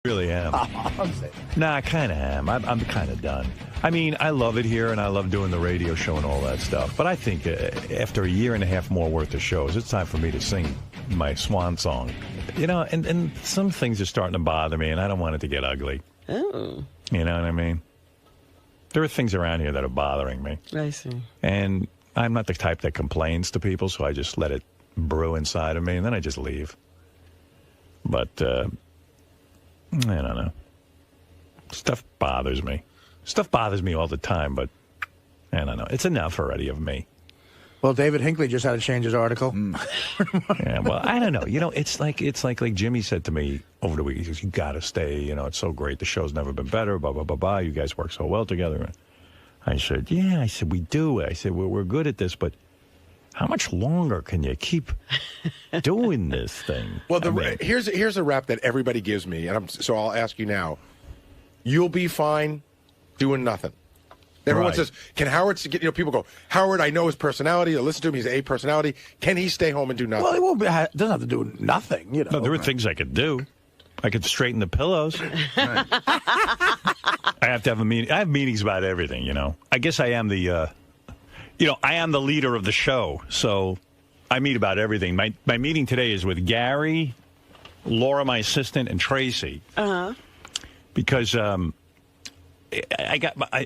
Really am. Nah, I kind of am. I'm kind of done. I mean, I love it here, and I love doing the radio show and all that stuff. But I think after a year and a half more worth of shows, it's time for me to sing my swan song. You know, and some things are starting to bother me, and I don't want it to get ugly. Oh. You know what I mean? There are things around here that are bothering me. I see. And I'm not the type that complains to people, so I just let it brew inside of me, and then I just leave. But, I don't know. Stuff bothers me. Stuff bothers me all the time, but I don't know. It's enough already of me. Well, David Hinckley just had to change his article. Yeah, well, I don't know. You know, it's like Jimmy said to me over the week. He says, "You got to stay. You know, it's so great. The show's never been better. Blah blah blah blah. You guys work so well together." I said, "Yeah." I said, "We do." I said, "We're good at this, but how much longer can you keep doing this thing?" Well, here's a rap that everybody gives me, and so I'll ask you now. You'll be fine doing nothing. Everyone says, "Can Howard?" People go, "Howard, I know his personality. I listen to him. He's a personality. Can he stay home and do nothing?" Well, he won't doesn't have to do nothing. You know. No, there are things I could do. I could straighten the pillows. I have to have a meeting. I have meetings about everything. You know. I guess I am the. I am the leader of the show, so I meet about everything. My meeting today is with Gary, Laura, my assistant, and Tracy. Because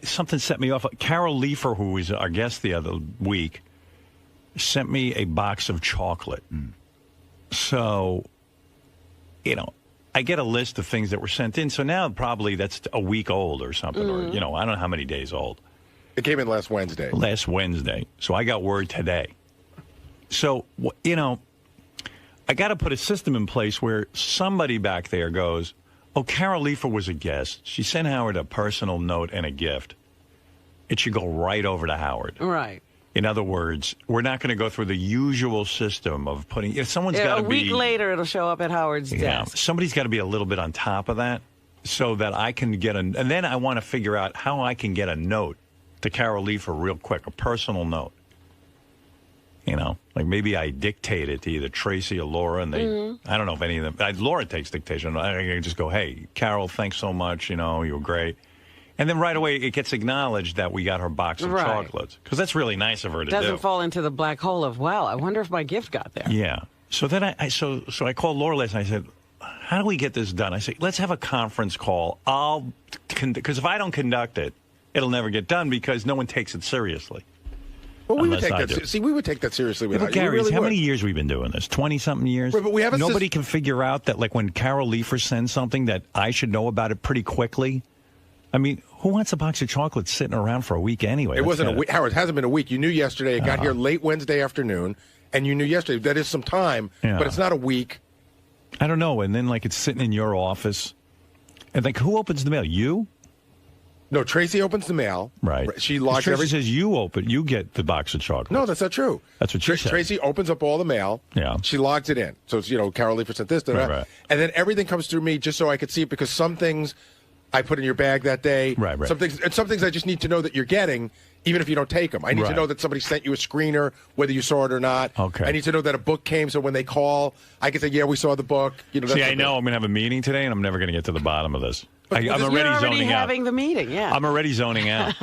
something set me off. Carol Leifer, who was our guest the other week, sent me a box of chocolate. So, I get a list of things that were sent in. So now probably that's a week old or something, or, I don't know how many days old. It came in last Wednesday. So I got word today. So, I got to put a system in place where somebody back there goes, "Oh, Carol Leifer was a guest. She sent Howard a personal note and a gift." It should go right over to Howard. Right. In other words, we're not going to go through the usual system of putting... If someone's got to be... A week later, it'll show up at Howard's desk. Somebody's got to be a little bit on top of that so that I can get and then I want to figure out how I can get a note to Carol Leifer real quick, a personal note. Like maybe I dictate it to either Tracy or Laura, and they, I don't know if any of them, Laura takes dictation. I can just go, "Hey, Carol, thanks so much. You were great." And then right away it gets acknowledged that we got her box of chocolates. Because that's really nice of her to do. Doesn't fall into the black hole of, wow, I wonder if my gift got there. Yeah. So then I called Laura last night and I said, "How do we get this done?" I said, "Let's have a conference call. Because if I don't conduct it, it'll never get done because no one takes it seriously." Well, we would take that. See, we would take that seriously. But Gary, how many years we've been doing this? 20-something years. Right, but we have nobody can figure out that, like when Carol Leifer sends something, that I should know about it pretty quickly. I mean, who wants a box of chocolates sitting around for a week anyway? It wasn't a week, Howard. It hasn't been a week. You knew yesterday. It got here late Wednesday afternoon, and you knew yesterday. That is some time, but it's not a week. I don't know. And then, like, it's sitting in your office, and like, who opens the mail? You? No, Tracy opens the mail. Right. She logs Tracy says you get the box of chocolates. No, that's not true. That's what she said. Tracy opens up all the mail. Yeah. She logs it in. So it's, Carol Leifer sent this, right. And then everything comes through me just so I could see it, because some things I put in your bag that day. Right. Some things I just need to know that you're getting, even if you don't take them. I need to know that somebody sent you a screener, whether you saw it or not. Okay. I need to know that a book came, so when they call, I can say, "Yeah, we saw the book." See, I know I'm going to have a meeting today, and I'm never going to get to the bottom of this. I'm already zoning out. Having the meeting, yeah. I'm already zoning out.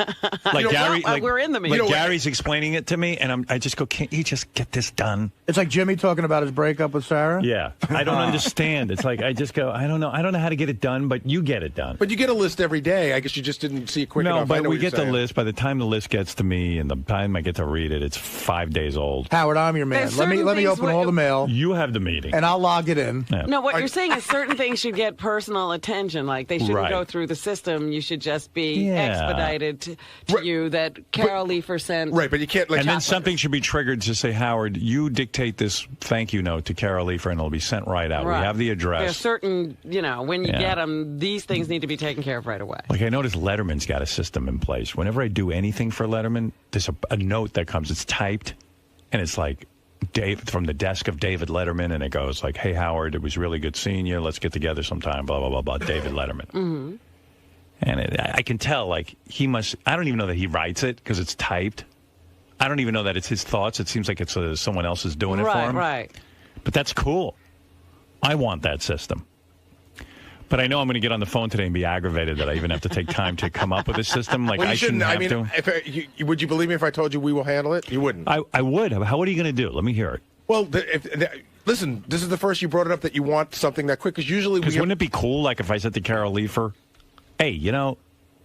Like Gary, we're in the meeting. Like Gary's explaining it to me, and I just go, "Can't you just get this done?" It's like Jimmy talking about his breakup with Sarah. Yeah, I don't understand. It's like I just go, I don't know how to get it done, but you get it done. But you get a list every day. I guess you just didn't see it quick enough. No, but we get the list. By the time the list gets to me, and the time I get to read it, it's 5 days old. Howard, I'm your man. Let me open all the mail. You have the meeting, and I'll log it in. Yeah. No, what you're saying is certain things should get personal attention. Like they shouldn't go through the system. You should just be expedited to you that Carol Leifer sent. Right, but you can't. And then something should be triggered to say, "Howard, you dictate this thank you note to Carol Leifer, and it'll be sent right out." We have the address. There's certain, when you get them, these things need to be taken care of right away. Like I noticed Letterman's got a system in place. Whenever I do anything for Letterman, there's a note that comes. It's typed, and it's like from the desk of David Letterman, and it goes like, "Hey, Howard, it was really good seeing you. Let's get together sometime, blah, blah, blah, blah, David Letterman." Mm-hmm. And I can tell, like, he must... I don't even know that he writes it because it's typed. I don't even know that it's his thoughts. It seems like it's someone else is doing it for him. Right. But that's cool. I want that system. But I know I'm going to get on the phone today and be aggravated that I even have to take time to come up with a system. Like, I shouldn't have to. Would you believe me if I told you we will handle it? You wouldn't. I would. What are you going to do? Let me hear it. Well, listen, this is the first you brought it up that you want something that quick. Because usually wouldn't it be cool, like, if I said to Carol Leifer, hey,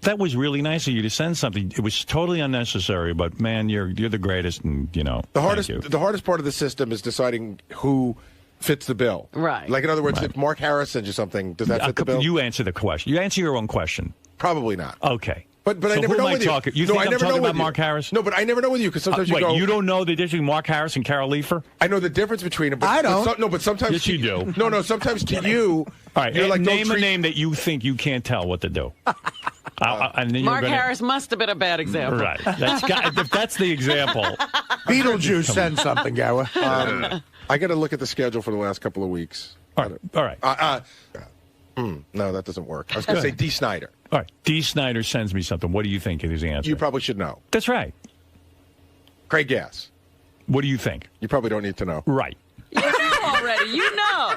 that was really nice of you to send something. It was totally unnecessary, but, man, you're the greatest, and, The hardest part of the system is deciding who fits the bill. Right. Like, in other words, if Mark Harris sends you something, does that fit the bill? You answer the question. You answer your own question. Probably not. Okay. But so I never who know am I with you. talking? You think I'm talking about Mark Harris? No, but I never know with you because sometimes you go. You don't know the difference between Mark Harris and Carol Leifer? I know the difference between them. But, I don't. But sometimes. Yes, you do. No, sometimes to you. All right, you're like, name a name that you think you can't tell what to do. And then Mark Harris must have been a bad example. Right. If that's the example. Beetlejuice send something, Gower. I got to look at the schedule for the last couple of weeks. All right. No, that doesn't work. I was going to say D. Snyder. All right. D. Snyder sends me something. What do you think is the answer? You probably should know. That's right. Craig Gass. What do you think? You probably don't need to know. Right. You know already. You know.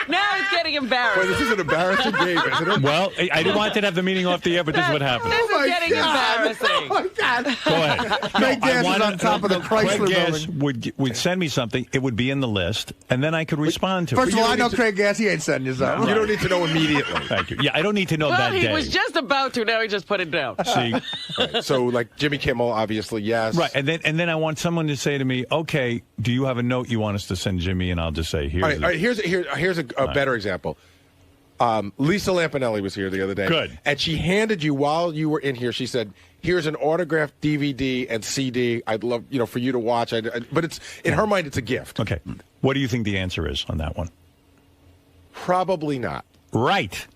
Now it's getting embarrassing. Well, this is an embarrassing game, isn't it? Well, I didn't want to have the meeting off the air, but this is what happened. This is getting embarrassing. Oh, my God. Go ahead. Craig Gass is on top of the Chrysler Craig Gass building. would send me something. It would be in the list, and then I could respond to it. First of all, I know Craig Gass. He ain't sending you something. You don't need to know immediately. Thank you. Yeah, I don't need to know Well, that he day. was just about to. Now he just put it down. See? Right. So, like Jimmy Kimmel, obviously, yes. Right, and then I want someone to say to me, okay, do you have a note you want us to send Jimmy? And I'll just say, here's all right, here's a better example. Lisa Lampanelli was here the other day. Good. And she handed you, while you were in here, she said, here's an autographed DVD and CD. I'd love, for you to watch. But it's in her mind, it's a gift. Okay. What do you think the answer is on that one? Probably not. Right.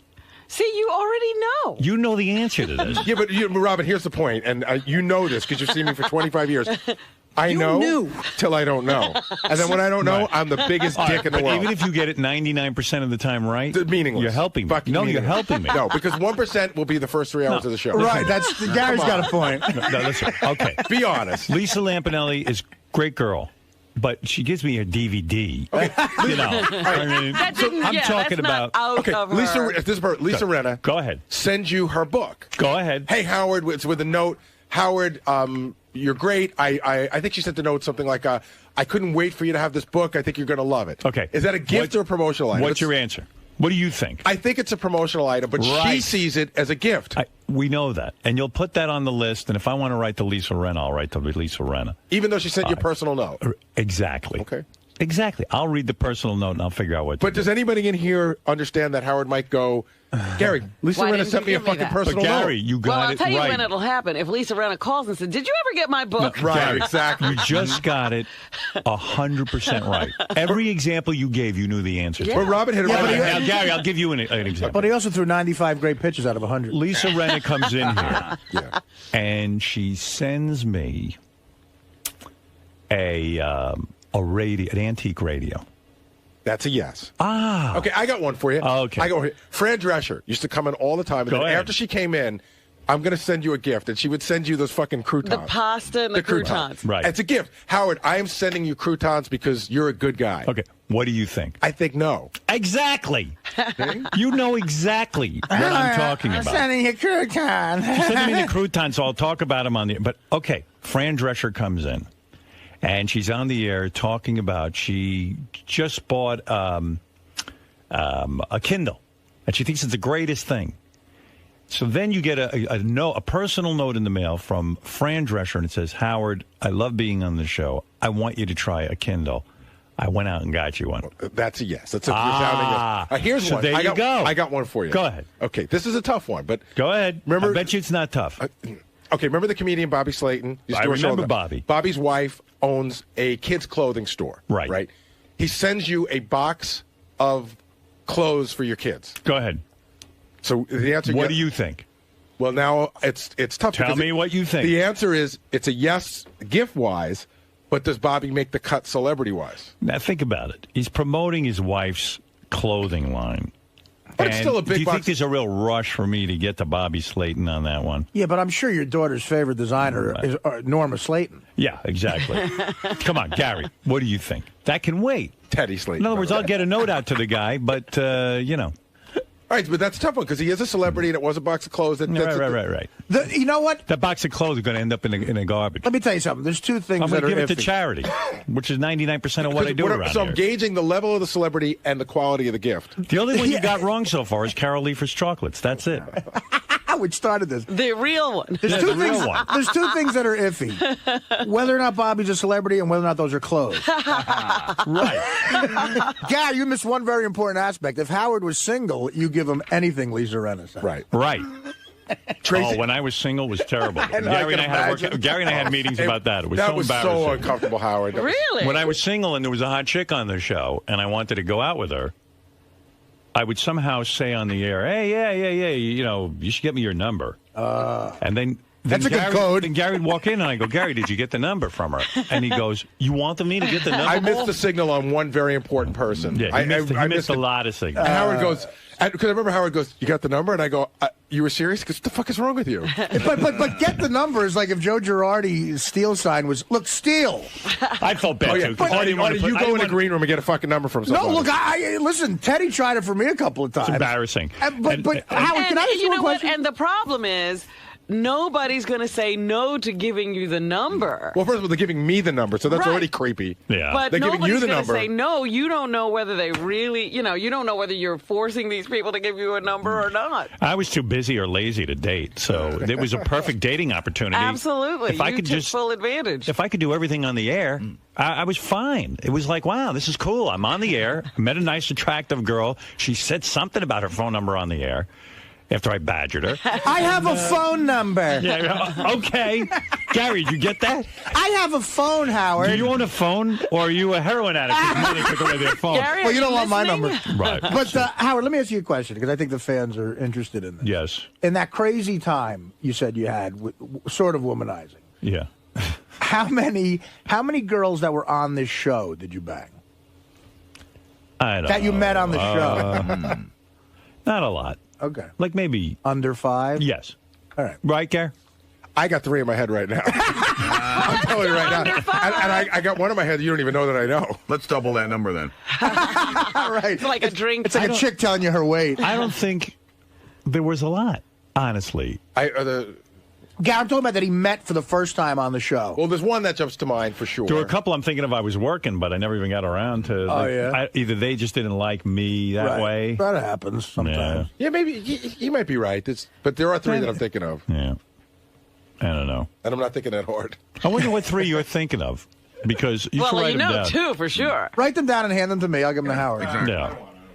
See, you already know. You know the answer to this. Yeah, but Robin, here's the point, and you know this because you've seen me for 25 years. I know till I don't know. And then when I don't know, right. I'm the biggest dick in the world. Even if you get it 99% of the time right, meaningless. You're helping me. You're helping me. No, because 1% will be the first 3 hours of the show. Right, Gary's got a point. No, listen. Okay. Be honest. Lisa Lampanelli is a great girl. But she gives me a DVD. Okay. I'm talking about. Lisa Renna. Go ahead. Sends you her book. Go ahead. Hey, Howard, it's with a note. Howard, you're great. I think she sent the note something like, I couldn't wait for you to have this book. I think you're going to love it. Okay. Is that a gift or a promotional item? What's your answer? What do you think? I think it's a promotional item, but she sees it as a gift. We know that. And you'll put that on the list, and if I want to write to Lisa Renna, I'll write to Lisa Renna. Even though she sent you a personal note? Exactly. Okay. Exactly. I'll read the personal note, and I'll figure out what to do. But does anybody in here understand that Howard might go, Gary, Lisa Renna sent me a fucking personal note. Gary, you got it right. Well, I'll tell you when it'll happen. If Lisa Renna calls and says, did you ever get my book? No, right, Gary, exactly. You just got it 100% right. Every example you gave, you knew the answer to. Yeah. Well, Robin hit it right. Now, Gary, I'll give you an example. But he also threw 95 great pitches out of 100. Lisa Renna comes in here, and she sends me an antique radio. That's a yes. Ah. Okay, I got one for you. Okay. I got one. Fran Drescher used to come in all the time. And after she came in, I'm going to send you a gift. And she would send you those fucking croutons. The pasta and the croutons. Right. It's a gift. Howard, I am sending you croutons because you're a good guy. Okay. What do you think? I think no. Exactly. You know exactly what I'm talking about. I'm sending you croutons. Send me the croutons, so I'll talk about them on the... But, okay, Fran Drescher comes in. And she's on the air talking about she just bought a Kindle, and she thinks it's the greatest thing. So then you get a personal note in the mail from Fran Drescher, and it says, Howard, I love being on the show. I want you to try a Kindle. I went out and got you one. That's a yes. That's a resounding yes. Here's one. There you go. I got one for you. Go ahead. Okay, this is a tough one, but go ahead. Remember, I bet you it's not tough. Okay, remember the comedian Bobby Slayton? I remember Bobby. Bobby's wife owns a kids' clothing store. Right. He sends you a box of clothes for your kids. Go ahead. So the answer. What do you think? Well, now it's tough. Tell me what you think. The answer is it's a yes, gift-wise, but does Bobby make the cut celebrity-wise? Now think about it. He's promoting his wife's clothing line. But it's still a big box. Do you think box. there's a real rush for me to get to Bobby Slayton on that one? Yeah, but I'm sure your daughter's favorite designer is Norma Slayton. Yeah, exactly. Come on, Gary, what do you think? That can wait. Teddy Slayton. In other words, I'll get a note out to the guy, but, Right, but that's a tough one because he is a celebrity and it was a box of clothes. Right. You know what? That box of clothes is going to end up in a garbage. Let me tell you something. There's two things I'm that going are to give it iffy. to charity, which is 99% of what I do around So here. I'm gauging the level of the celebrity and the quality of the gift. The only one you got wrong so far is Carol Leifer's chocolates. That's it. Which started this. The real one. There's two things that are iffy. Whether or not Bobby's a celebrity and whether or not those are clothes. Right. Gary, you missed one very important aspect. If Howard was single, you give him anything Lisa Rinna said. Right. Oh, when I was single, it was terrible. Gary and I had meetings about that. It was that so was embarrassing. so uncomfortable, Howard. Really? When I was single and there was a hot chick on the show and I wanted to go out with her, I would somehow say on the air, hey, yeah, you should get me your number. And then that's a Gary, good code. And Gary would walk in and I go, Gary, did you get the number from her? And he goes, you want me to get the number? I missed the signal on one very important person. Yeah, he missed a lot of signals. And Howard goes, because I remember Howard goes, you got the number? And I go, you were serious? Because what the fuck is wrong with you? But get the number is like if Joe Girardi's steal sign was, look, steal. I felt bad, too. You go in the green room and get a fucking number from somebody. No, look, listen, Teddy tried it for me a couple of times. It's embarrassing. But Howard, can I ask you a question? And the problem is, nobody's going to say no to giving you the number. Well, first of all, they're giving me the number, so that's already creepy. Yeah. But they're giving you the nobody's number. Say no. You don't know whether they really, you don't know whether you're forcing these people to give you a number or not. I was too busy or lazy to date, so it was a perfect dating opportunity. Absolutely. If I could took full advantage. If I could do everything on the air, I was fine. It was like, wow, this is cool. I'm on the air. I met a nice, attractive girl. She said something about her phone number on the air. After I badgered her. I have a phone number. Yeah, okay. Gary, did you get that? I have a phone, Howard. Do you own a phone, or are you a heroin addict whose mother took away their phone? Gary, well, you don't want my number. Right. But, Howard, let me ask you a question, because I think the fans are interested in this. Yes. In that crazy time you said you had, sort of womanizing. Yeah. How many girls that were on this show did you bang? I don't know. That you met on the show? Not a lot. Okay. Like maybe... Under 5? Yes. All right. Right, Gare? I got 3 in my head right now. I'm telling you right now. And I got one in my head that you don't even know that I know. Let's double that number then. All right. It's like a drink. It's like a chick telling you her weight. I don't think there was a lot, honestly. Gary, I'm talking about that he met for the first time on the show. Well, there's one that jumps to mind for sure. There were a couple I'm thinking of I was working, but I never even got around to. Either they just didn't like me that way. That happens sometimes. Yeah, maybe you might be right. But there are 3 that I'm thinking of. Yeah. I don't know. And I'm not thinking that hard. I wonder what 3 you're thinking of. Because you should write them down. 2 for sure. Write them down and hand them to me. I'll give them to Howard.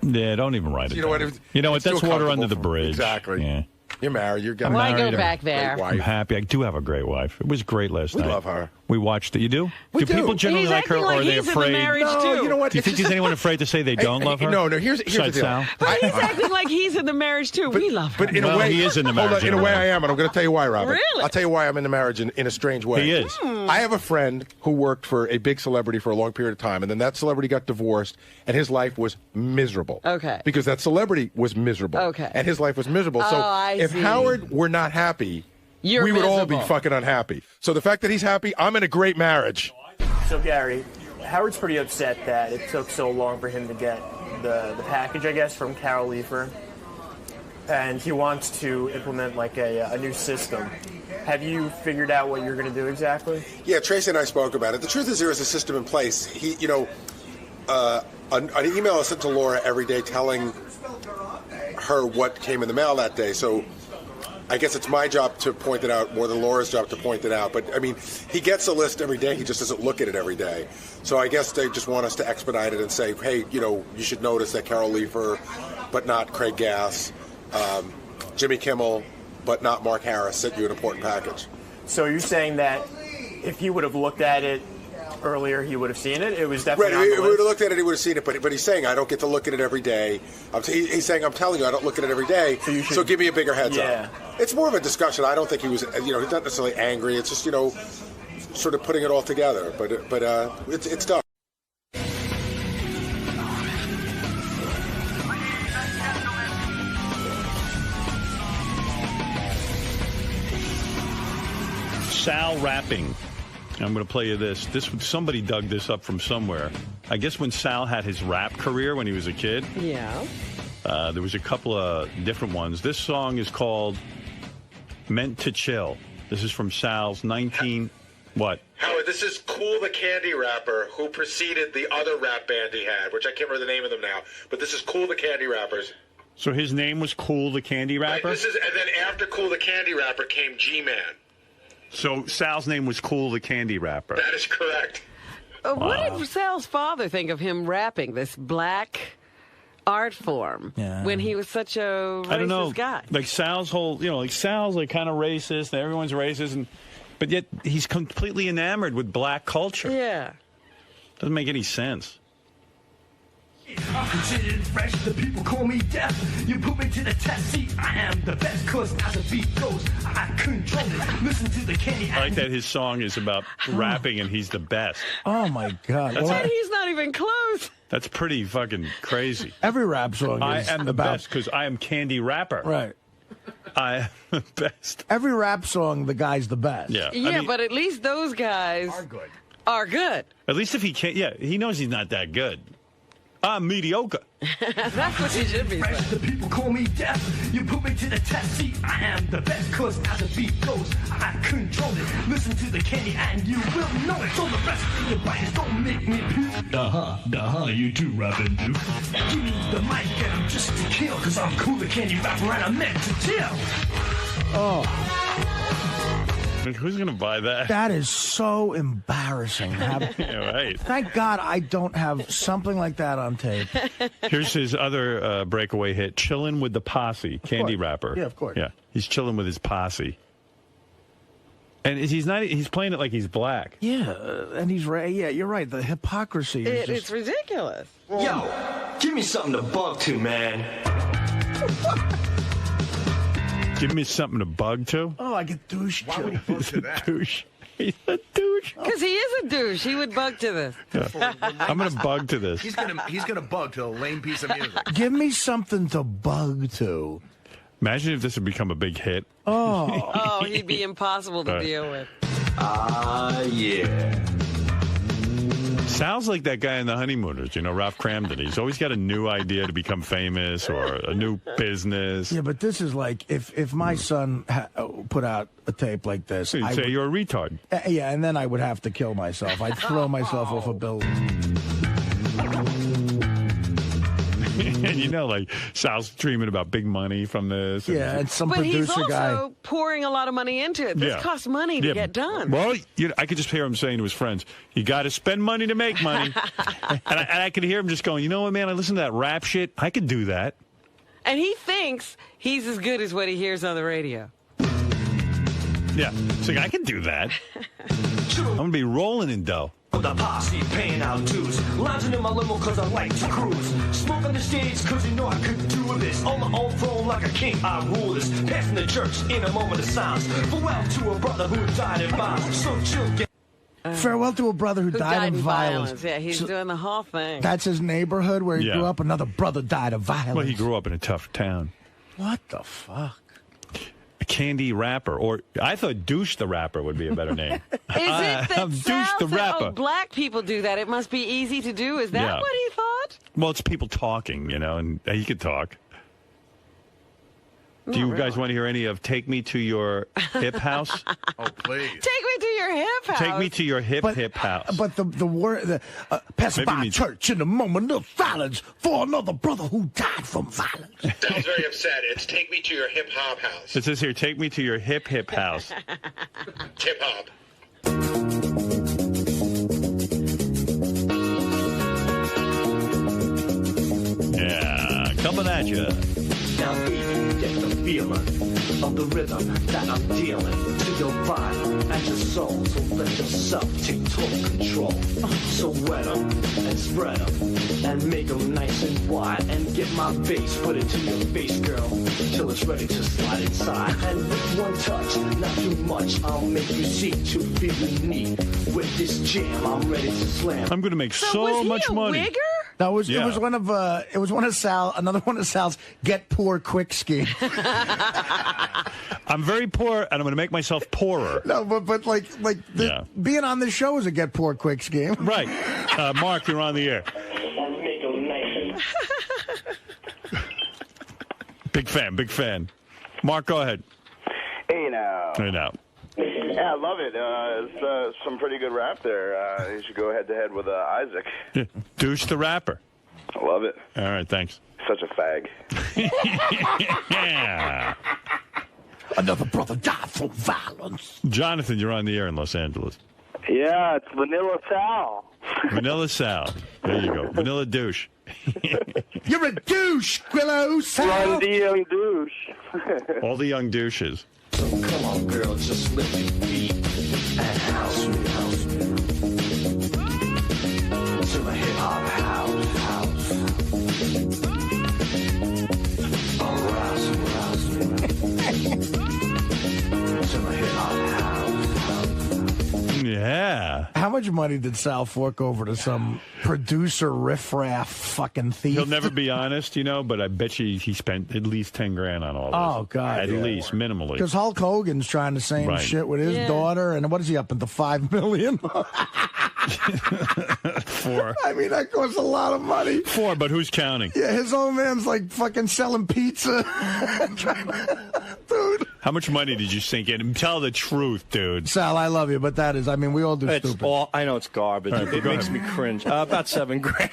Yeah, don't even write it down. You know what? That's water under the bridge. Exactly. Yeah. You're married. You're getting Why married. go back there? I'm happy. I do have a great wife. It was great last night. We love her. We watched it. You do? We do. People generally He's like her, acting or are like they he's afraid? in the marriage No, you know what? Do you think there's anyone afraid to say they don't love her? No. Here's the Besides deal. Sal? But he's acting like he's in the marriage too. We love her. But in a way, he is in the marriage. Hold on, in a way, I am, and I'm going to tell you why, Robert. Really? I'll tell you why I'm in the marriage in a strange way. He is. I have a friend who worked for a big celebrity for a long period of time, and then that celebrity got divorced, and his life was miserable. Okay. Because that celebrity was miserable. Okay. And his life was miserable. So I if see. Howard were not happy, You're we would all be miserable. fucking unhappy. So the fact that he's happy, I'm in a great marriage. So, Gary, Howard's pretty upset that it took so long for him to get the package, I guess, from Carol Leifer. And he wants to implement, like, a new system. Have you figured out what you're going to do exactly? Yeah, Tracy and I spoke about it. The truth is there is a system in place. An email is sent to Laura every day telling her what came in the mail that day. So I guess it's my job to point it out more than Laura's job to point it out. But, I mean, he gets a list every day. He just doesn't look at it every day. So I guess they just want us to expedite it and say, hey, you should notice that Carol Leifer, but not Craig Gass, Jimmy Kimmel, but not Mark Harris, sent you an important package. So you're saying that if he would have looked at it earlier, he would have seen it? It was definitely right. on the If he list? would have looked at it, he would have seen it. But he's saying, I don't get to look at it every day. He's saying, I'm telling you, I don't look at it every day. So give me a bigger heads up. It's more of a discussion. I don't think he was, he's not necessarily angry. It's just, sort of putting it all together. But it's done. Sal rapping. I'm going to play you this. Somebody dug this up from somewhere. I guess when Sal had his rap career when he was a kid. Yeah. There was a couple of different ones. This song is called Meant to Chill. This is from Sal's 19... What? Howard, this is Cool the Candy Rapper, who preceded the other rap band he had, which I can't remember the name of them now. But this is Cool the Candy Rappers. So his name was Cool the Candy Rapper? Right, and then after Cool the Candy Rapper came G-Man. So Sal's name was Cool the Candy Rapper. That is correct. What did Sal's father think of him rapping this black art form when he was such a racist I don't know. guy? Like Sal's whole, Sal's like kind of racist, and everyone's racist, but yet he's completely enamored with black culture. Yeah. Doesn't make any sense. I'm considered fresh, the people call me deaf. You put me to the test, see, I am the best, cause as the beat goes, I control it. Listen to the candy. I like that his song is about rapping and he's the best. Oh my God. And he's not even close. That's pretty fucking crazy. Every rap song I is am the about... best because I am Candy Rapper. Right. I am the best. Every rap song, the guy's the best. Yeah. Yeah, but at least those guys are good. At least if he can't, he knows he's not that good. I'm mediocre. That's what he should be saying. The people call me deaf. You put me to the test. See, I am the best. Cause as the beat goes, I control it. Listen to the candy and you will know it. So the rest of the biters don't make me puke. You too, rapping dude. Give me the mic and I'm just to kill. Cause I'm cool, the candy rapper, and I'm meant to chill. Oh. Who's going to buy that? That is so embarrassing. Yeah, right. Thank God I don't have something like that on tape. Here's his other breakaway hit, Chillin' with the Posse, Candy Rapper. Yeah, of course. Yeah, he's chilling with his posse. And he's playing it like he's black. Yeah, and he's right. Yeah, you're right. The hypocrisy is It's ridiculous. Yo, give me something to bug to, man. Give me something to bug to? Oh, I get douche. Why would he bug to that? Douche. He's a douche. Because he is a douche. He would bug to this. Yeah. I'm going to bug to this. He's gonna bug to a lame piece of music. Give me something to bug to. Imagine if this had become a big hit. Oh, he'd be impossible to deal with. Yeah. Sounds like that guy in The Honeymooners, Ralph Cramden. He's always got a new idea to become famous or a new business. Yeah, but this is like if my son put out a tape like this. So you'd say you're a retard. Yeah, and then I would have to kill myself. I'd throw myself off a building. And like Sal's dreaming about big money from this. Yeah, and some but producer he's guy. also pouring a lot of money into it. This costs money to get done. Well, I could just hear him saying to his friends, you got to spend money to make money. and I could hear him just going, you know what, man, I listen to that rap shit. I could do that. And he thinks he's as good as what he hears on the radio. Yeah. So I can do that. I'm going to be rolling in dough. The posse paying out dues. Lounging in my limo cause I like to cruise. Smoke on the stage cause you know I could do this. On my own throne like a king, I rule this. Passing the church in a moment of silence. Farewell to a brother who died in violence. So chill, get Farewell to a brother who died in violence. Yeah, he's doing the whole thing. That's his neighborhood where he grew up. Another brother died of violence. Well, he grew up in a tough town. What the fuck? A Candy Rapper, or I thought Douche the Rapper would be a better name. Is it that Douche the Rapper? Black people do that? It must be easy to do. Is that what he thought? Well, it's people talking, and he could talk. Do you guys want to hear any of "Take Me to Your Hip House"? Oh, please. Take me to your hip house. Take me to your hip house. But the word, passing by church in a moment of silence for another brother who died from violence. Sounds very upset. It's take me to your hip hop house. It says here, take me to your hip house. Hip hop. Yeah, coming at you. Now baby, get the feeling of the rhythm that I'm dealing to your body and your soul. So let yourself take total control. So wet them and spread them and make them nice and wide. And get my bass, put it to your face, girl, till it's ready to slide inside. And with one touch, not too much, I'll make you see to feel the need. With this jam, I'm ready to slam. I'm going to make so much money. Wigger? No, it was one of another one of Sal's get poor quick scheme. I'm very poor, and I'm going to make myself poorer. No, but being on this show is a get poor quick scheme. Right. Mark, you're on the air. Big fan. Mark, go ahead. Hey now. Hey now. Yeah, I love it. It's some pretty good rap there. You should go head-to-head with Isaac. Yeah. Douche the rapper. I love it. All right, thanks. Such a fag. Yeah. Another brother died from violence. Jonathan, you're on the air in Los Angeles. Yeah, it's Vanilla Sal. Vanilla Sal. There you go. Vanilla douche. You're a douche, Quillo Sal. Run the young douche. All the young douches. So come on, girl, just lift your feet and house me. To a hip-hop house. Arouse me. To a hip-hop house. Yeah. How much money did Sal fork over to some producer riffraff fucking thief? He'll never be honest, but I bet you he spent at least 10 grand on all this. Oh, God. At least, minimally. Because Hulk Hogan's trying the same shit with his daughter, and what is he up into $5 million? 4. I mean, that costs a lot of money. 4, but who's counting? Yeah, his old man's like fucking selling pizza. Dude. How much money did you sink in? Tell the truth, dude. Sal, I love you, but that is, we all do stupid. I know it's garbage. Right, it makes me cringe. About $7 grand.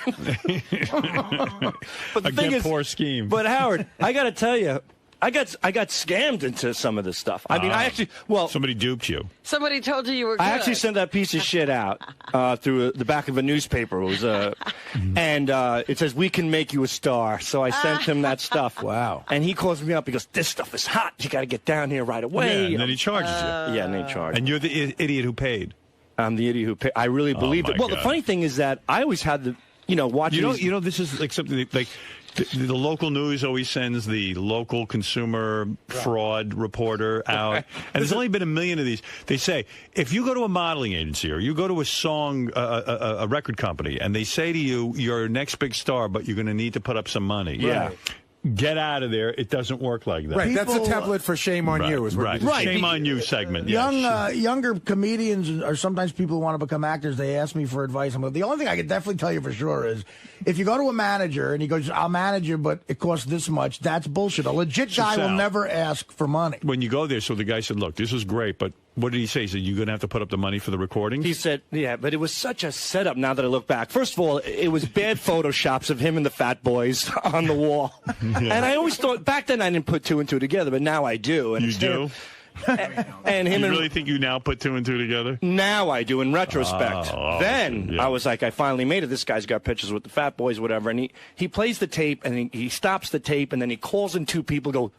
But the thing is, poor scheme. But Howard, I got to tell you, I got scammed into some of this stuff. I mean, somebody duped you. Somebody told you were good. I actually sent that piece of shit out through the back of a newspaper. It was and it says, "We can make you a star." So I sent him that stuff. Wow. And he calls me up. He goes, "This stuff is hot. You got to get down here right away." Yeah, and then he charges you. Yeah, and then he charges. And you're the idiot who paid. I'm the idiot who paid. I really believed it. Well, God. the funny thing is that I always had the, watching. This is like something like. The local news always sends the local consumer fraud reporter out. And there's only been 1 million of these. They say, if you go to a modeling agency or you go to a record company, and they say to you, you're next big star, but you're going to need to put up some money. Yeah. Get out of there. It doesn't work like that. Right, that's a template for shame on you. Is what Shame on you segment. Younger comedians or sometimes people who want to become actors, they ask me for advice. The only thing I can definitely tell you for sure is if you go to a manager and he goes, "I'll manage you, but it costs this much," that's bullshit. A legit guy will never ask for money. When you go there, so the guy said, "Look, this is great, but what did he say? He said, you're going to have to put up the money for the recording?" He said, yeah, but it was such a setup now that I look back. First of all, it was bad Photoshops of him and the Fat Boys on the wall. And I always thought, back then I didn't put 2 and 2 together, but now I do. And you do? And him you really think you now put 2 and 2 together? Now I do, in retrospect. Then I was like, I finally made it. This guy's got pictures with the Fat Boys, whatever. And he plays the tape, and he stops the tape, and then he calls in 2 people, go,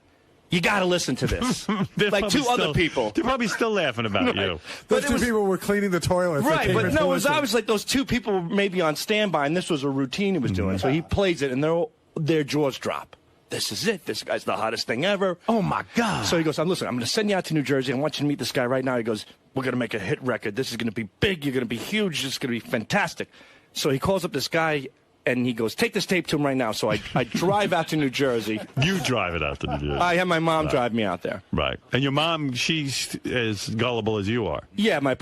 "You got to listen to this." Like 2 other people. They're probably still laughing about you. Those 2 people were cleaning the toilet. Right, but no, I was like those 2 people were maybe on standby, and this was a routine he was doing. So he plays it, and their jaws drop. This is it. This guy's the hottest thing ever. Oh, my God. So he goes, "Listen, I'm going to send you out to New Jersey. I want you to meet this guy right now." He goes, "We're going to make a hit record. This is going to be big. You're going to be huge. This is going to be fantastic." So he calls up this guy, and he goes, "Take this tape to him right now." So I drive out to New Jersey. You drive it out to New Jersey. I have my mom drive me out there. Right. And your mom, she's as gullible as you are. Yeah, my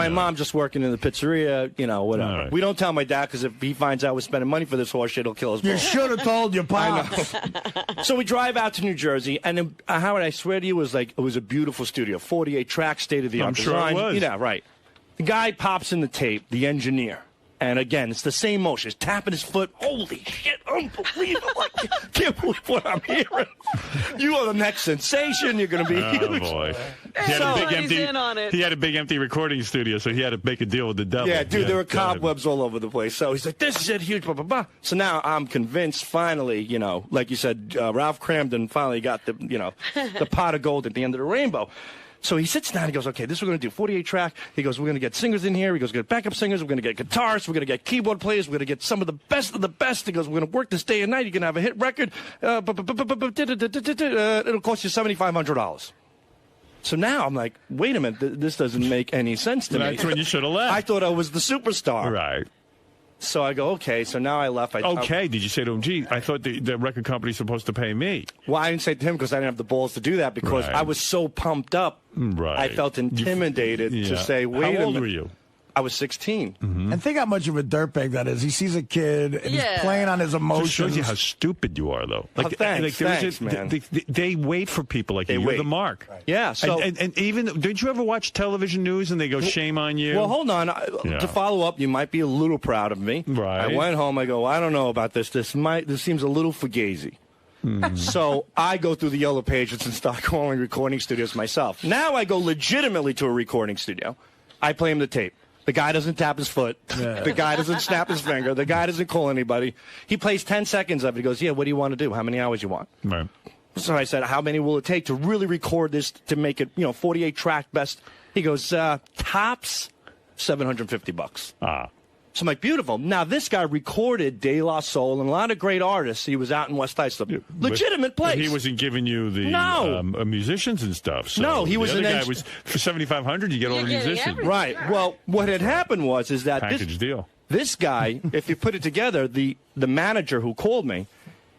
mom just working in the pizzeria, whatever. Right. We don't tell my dad because if he finds out we're spending money for this horse shit, he'll kill us both. You should have told your pops. So we drive out to New Jersey, and Howard, I swear to you, it was a beautiful studio, 48 tracks, state-of-the-art design. I'm sure it was. Yeah, right. The guy pops in the tape, the engineer. And again, it's the same motion. He's tapping his foot. Holy shit, unbelievable. I can't believe what I'm hearing. You are the next sensation. You're going to be huge. Oh, boy. He had a big empty recording studio, so he had to make a deal with the devil. Yeah, dude, there were cobwebs all over the place. So he's like, "This is it, huge, blah, blah, blah." So now I'm convinced, finally, like you said, Ralph Cramden finally got the pot of gold at the end of the rainbow. So he sits down, he goes, "Okay, this we're going to do 48 track." He goes, "We're going to get singers in here." He goes, "We're going to get backup singers. We're going to get guitarists. We're going to get keyboard players. We're going to get some of the best of the best." He goes, "We're going to work this day and night. You're going to have a hit record. It'll cost you $7,500. So now I'm like, wait a minute, this doesn't make any sense to me. That's when you should have left. I thought I was the superstar. Right. So I go, okay, so now I left. Did you say to him, "Gee, I thought the record company's supposed to pay me"? Well, I didn't say to him because I didn't have the balls to do that because I was so pumped up. Right. I felt intimidated to say, wait a minute. How old were you? I was 16. Mm-hmm. And think how much of a dirtbag that is. He sees a kid and he's playing on his emotions. Just shows you how stupid you are, though. Like, thanks, man. They wait for people like you. You're the mark. Right. Yeah. So and even, did you ever watch television news and they go, shame on you? Well, hold on. To follow up, you might be a little proud of me. Right. I went home. I go, I don't know about this. This seems a little fugazi. So I go through the yellow pages and start calling recording studios myself. Now I go legitimately to a recording studio. I play him the tape. The guy doesn't tap his foot. Yeah. The guy doesn't snap his finger. The guy doesn't call anybody. He plays 10 seconds of it. He goes, yeah, what do you want to do? How many hours you want? Right. So I said, how many will it take to really record this to make it, 48 track best? He goes, tops $750. Ah. So I'm like, beautiful. Now, this guy recorded De La Soul and a lot of great artists. He was out in West Islip. Legitimate place. But he wasn't giving you the musicians and stuff. So no, he was the other guy was for $7,500. You get all the musicians. Right. Well, what had happened was that package deal. This guy, if you put it together, the manager who called me,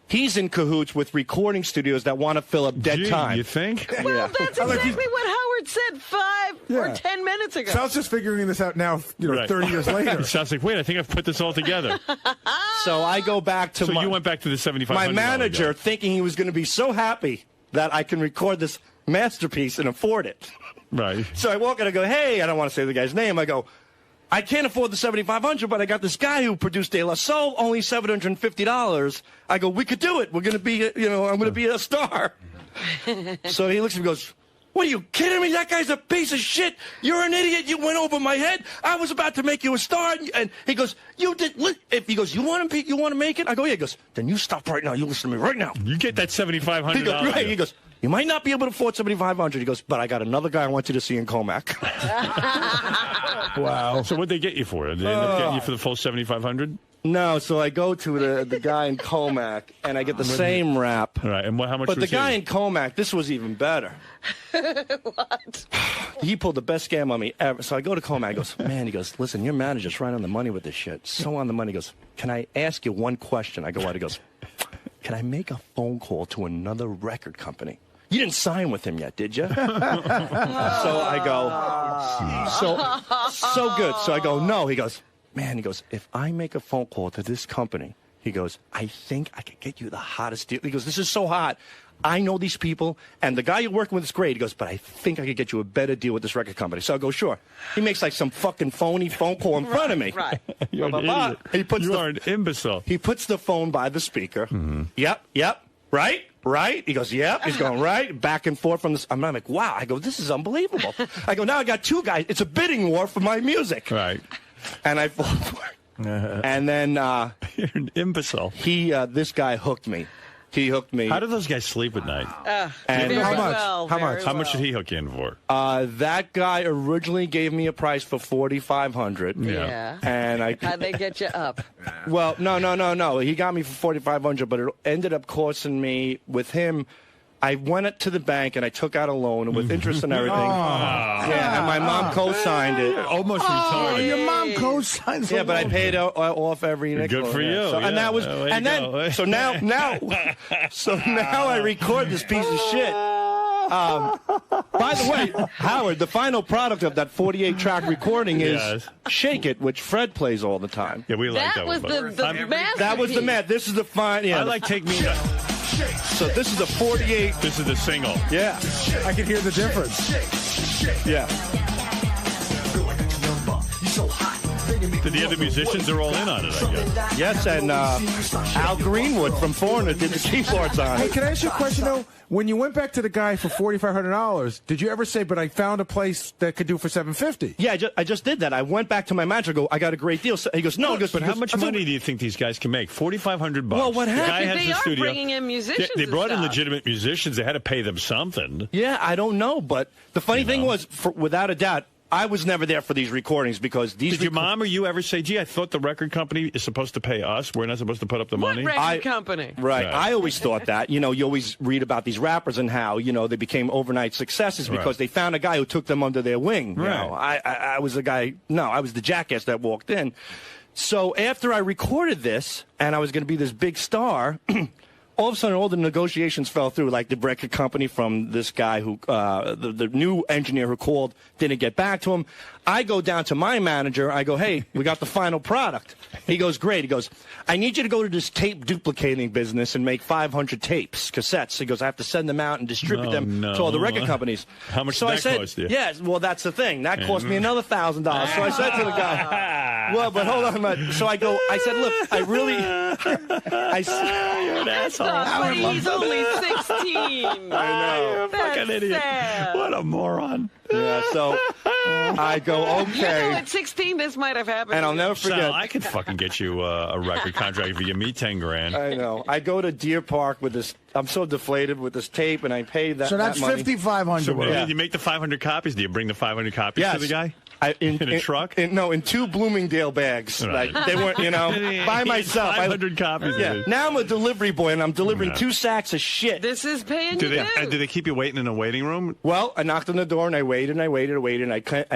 he's in cahoots with recording studios that want to fill up dead time. You think? Well, that's exactly what Howard said 5 or 10 minutes ago. Sal's just figuring this out now, 30 years later. Sounds like, wait, I think I've put this all together. So I go back to you went back to the $7,500. My manager, thinking he was going to be so happy that I can record this masterpiece and afford it. Right. So I walk in and I go, hey, I don't want to say the guy's name. I go, I can't afford the $7,500, but I got this guy who produced De La Soul, only $750. I go, we could do it. We're going to be, I'm going to be a star. So he looks at me and goes, what are you kidding me? That guy's a piece of shit. You're an idiot. You went over my head. I was about to make you a star. And he goes, you want to make it? I go, yeah. He goes, then you stop right now. You listen to me right now. You get that $7,500. He goes, you might not be able to afford $7,500. He goes, but I got another guy I want you to see in Comac. Wow. So what'd they get you for? Did they end up getting you for the full $7,500? No, so I go to the guy in Comac, and I get the same rap. Right, and how much? But the guy in Comac, this was even better. What? He pulled the best scam on me ever. So I go to Comac. He goes, man, he goes, listen, your manager's right on the money with this shit. So on the money. He goes, can I ask you one question? I go, what? He goes, can I make a phone call to another record company? You didn't sign with him yet, did you? So I go, so good. So I go, no. He goes, man, he goes, if I make a phone call to this company, he goes, I think I could get you the hottest deal. He goes, this is so hot. I know these people, and the guy you're working with is great. He goes, but I think I could get you a better deal with this record company. So I go, sure. He makes like some fucking phony phone call in front of me. Right. You're an idiot. You are an imbecile. He puts the phone by the speaker. Mm-hmm. Yep. Right? He goes, yep. He's going, right. Back and forth from this. I'm like, wow. I go, this is unbelievable. I go, now I got two guys. It's a bidding war for my music. Right. And I fall for it. And then you're an imbecile. This guy hooked me. He hooked me. How do those guys sleep at night? And how much? How much did he hook you in for? That guy originally gave me a price for $4,500. Yeah. And how'd they get you up? Well, no. He got me for $4,500, but it ended up costing me with him. I went to the bank and I took out a loan with interest and everything. Yeah, and my mom co-signed it. Almost retarded. Your mom co-signed. Yeah, but I paid off every nickel. Good for you. So, and that was, and then so now I record this piece of shit. By the way, Howard, the final product of that 48-track recording is "Shake It," which Fred plays all the time. Yeah, we like that was one. That was the masterpiece. This is the fine. Yeah, I like "Take Me." So this is the 48. This is the single. Yeah. I can hear the difference. Yeah. The other musicians are all in on it, I guess. Yes, and Al Greenwood from Foreigner did the keyboards on it. Hey, can I ask you a question, though? When you went back to the guy for $4,500, did you ever say, but I found a place that could do for $750? Yeah, I just did that. I went back to my manager, go, I got a great deal. So he goes, no. He goes, but how much money do you think these guys can make? $4,500. Well, what happened? The guy has they the are studio. Bringing in musicians. They brought in stuff. legitimate musicians. They had to pay them something. Yeah, I don't know. But the funny thing was, without a doubt, I was never there for these recordings because these. Did your mom or you ever say, gee, I thought the record company is supposed to pay us. We're not supposed to put up the money? What record company? Right. I always thought that. You always read about these rappers and how, they became overnight successes because they found a guy who took them under their wing. Right. I was the guy. No, I was the jackass that walked in. So after I recorded this and I was going to be this big star, all of a sudden, all the negotiations fell through. Like the record company from this guy who, the new engineer who called, didn't get back to him. I go down to my manager. I go, hey, we got the final product. He goes, great. He goes, I need you to go to this tape duplicating business and make 500 tapes, cassettes. He goes, I have to send them out and distribute them to all the record companies. How much so did that cost you? Yes, well, that's the thing. That cost me another $1,000. So I said to the guy, well, but hold on. So I said, look, I really, you're an asshole. But he's only 16. I know. You're a fucking idiot. Sad. What a moron. Yeah, so I go, okay. At 16, this might have happened. And I'll never forget. Sal, I could fucking get you a record contract if you give me 10 grand. I know. I go to Deer Park with this. I'm so deflated with this tape, and I pay that. So that's $5,500. So you make the 500 copies. Do you bring the 500 copies to the guy? In a truck? In 2 Bloomingdale bags. Right. Like they weren't, by myself. 500 copies. Yeah. Now I'm a delivery boy, and I'm delivering 2 sacks of shit. This is paying do you. Do they keep you waiting in a waiting room? Well, I knocked on the door, and I waited, and I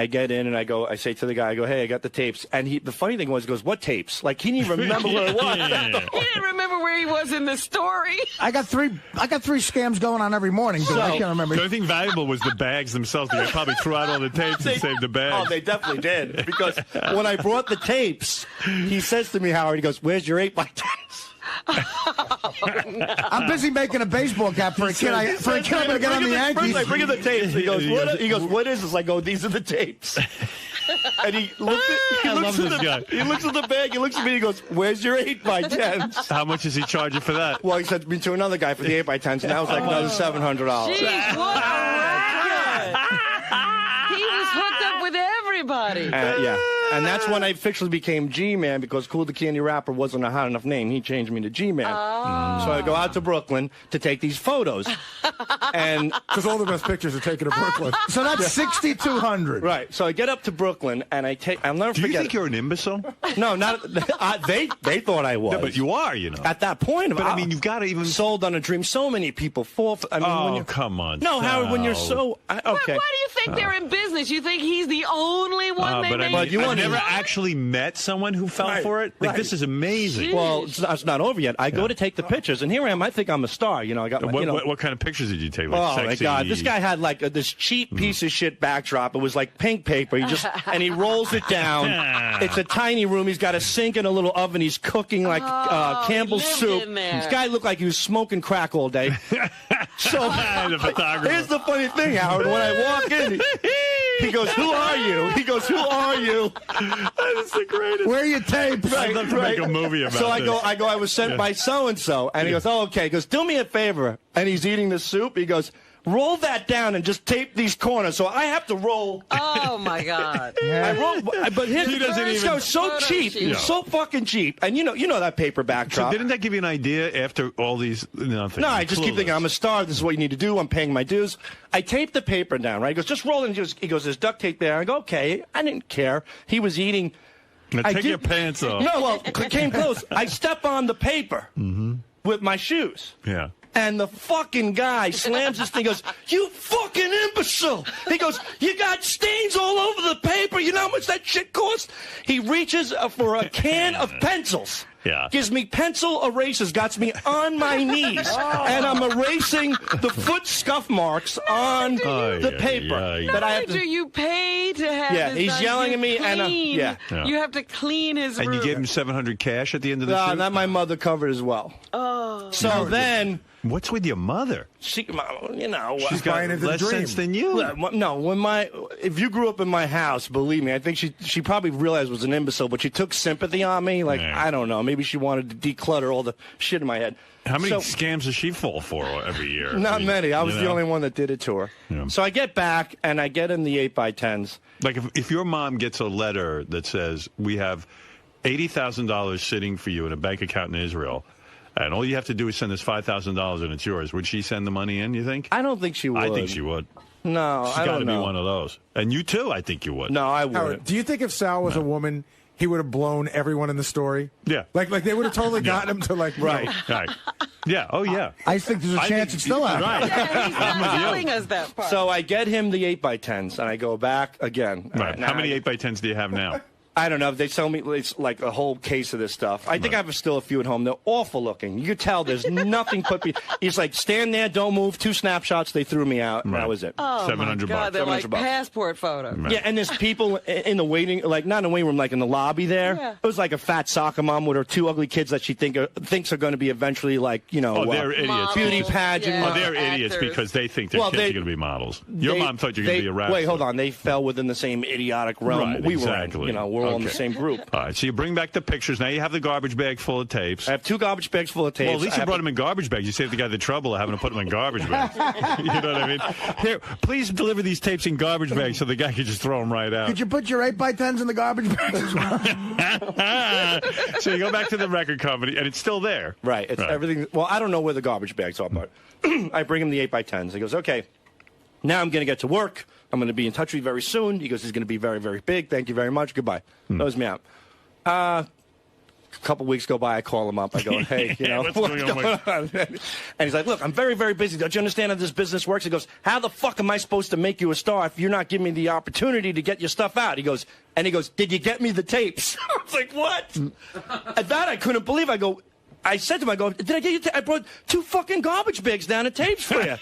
get in, and I say to the guy, I go, hey, I got the tapes. And the funny thing was, he goes, what tapes? Like, he didn't even remember where it was. He didn't remember where he was in the story. I got three scams going on every morning, but I can't remember. The only thing valuable was the bags themselves. They probably threw out all the tapes and saved the bags. Oh, they definitely did. Because when I brought the tapes, he says to me, Howard, he goes, where's your 8x10s? I'm busy making a baseball cap for a kid. I'm going to get on the Yankees. I bring him the tapes. He goes, what is this? I go, these are the tapes. And he looks at the bag, he looks at me, he goes, where's your 8x10s? How much is he charging for that? Well, he said me to another guy for the 8x10s, and that was like another $700. Jeez, what a racket. He was hooked up with everybody. Yeah. And that's when I officially became G-Man, because Cool the Candy Rapper wasn't a hot enough name. He changed me to G-Man. Oh. So I go out to Brooklyn to take these photos. And because all the best pictures are taken in Brooklyn. So that's 6,200. Right. So I get up to Brooklyn, and I'll never forget. Do you think you're an imbecile? No, not. They thought I was. No, but you are, At that point. But I mean, you've got to even sold on a dream. So many people fall. When you're, come on. No, Howard. When you're so okay. Why do you think they're in business? You think he's the only one they made? I've never actually met someone who fell for it. Like, this is amazing. Jeez. Well, it's not over yet. I go to take the pictures, and here I am. I think I'm a star. I got my, what kind of pictures did you take? Like oh my God! This guy had like this cheap piece of shit backdrop. It was like pink paper. And he rolls it down. It's a tiny room. He's got a sink and a little oven. He's cooking like Campbell's soup. This guy looked like he was smoking crack all day. So here's the funny thing, Howard. When I walk in, he goes, "Who are you?" He goes, "Who are you?" That is the greatest. Where are your tapes? I'd love to make a movie about So I go, I was sent by so-and-so. And he goes, oh, okay. He goes, do me a favor. And he's eating the soup. He goes, roll that down and just tape these corners. So I have to roll. Oh, my God. I roll, but he doesn't even. It was so cheap. It was so fucking cheap. And you know that paper backdrop. So didn't that give you an idea after all these? Nothing. No, I just keep thinking, I'm a star. This is what you need to do. I'm paying my dues. I tape the paper down, right? He goes, just roll it. He goes, there's duct tape there. I go, okay. I didn't care. He was eating. Now take your pants off. No, well, came close. I step on the paper with my shoes. Yeah. And the fucking guy slams this thing. He goes, you fucking imbecile. He goes, you got stains all over the paper. You know how much that shit costs? He reaches for a can of pencils. Yeah. Gives me pencil erasers, got me on my knees, and I'm erasing the foot scuff marks on the paper. Not only do you pay to have this he's done, yelling at me, clean. and you have to clean his room. And you gave him $700 cash at the end of the shoot? That my mother covered as well. Oh. So then... What's with your mother? She's got less sense than you. No, if you grew up in my house, believe me, I think she probably realized I was an imbecile, but she took sympathy on me. Like, I don't know, maybe she wanted to declutter all the shit in my head. How many scams does she fall for every year? Not many. I was the only one that did it to her. Yeah. So I get back, and I get in the 8x10s. Like, if your mom gets a letter that says, we have $80,000 sitting for you in a bank account in Israel, and all you have to do is send us $5,000 and it's yours. Would she send the money in, you think? I don't think she would. I think she would. No, She's got to be one of those. And you too, I think you would. No, I wouldn't. Howard, do you think if Sal was a woman, he would have blown everyone in the story? Yeah. Like they would have totally gotten him to Right. Yeah. Oh, yeah. I think there's a chance it's still out. Right. He's not telling us that part. So I get him the 8x10s, and I go back again. Right. How many 8x10s do you have now? I don't know. They sell me it's like a whole case of this stuff. I think I have still a few at home. They're awful looking. You could tell there's nothing put me. He's like, stand there, don't move. 2 snapshots. They threw me out. And that was it. Oh, $700. God, they're like passport photos. Right. Yeah, and there's people in the waiting, like not in the waiting room, like in the lobby there. Yeah. It was like a fat soccer mom with her 2 ugly kids that she thinks are going to be eventually like, they're idiots. Beauty pageant. Yeah. Oh, they're idiots because they think their kids are going to be models. Your mom thought you were going to be a rapper. Wait, hold on. They fell within the same idiotic realm we were in. We're all in the same group. All right, so you bring back the pictures. Now you have the garbage bag full of tapes. I have 2 garbage bags full of tapes. Well, at least you brought them in garbage bags. You saved the guy the trouble of having to put them in garbage bags. You know what I mean? Here, please deliver these tapes in garbage bags so the guy can just throw them right out. Could you put your 8x10s in the garbage bags as well? So you go back to the record company, and it's still there. Right. It's everything. Well, I don't know where the garbage bags are, but I bring him the 8x10s. He goes, okay, now I'm going to get to work. I'm going to be in touch with you very soon. He goes, he's going to be very, very big. Thank you very much. Goodbye. Throws me out. A couple weeks go by. I call him up. I go, hey, what's going on? And he's like, look, I'm very, very busy. Don't you understand how this business works? He goes, how the fuck am I supposed to make you a star if you're not giving me the opportunity to get your stuff out? He goes, did you get me the tapes? I was like, what? At that, I couldn't believe. I said to him, did I get you? I brought 2 fucking garbage bags down of tapes for you.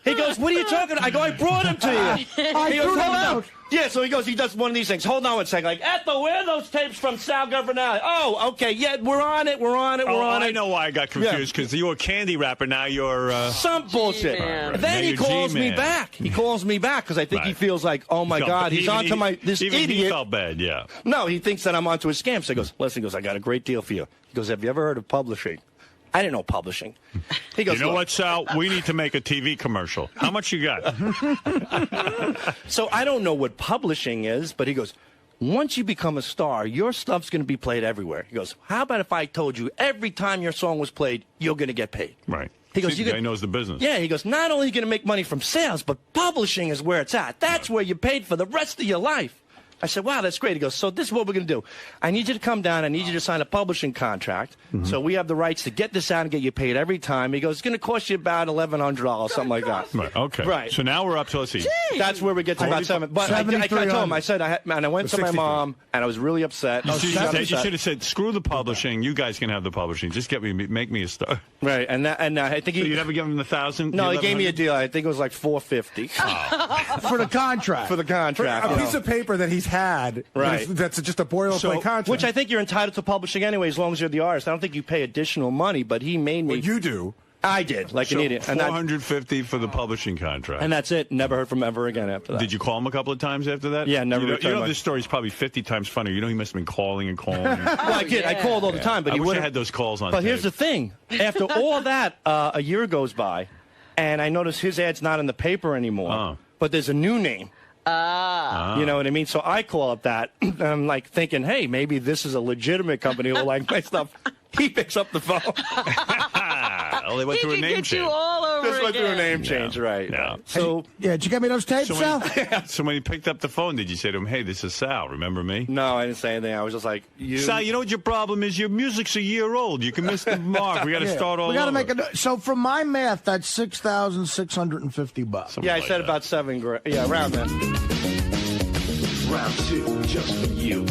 He goes, what are you talking about? I go, I brought them to you. He goes, hold on. Yeah, so he does one of these things. Hold on one second. Like, Ethel, where are those tapes from Sal Governale? Oh, okay, yeah, we're on it. I know why I got confused, because you're a candy rapper, now you're... Some bullshit. Right. Then he calls me back. He calls me back, because I think he feels like, oh my God, he's onto this idiot. He felt bad, yeah. No, he thinks that I'm onto his scam. So he goes, listen, I got a great deal for you. He goes, have you ever heard of publishing? I didn't know publishing. He goes, you know what, Sal? We need to make a TV commercial. How much you got? So I don't know what publishing is, but he goes, once you become a star, your stuff's going to be played everywhere. He goes, how about if I told you every time your song was played, you're going to get paid? Right. He goes, the guy knows the business. Yeah, he goes, not only are you going to make money from sales, but publishing is where it's at. That's where you're paid for the rest of your life. I said, wow, that's great. He goes, so this is what we're going to do. I need you to come down. I need you to sign a publishing contract. So we have the rights to get this out and get you paid every time. He goes, it's going to cost you about $1,100, something like that. Right, okay. Right. So now we're up to, let's see. That's where we get to about 7. But I told him, I said, and I went to my mom, and I was really upset. You should have said, screw the publishing. You guys can have the publishing. Just make me a star. Right, and I think you never give him the 1,000? No, he gave me a deal. I think it was like $450. Oh. For the contract. For the contract. For a piece of paper that he's had. Right. That's just a boilerplate contract. Which I think you're entitled to publishing anyway, as long as you're the artist. I don't think you pay additional money, but he made me. Well, you do. I did, like an idiot. $450 for the publishing contract. And that's it. Never heard from him ever again after that. Did you call him a couple of times after that? Yeah, never returned. This story's probably 50 times funnier. You know, he must have been calling and calling. Well, I did. I called all the time, but I wish I had those calls on But tape. here's the thing. After all that, a year goes by, and I notice his ad's not in the paper anymore, but there's a new name. You know what I mean? So I call up that, and I'm like thinking, hey, maybe this is a legitimate company who will like my stuff. He picks up the phone. Well, they went through a name change. You all over Just went through a name change, right? Yeah. So did you get me those tapes, Sal? So when he picked up the phone, did you say to him, hey, this is Sal, remember me? No, I didn't say anything. I was just like, Sal, you know what your problem is? Your music's a year old. You can miss the mark. We got to start all over. We got to make a... So from my math, that's $6,650. Yeah, I said about $7,000. Yeah, around that. Round 2, just for you.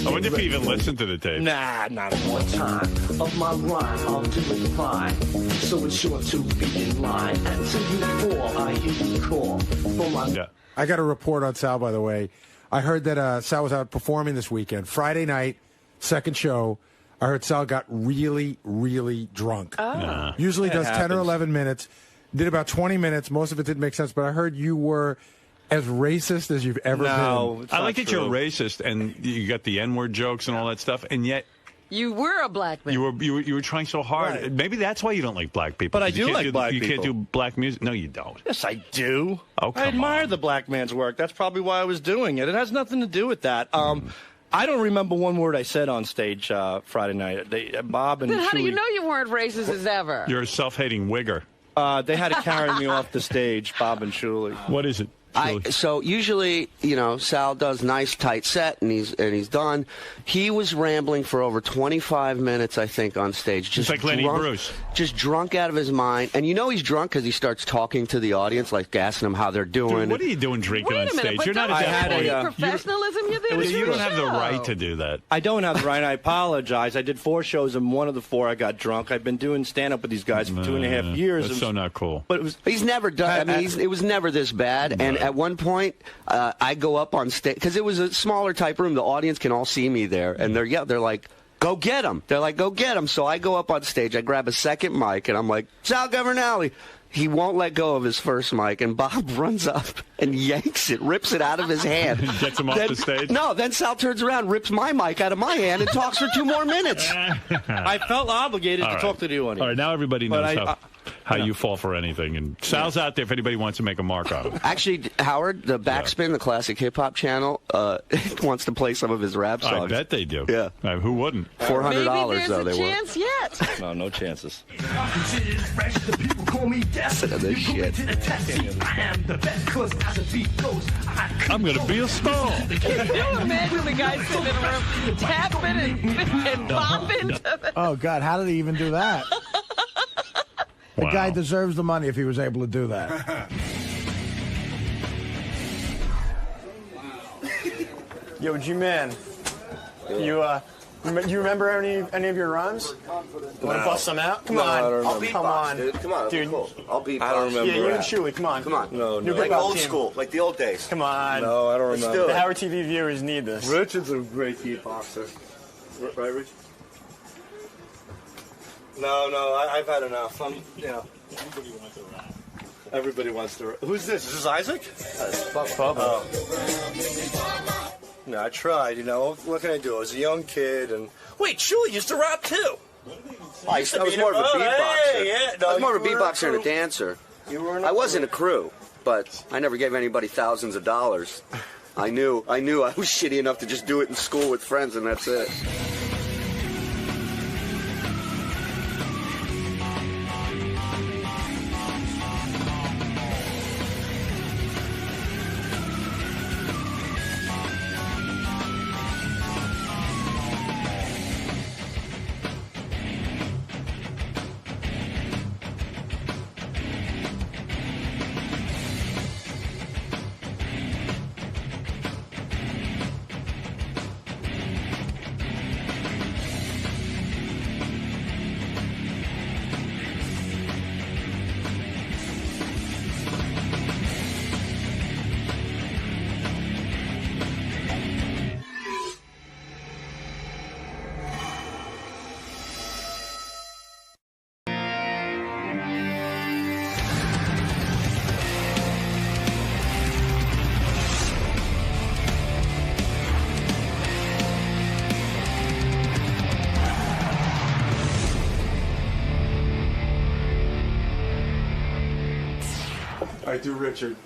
I wonder if he even listened to the tape. Nah, not one time of my rhyme, I'll do it fine. So it's sure to be in line. Until you fall, I hear you call. I got a report on Sal, by the way. I heard that Sal was out performing this weekend. Friday night, second show. I heard Sal got really, really drunk. Usually does 10 or 11 minutes. Did about 20 minutes. Most of it didn't make sense, but I heard you were as racist as you've ever been. I like that you're racist and you got the N-word jokes and all that stuff, and yet you were a black man. You were trying so hard. Right. Maybe that's why you don't like black people. But I do like black people. You can't do black music. No, you don't. Yes, I do. Oh, come I admire on. the black man's work. That's probably why I was doing it. It has nothing to do with that. I don't remember one word I said on stage Friday night. Bob and Then how do you Chewy- know you weren't racist as ever? You're a self-hating wigger. They had to carry me off the stage, Bob and Shuley. What is it? So usually, Sal does nice tight set and he's done. He was rambling for over 25 minutes, I think, on stage. Just like Lenny Bruce. Just drunk out of his mind. And he's drunk because he starts talking to the audience, like asking them how they're doing. Dude, what are you doing drinking on stage? You're not professionalism. You don't have the right to do that. I don't have the right. I apologize. I did 4 shows, and one of the 4 I got drunk. I've been doing stand-up with these guys for 2.5 years. That's so not cool. But he's never done. It was never this bad. And at one point, I go up on stage because it was a smaller type room. The audience can all see me there, and they're like, "Go get him!" They're like, "Go get him!" So I go up on stage. I grab a second mic, and I'm like, "Sal Governale." He won't let go of his first mic, and Bob runs up and yanks it, rips it out of his hand. Gets him off the stage? No, then Sal turns around, rips my mic out of my hand, and talks for 2 more minutes. I felt obligated to talk to the audience. All right, now everybody knows how you fall for anything. And Sal's out there if anybody wants to make a mark on him. Actually, Howard, the Backspin, the classic hip-hop channel, wants to play some of his rap songs. I bet they do. Yeah. Who wouldn't? $400, though, they were. Maybe there's a chance yet. No, no chances. I'm going to be a star. Can you imagine the guy sitting in a room tapping and bopping? Oh, God, how did he even do that? The guy deserves the money if he was able to do that. Yo, G-Man, you remember any of your runs? You want to bust some out? Come on. I'll beatbox, dude. Come on, dude. Cool. I'll beatbox. I don't remember. Yeah, you and Shuli, come on. Come on. No. Like old school, like the old days. Come on. No, I don't Let's remember. do it. The Howard TV viewers need this. Richard's a great beatboxer. Right, Rich? No, I've had enough. Everybody wants to rap. Who's this? Is this Isaac? Bubba. No, I tried, What can I do? I was a young kid, and... Wait, Shuli used to rap, too! I was more of a beatboxer. I was more of a beatboxer and a dancer. I was in a crew, but I never gave anybody thousands of dollars. I knew I was shitty enough to just do it in school with friends, and that's it.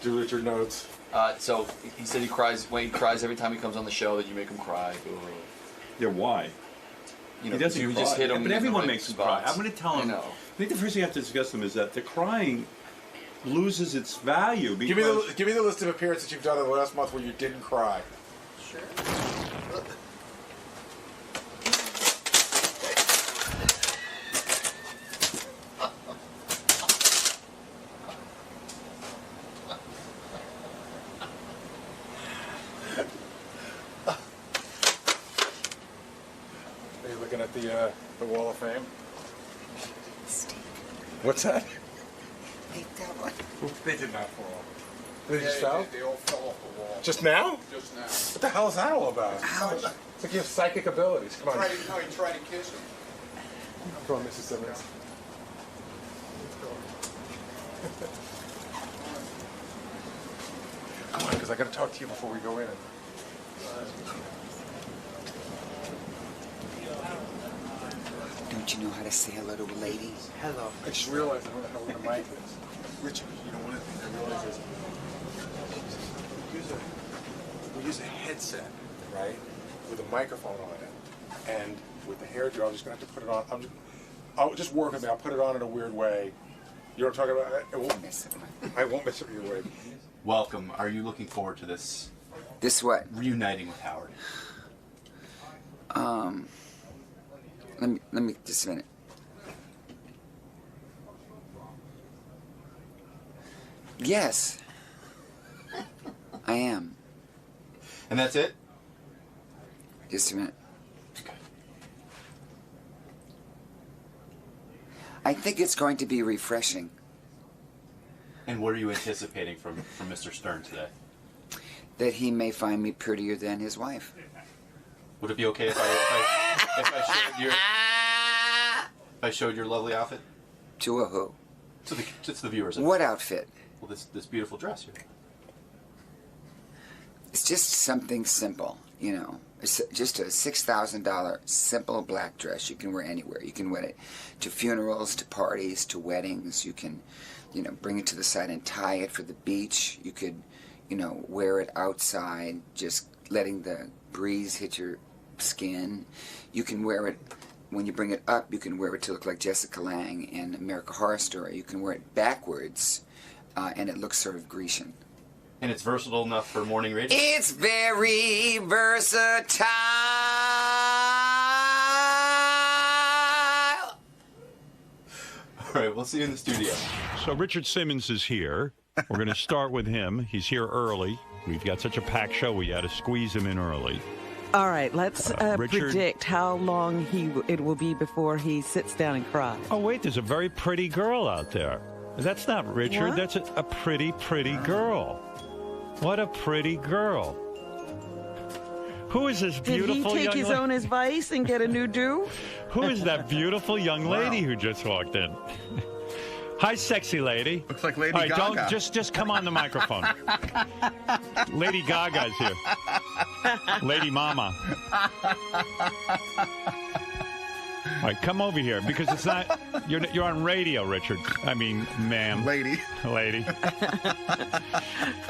Do Richard notes. So he said Wayne cries every time he comes on the show, that you make him cry. Yeah, why? He doesn't you cry. just hit him. But everyone makes him cry. spots. I'm going to tell him. I know. I think the first thing you have to discuss them is that the crying loses its value. Because Give me the list of appearances you've done in the last month where you didn't cry. Sure. Are you looking at the Wall of Fame? What's that? They did not fall. They just fell? They all fell off the wall. Just now? Just now. What the hell is that all about? It's like you have psychic abilities. Come on. He tried to kiss him. Come on, Mrs. Simmons. Come on, because I got to talk to you before we go in. Don't you know how to say hello to a lady? Hello. I just realized I don't know where the mic is. Richard, one of the things I realized is we use a headset, right, with a microphone on it, and with the hair dryer, I'm just going to have to put it on. I'll just work with it. I'll put it on in a weird way, You know what I'm talking about? I won't mess up your wig. Welcome. Are you looking forward to this? This what? Reuniting with Howard. Let me just a minute. Yes, I am. And that's it? Just a minute. I think it's going to be refreshing. And what are you anticipating from Mr. Stern today? That he may find me prettier than his wife. Would it be okay if I showed your lovely outfit? To a who? To the viewers. What outfit? Well, this beautiful dress here. It's just something simple, you know. It's just a $6,000 simple black dress you can wear anywhere. You can wear it to funerals, to parties, to weddings. You can, you know, bring it to the side and tie it for the beach. You could, you know, wear it outside, just letting the breeze hit your skin. You can wear it, when you bring it up, you can wear it to look like Jessica Lange in American Horror Story. You can wear it backwards, and it looks sort of Grecian. And it's versatile enough for morning radio? It's very versatile. All right, we'll see you in the studio. So Richard Simmons is here. We're going to start with him. He's here early. We've got such a packed show, we had to squeeze him in early. All right, let's Richard, predict how long it will be before he sits down and cries. Oh, wait, there's a very pretty girl out there. That's not Richard. What? That's a pretty, pretty girl. What a pretty girl. Who is this beautiful young lady? Did he take his own advice and get a new do? Who is that beautiful young lady who just walked in? Hi, sexy lady. Looks like Lady All right, Gaga. Don't just come on the microphone. Lady Gaga's here. Lady Mama. All right, come over here because it's not. You're on radio, Richard. I mean, ma'am. Lady.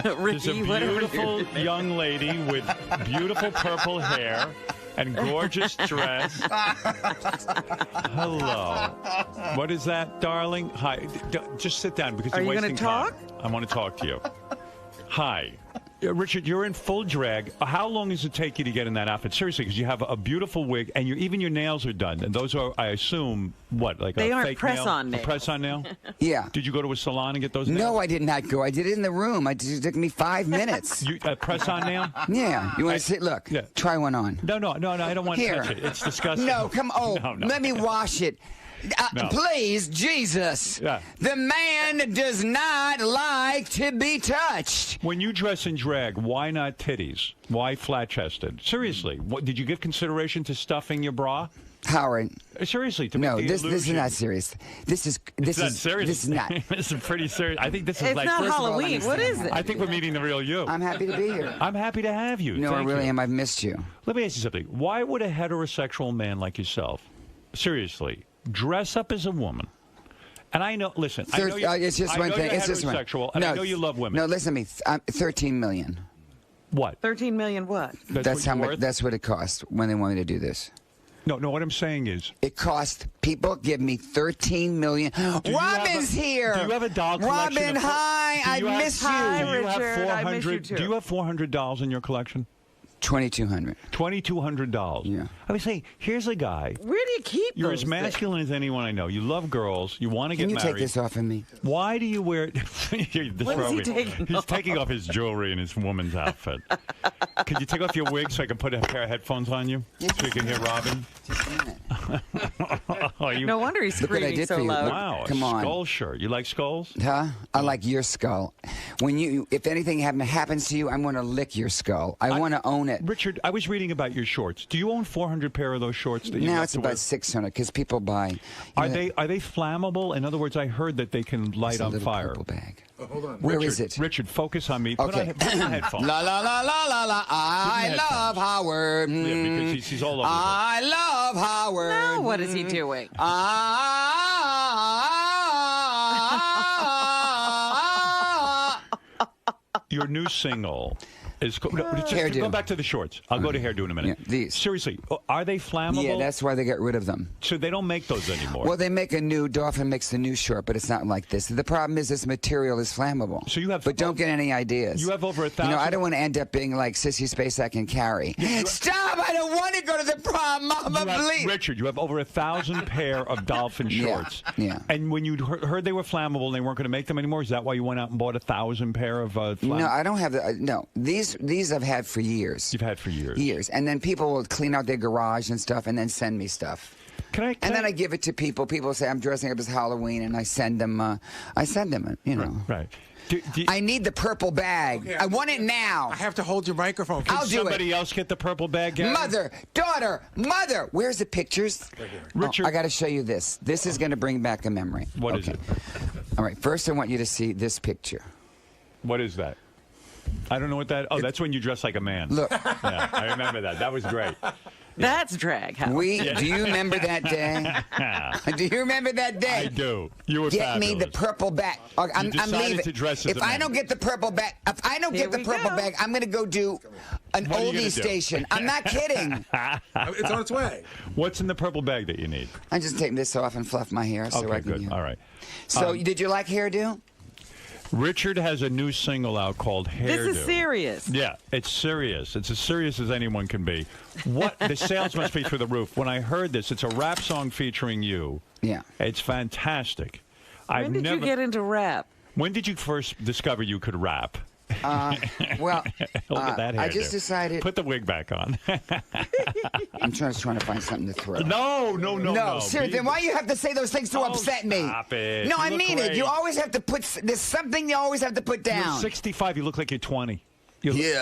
There's a beautiful young lady with beautiful purple hair and gorgeous dress. Hello. What is that, darling? Hi. Just sit down because you're wasting time. I want to talk to you. Hi. Richard, you're in full drag. How long does it take you to get in that outfit? Seriously, because you have a beautiful wig, and even your nails are done. And those are, I assume, what, like they a aren't fake press-on nail? nails. A press-on nail? Yeah. Did you go to a salon and get those nails? No, I did not go. I did it in the room. It took me 5 minutes. A press-on nail? Yeah. You want to sit? Look. Yeah. Try one on. No, I don't want to touch it. It's disgusting. No, come on. No. Let me wash it. No. Please, Jesus. Yeah. The man does not like to be touched. When you dress in drag, why not titties? Why flat-chested? Seriously, did you give consideration to stuffing your bra? Howard. Seriously, to no, make the this is not serious. This is not serious. This is not. This is pretty serious. I think this is it's like not Halloween. What is it? I think we're meeting the real you. I'm happy to be here. I'm happy to have you. No, Thank I really you. am. I've missed you. Let me ask you something. Why would a heterosexual man like yourself, seriously, dress up as a woman? And I know. Listen, I know it's just one thing. It's just one. Heterosexual, and I know you love women. No, listen to me. 13 million. What? 13 million what? That's how much. That's what it costs when they want me to do this. No. What I'm saying is, it costs. People give me 13 million. Robin's here. Do you have a doll collection? Robin, hi. I miss you. Hi, Richard. I miss you too. Do you have 400 dolls in your collection? $2,200. $2,200. Yeah. I would say, here's a guy. Where do you keep You're those as masculine as anyone I know. You love girls. You want to get married. Can you take this off of me? Why do you wear? What is he taking He's off? taking off his jewelry and his woman's outfit. Could you take off your wig so I can put a pair of headphones on you so you can hear Robin? Just a minute. No wonder he's Look what I screaming did so for you. loud. Wow, Come a on. skull shirt. You like skulls? Huh? I like your skull. If anything happens to you, I'm going to lick your skull. I want to own it. Richard, I was reading about your shorts. Do you own 400 pair of those shorts? That you Now love it's to about wear? 600 because people buy. Are they flammable? In other words, I heard that they can light It's a on little fire. purple bag. Oh, hold on. Where Richard, is it? Richard, focus on me. Okay. Put on headphones. La la la la la la. I Put in love Howard. Yeah, because he's all over. I love Howard. Now what is he doing? Your new single. Is go back to the shorts. I'll go to hairdo in a minute. Yeah, these. Seriously, are they flammable? Yeah, that's why they got rid of them. So they don't make those anymore. Well, they make a new. Dolphin makes the new short, but it's not like this. The problem is this material is flammable. So you have, but don't get any ideas. You have over 1,000. You know, I don't want to end up being like Sissy Spacek and Carrie. Stop! I don't want to go to the prom, Mama. Please. Richard, you have over 1,000 pair of Dolphin shorts. Yeah. And when you heard they were flammable and they weren't going to make them anymore, is that why you went out and bought 1,000 pair of? No, I don't have the. No, these I've had for years. You've had for years. Years, and then people will clean out their garage and stuff, and then send me stuff. Then I give it to people. People say I'm dressing up as Halloween, and I send them. You know. Right. I need the purple bag. Okay, I want it now. I have to hold your microphone. I'll do it. Somebody else get the purple bag, Gary? Mother, daughter, mother. Where's the pictures? Right here. Richard, I got to show you this. This is going to bring back a memory. What is it? All right. First, I want you to see this picture. What is that? I don't know what that. Oh, that's when you dress like a man. Look. Yeah, I remember that. That was great. That's drag. Do you remember that day? Do you remember that day? I do. You were Get me the purple bag. I'm leaving. To dress as if I don't get the purple bag, I'm going to go do an oldie station. I'm not kidding. It's on its way. What's in the purple bag that you need? I just take this off and fluff my hair so I can. Good. All right. So, did you like hairdo? Richard has a new single out called Hairdo. This is serious. Yeah, it's serious. It's as serious as anyone can be. What the sales must be through the roof. When I heard this, it's a rap song featuring you. Yeah. It's fantastic. When did you get into rap? When did you first discover you could rap? Well, look at that hairdo. I just decided. Put the wig back on. I'm trying to find something to throw. No. Seriously, then why you have to say those things to upset me? Stop it. No, I mean it. You always have to put. There's something you always have to put down. You're 65. You look like you're 20.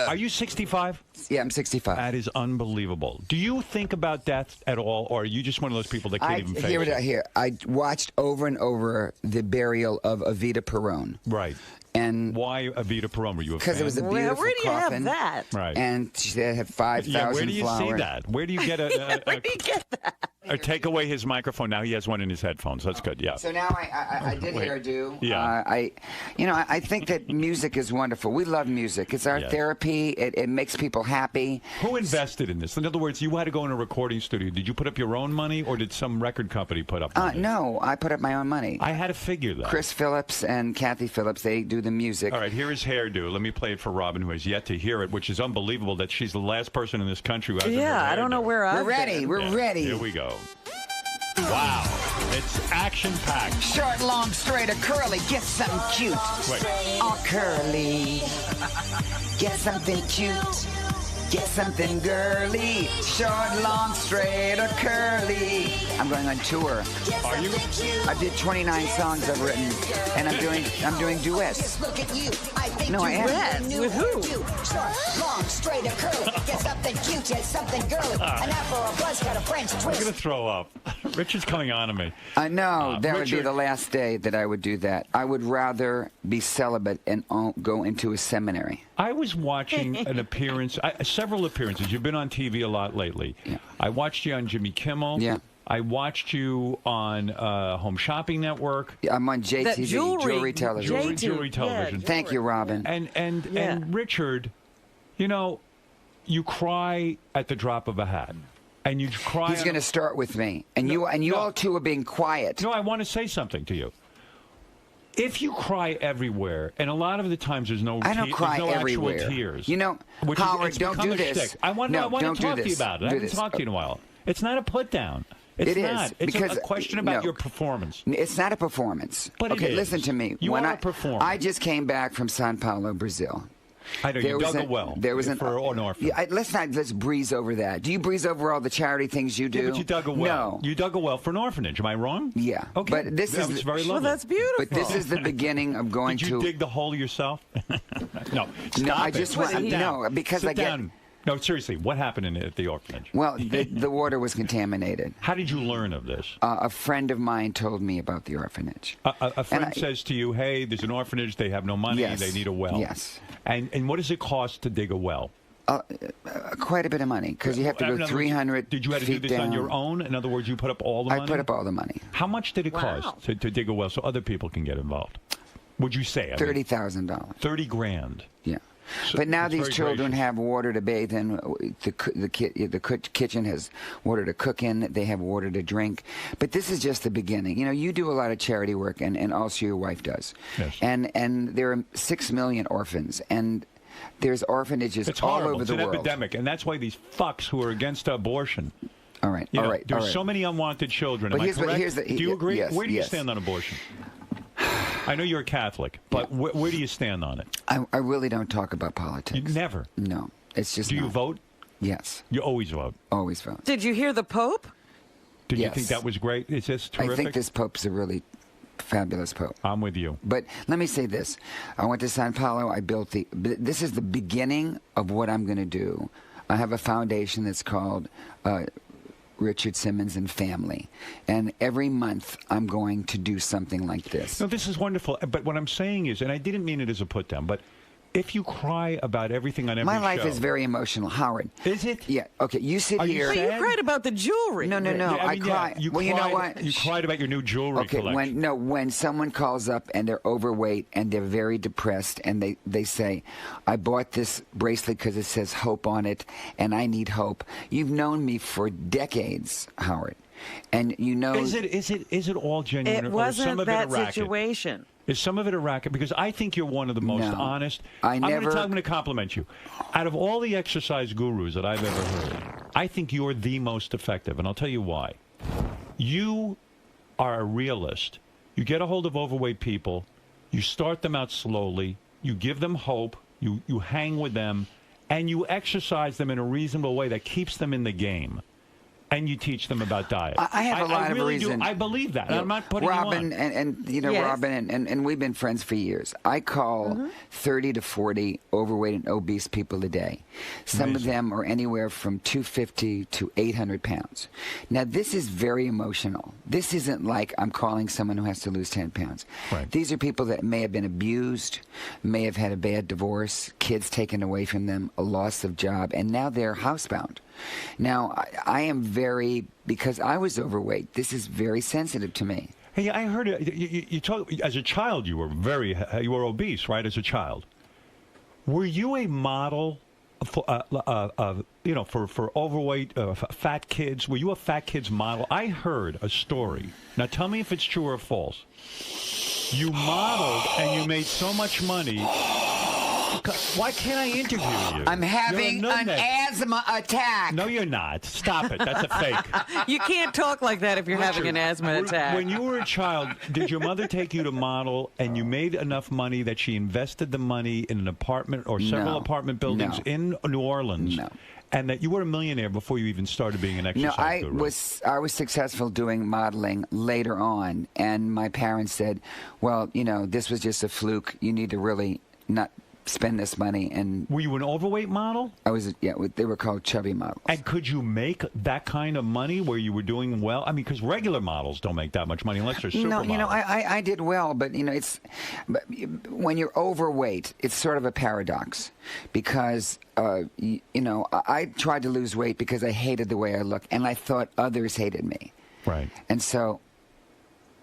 Are you 65? Yeah, I'm 65. That is unbelievable. Do you think about death at all, or are you just one of those people that can't even face it? I watched over and over the burial of Evita Peron. Right. And why Evita Peron? Were you a fan? Because it was a beautiful Where do you coffin. have that? Right. And she had 5,000 flowers. Where do you see that? Where do you get Where do you get that? Or take away his microphone. Now he has one in his headphones. That's good. Yeah. So now I did hairdo. Yeah. I think that music is wonderful. We love music. It's our therapy. It makes people happy. Who invested in this? In other words, you had to go in a recording studio. Did you put up your own money, or did some record company put up money? No, I put up my own money. I had to figure that. Chris Phillips and Kathy Phillips, they do the music. All right, here is Hairdo. Let me play it for Robin, who has yet to hear it, which is unbelievable that she's the last person in this country who hasn't heard I don't know where I'm. We're ready. We're ready. Here we go. Wow. It's action-packed. Short, long, straight, or curly. Get something cute. Wait. Or curly. Get something cute. Get something girly. Short, long, straight, or curly. I'm going on tour. Are you? I did 29 songs I've written, and I'm doing duets. No, I am. With who? Short, long, straight, or curly. Get something cute, get something girly. An apple or a buzz got a French twist. I'm going to throw up. Richard's coming on to me. No, that would be the last day that I would do that. I would rather be celibate and go into a seminary. I was watching an appearance, several appearances. You've been on TV a lot lately. Yeah. I watched you on Jimmy Kimmel. Yeah. I watched you on Home Shopping Network. Yeah, I'm on JTV, jewelry television. Jewelry television. Thank you, Robin. And Richard, you cry at the drop of a hat. And you cry. He's going to start with me. And you all two are being quiet. No, I want to say something to you. If you cry everywhere, and a lot of the times there's no I don't cry everywhere. Actual tears. Howard, don't do this. I want to talk to you about it. I haven't talked to you in a while. It's not a put down. It's not. It's a question about your performance. It's not a performance. But okay, it is. Listen to me. You are a performer. I just came back from Sao Paulo, Brazil. I know, you dug a well for an orphan. Yeah, let's breeze over that. Do you breeze over all the charity things you do? Yeah, but you dug a well. No. You dug a well for an orphanage. Am I wrong? Yeah. Okay. But this is very lovely. Well, that's beautiful. But this is the beginning of going Did you dig the hole yourself? No. No, I just want because Sit down. No, seriously, what happened at the orphanage? Well, the water was contaminated. How did you learn of this? A friend of mine told me about the orphanage. A friend says to you, hey, there's an orphanage, they have no money, they need a well. Yes. And what does it cost to dig a well? Quite a bit of money, because you have to go 300 feet down. Did you have to do this on your own? In other words, you put up all the money? I put up all the money. How much did it cost to dig a well so other people can get involved? Would you say? $30,000. 30 grand. Yeah. But now these children have water to bathe in. The kitchen has water to cook in. They have water to drink. But this is just the beginning. You know, you do a lot of charity work, and also your wife does. Yes. And there are 6 million orphans, and there's orphanages all over the world. It's an epidemic, and that's why these fucks who are against abortion. All right, You know, all right. There's so many unwanted children. Am I correct? Do you agree? Yes, Where do you yes. stand on abortion? I know you're a Catholic, but where do you stand on it? I really don't talk about politics. You never? No. It's just Do you vote? Yes. You always vote? Always vote. Did you hear the Pope? Did you Yes. think that was great? Is this terrific? I think this Pope's a really fabulous Pope. I'm with you. But let me say this. I went to Sao Paulo. I built this is the beginning of what I'm going to do. I have a foundation that's called Richard Simmons and Family. And every month I'm going to do something like this. No, this is wonderful. But what I'm saying is, and I didn't mean it as a put down, but if you cry about everything on every show. My life is very emotional, Howard. Is it? Yeah. Okay, you sit here. But you cried about the jewelry. No. I cry. Well, you know what? You cried about your new jewelry collection. When someone calls up and they're overweight and they're very depressed and they say, I bought this bracelet because it says hope on it and I need hope. You've known me for decades, Howard. And you know. Is it all genuine? It or is some wasn't of that it a racket? situation. Is some of it a racket? Because I think you're one of the most honest. I'm going to compliment you. Out of all the exercise gurus that I've ever heard, I think you're the most effective, and I'll tell you why. You are a realist. You get a hold of overweight people. You start them out slowly. You give them hope. You hang with them, and you exercise them in a reasonable way that keeps them in the game. And you teach them about diet. I have a lot of really reason. I believe that. I'm not putting Robin you on. and you know Yes. Robin and we've been friends for years. I call 30 to 40 overweight and obese people a day. Some of them are anywhere from 250 to 800 pounds. Now this is very emotional. This isn't like I'm calling someone who has to lose 10 pounds. Right. These are people that may have been abused, may have had a bad divorce, kids taken away from them, a loss of job, and now they're housebound. Now, I am because I was overweight, this is very sensitive to me. Hey, I heard you talk as a child. You were obese, right? As a child, were you a model for for overweight fat kids? Were you a fat kid's model? I heard a story. Now, tell me if it's true or false. You modeled and you made so much money. Why can't I interview you? I'm having an asthma attack. No, you're not. Stop it. That's a fake. You can't talk like that if you're having an asthma attack. When you were a child, did your mother take you to model and you made enough money that she invested the money in an apartment or several apartment buildings in New Orleans? No. And that you were a millionaire before you even started being an exercise guru? I was successful doing modeling later on, and my parents said, well, you know, this was just a fluke. You need to really not spend this money. And were you an overweight model? I was. Yeah, they were called chubby models. And could you make that kind of money where you were doing well? I mean, because regular models don't make that much money unless they're supermodels. No, you know, I did well, but you know, but when you're overweight, it's sort of a paradox because you know, I tried to lose weight because I hated the way I look, and I thought others hated me. Right. And so.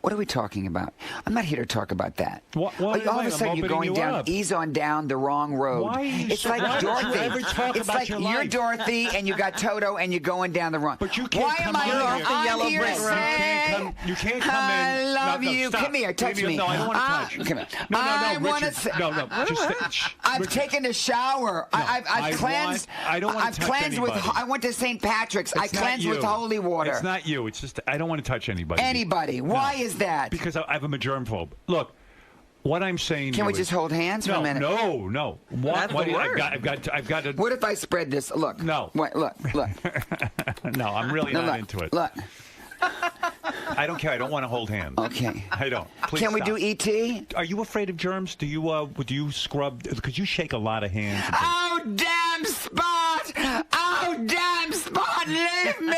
What are we talking about? I'm not here to talk about that. All of a sudden, you're going down, ease on down the wrong road. Why are you it's like Dorothy. It's like you're Dorothy and you got Toto and you're going down the wrong. But you can't come in here. I'm here to say, you can't come in. I love you. Stop. Come here, touch me. No, I don't want to touch. Come here. No, Richard. Just I've taken a shower. I've cleansed. I don't want to touch anybody. I went to St. Patrick's. I cleansed with holy water. It's not you. It's just I don't want to touch anybody. Anybody. Why is that? Because I have a germphobe. Look, what I'm saying. Can we just hold hands for a minute? No. I've got to. What if I spread this? Look. No. Wait, look. No, I'm really not into it. Look. I don't care. I don't want to hold hands. Okay. I don't. Please Can we stop. do E.T.? Are you afraid of germs? Do you scrub? Because you shake a lot of hands. Oh, damn spot! Oh, damn, Spot, leave me!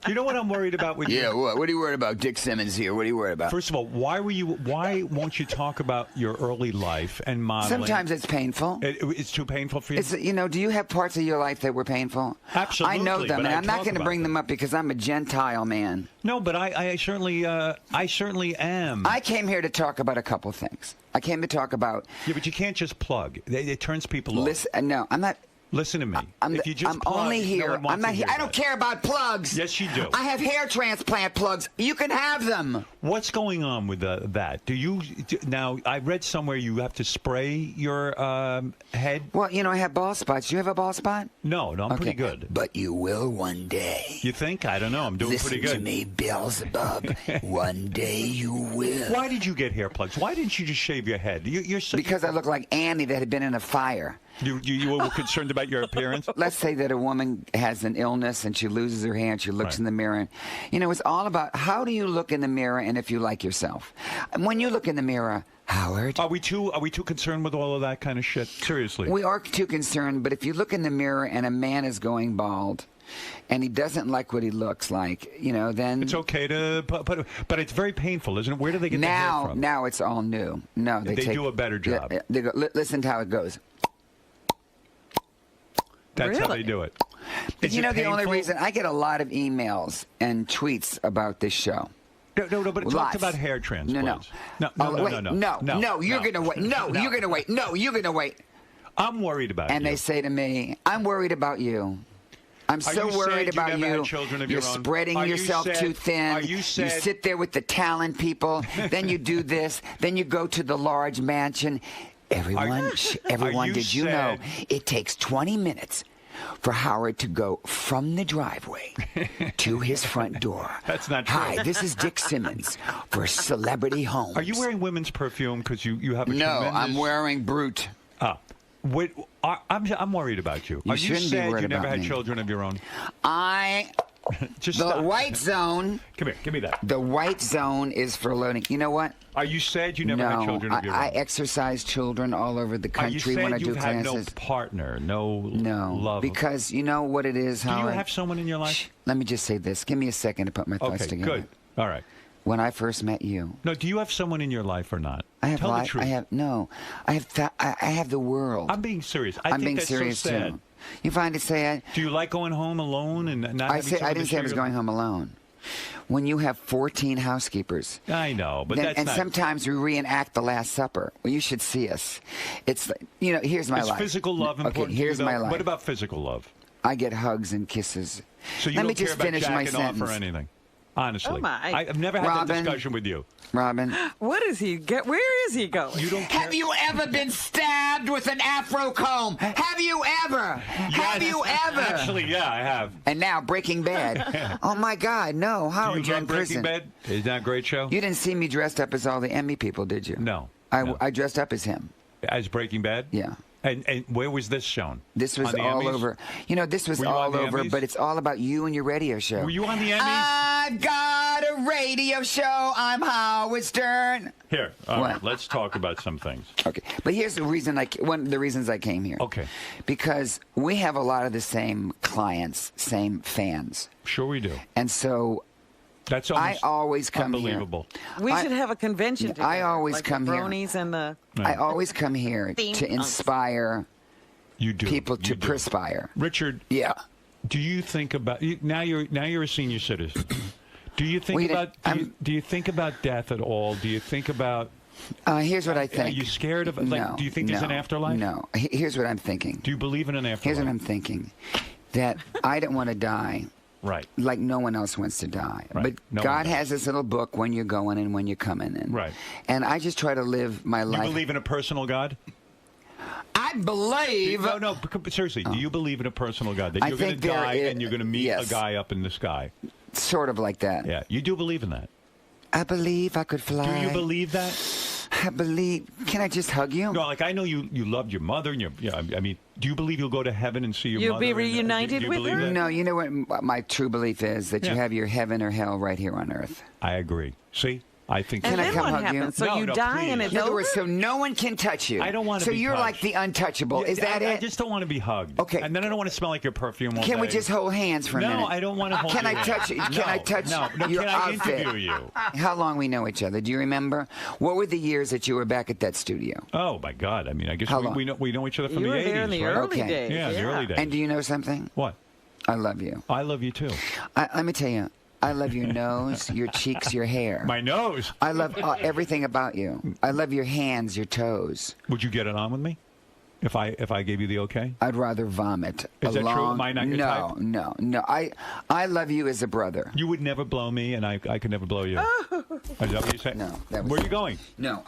You know what I'm worried about with you? Yeah, what are you worried about? Dick Simmons here. What are you worried about? First of all, why won't you talk about your early life and modeling? Sometimes it's painful. It's too painful for you? Do you have parts of your life that were painful? Absolutely. I know them, and I'm not going to bring them up because I'm a Gentile man. No, but I certainly am. I came here to talk about a couple things. I came to talk about... Yeah, but you can't just plug. It turns people off. Listen, no, I'm not... Listen to me. I'm only here. I'm not here. I don't care about plugs. Yes, you do. I have hair transplant plugs. You can have them. What's going on with that? Now, I read somewhere you have to spray your head. Well, I have bald spots. Do you have a bald spot? No, I'm pretty good. But you will one day. You think? I don't know. I'm doing pretty good. Listen to me, Beelzebub. One day you will. Why did you get hair plugs? Why didn't you just shave your head? Because I look like Annie that had been in a fire. You were concerned about your appearance? Let's say that a woman has an illness and she loses her hair and she looks in the mirror. It's all about how do you look in the mirror and if you like yourself. And when you look in the mirror, Howard. Are we too concerned with all of that kind of shit? Seriously. We are too concerned, but if you look in the mirror and a man is going bald and he doesn't like what he looks like, then... It's okay to put but it's very painful, isn't it? Where do they get the hair from? Now it's all new. No, they do a better job. They go, listen to how it goes. That's how they do it. But the only reason I get a lot of emails and tweets about this show. No, but it talks about hair transplants. No, you're going to wait. No, you're going to wait. No, you're going to wait. I'm worried about you. And they say to me, I'm worried about you. I'm so worried about you. You're spreading yourself too thin. You sit there with the talent people. Then you do this. Then you go to the large mansion. Everyone, did you know it takes 20 minutes for Howard to go from the driveway to his front door? That's not true. Hi, this is Dick Simmons for Celebrity Homes. Are you wearing women's perfume because you have a No, tremendous... I'm wearing Brute. Wait, I'm worried about you. Are you sad you never had children of your own? The white zone. Come here, give me that. The white zone is for loading. You know what? Are you sad you never had children of your own? I exercise children all over the country when I do classes. Are you sad you've had no partner, no love? Because you know what it is, Howard? Do you have someone in your life? Let me just say this. Give me a second to put my thoughts together. Okay, good. All right. When I first met you. No, do you have someone in your life or not? Tell the truth. I have the world. I'm being serious. I'm being serious so sad. too. You find it sad? Do you like going home alone and not? I didn't say I was going home alone. When you have 14 housekeepers. I know, but that's not... sometimes we reenact the Last Supper. Well, you should see us. It's here's my life. Is physical love important? Okay, here's my life. What about physical love? I get hugs and kisses. So you Let don't me care just about finish my jacking off sentence. or anything? Honestly. Oh my. I've never had that discussion with you. Robin. What is he where is he going? You don't care. Have you ever been stabbed with an afro comb? Have you ever? Yes. Have you ever? Actually, yeah, I have. And now Breaking Bad. Oh my God, no. Howard, you're in prison. Breaking Bad? Isn't that a great show? You didn't see me dressed up as all the Emmy people, did you? No. I dressed up as him. As Breaking Bad? Yeah. And where was this shown? This was all over. This was all over, but it's all about you and your radio show. Were you on the Emmys? I've got a radio show. I'm Howard Stern. Here, all right, let's talk about some things. Okay, but here's the reason. One of the reasons I came here. Okay. Because we have a lot of the same clients, same fans. Sure, we do. And so. That's I always come unbelievable. Here. We should have a convention together. I always come the here. bronies and the... I always come here to inspire people to perspire. Richard. Yeah. Do you think about now? You're a senior citizen. Do you think do you think about death at all? Do you think about? Here's what I think. Are you scared of? No. Do you think there's an afterlife? No. Here's what I'm thinking. Do you believe in an afterlife? Here's what I'm thinking. That I don't want to die. Right. Like no one else wants to die. Right. But God has this little book when you're going and when you're coming in. Right. And I just try to live my life. You believe in a personal God? I believe. No, seriously. Do you believe in a personal God? That you're going to die and you're going to meet a guy up in the sky? Sort of like that. Yeah. You do believe in that? I believe I could fly. Do you believe that? I believe. Can I just hug you? No, like I know you loved your mother, and I mean, do you believe you'll go to heaven and see your mother? You'll be reunited with her? That? No, you know what my true belief is? That you have your heaven or hell right here on earth. I agree. See? I think. Can I come hug you? So you die and it's over? So no one can touch you. I don't want to So be you're touched. like the untouchable. Is that it? I just don't want to be hugged. Okay. And then I don't want to smell like your perfume all Can we day. just hold hands for a minute? No, I don't want to hold Can I your touch? hand. Can I touch your can I outfit? interview you? How long we know each other? Do you remember? What were the years that you were back at that studio? Oh my God! I mean, I guess we know each other from You the were 80s. there in the right? early days. Yeah, the early days. And do you know something? What? I love you. I love you too. Let me tell you. I love your nose, your cheeks, your hair. My nose. I love everything about you. I love your hands, your toes. Would you get it on with me? If I gave you the okay? I'd rather vomit. Is that true? Am I not your type? No. I love you as a brother. You would never blow me, and I could never blow you. Is that what you said? No. Where are you going? No.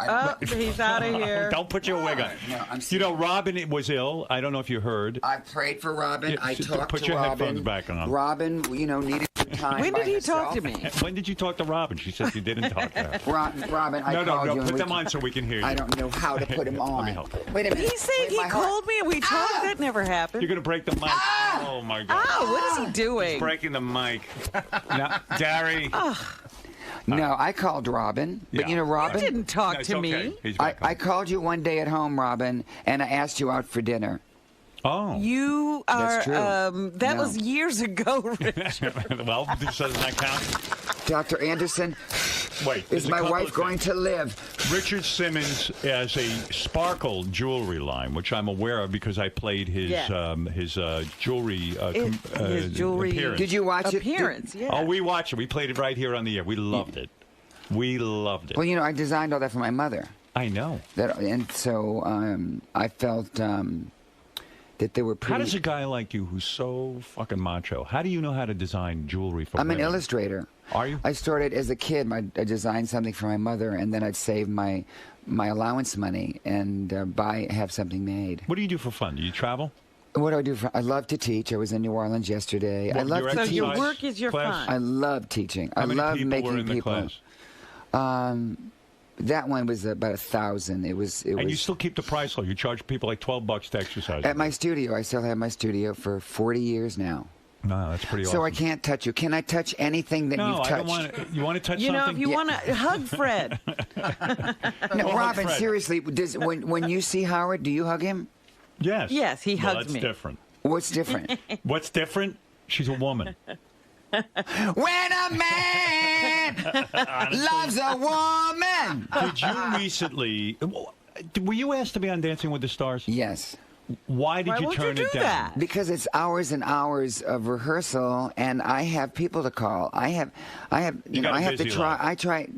He's out of here. Don't put your wig on. No, I'm You know, Robin was ill. I don't know if you heard. I prayed for Robin. I talked Put to your Robin. headphones back on. Robin, needed some time. When did he talk to me? When did you talk to Robin? She said you didn't talk to her. Robin, I called you. No, put them on so we can hear you. I don't know how to put them on. Let me help. Wait a minute. He's saying he called me and we talked. That never happened. You're going to break the mic. Oh, my God. Oh, what is he doing? He's breaking the mic. Now, Gary. No, I called Robin. But Robin. You didn't talk to me. Okay. He's I called you one day at home, Robin, and I asked you out for dinner. Oh. You are. That's true. That was years ago, Richard. Well, doesn't that count? Dr. Anderson, is my wife going to live? Richard Simmons has a sparkle jewelry line, which I'm aware of because I played his jewelry his jewelry appearance. Did you watch appearance? Yeah. Oh, we watched it. We played it right here on the air. We loved it. We loved it. Well, I designed all that for my mother. I know. And so I felt that they were pretty... How does a guy like you, who's so fucking macho, how do you know how to design jewelry for women? I'm an illustrator. Are you? I started as a kid. I designed something for my mother, and then I'd save my allowance money and have something made. What do you do for fun? Do you travel? What do I do? I love to teach. I was in New Orleans yesterday. I love to teach. So your work is your fun. I love teaching. How many love people making were in people. The class? That one was about 1,000. It was. And you still keep the price low. You charge people like $12 to exercise. At my studio, I still have my studio for 40 years now. No, that's pretty awesome. So I can't touch you. Can I touch anything that you've touched? No, I don't want to. You want to touch something? something? If you want to hug Fred. No, Robin, seriously, when you see Howard, do you hug him? Yes. Yes, he hugs me. That's different. What's different? What's different? She's a woman. When a man loves a woman. Did you recently... Were you asked to be on Dancing with the Stars? Yes. Why did you turn it down? That? Because it's hours and hours of rehearsal, and I have people to call. I have to try. Life.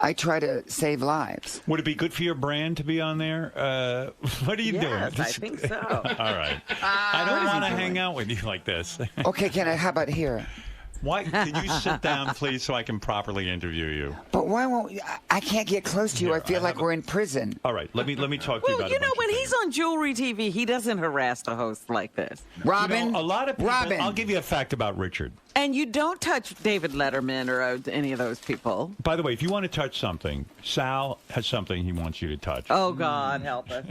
I try to save lives. Would it be good for your brand to be on there? What are you doing? Yes, I think so. All right. I don't want to hang out with you like this. Okay, how about here? Why? Can you sit down, please, so I can properly interview you? But why won't I can't get close to you? I feel like we're in prison. All right, let me talk to you about. Well, when he's on Jewelry TV, he doesn't harass the host like this. Robin, a lot of people. Robin. I'll give you a fact about Richard. And you don't touch David Letterman or any of those people. By the way, if you want to touch something, Sal has something he wants you to touch. Oh God, help us!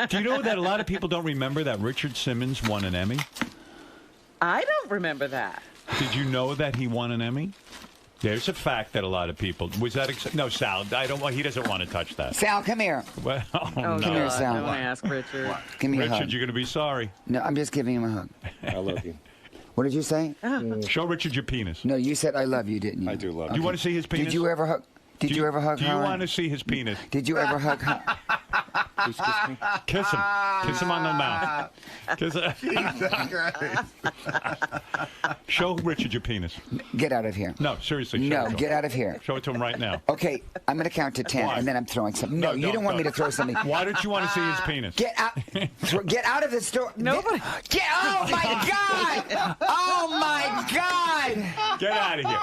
Do you know that a lot of people don't remember that Richard Simmons won an Emmy? I don't remember that. Did you know that he won an Emmy? There's a fact that a lot of people... Was that... No, Sal, I don't want... He doesn't want to touch that. Sal, come here. Well, no. Come here, Sal. Don't ask Richard. Give me a hug. Richard, you're going to be sorry. No, I'm just giving him a hug. I love you. What did you say? Show Richard your penis. No, you said I love you, didn't you? I do love you. Do you want to see his penis? Did you ever hug... Did you ever hug Do you Howard? want to see his penis? Did you ever hug Please kiss me. Kiss him. Kiss him on the mouth. Kiss him. Show Richard your penis. Get out of here. No, seriously. Show it to him. Get out of here. Show it to him right now. Okay, I'm going to count to 10, and then I'm throwing something. No, you don't want me to throw something. Why don't you want to see his penis? Get out! Get out of the store! Nobody. Oh my God! Oh my God! Get out of here.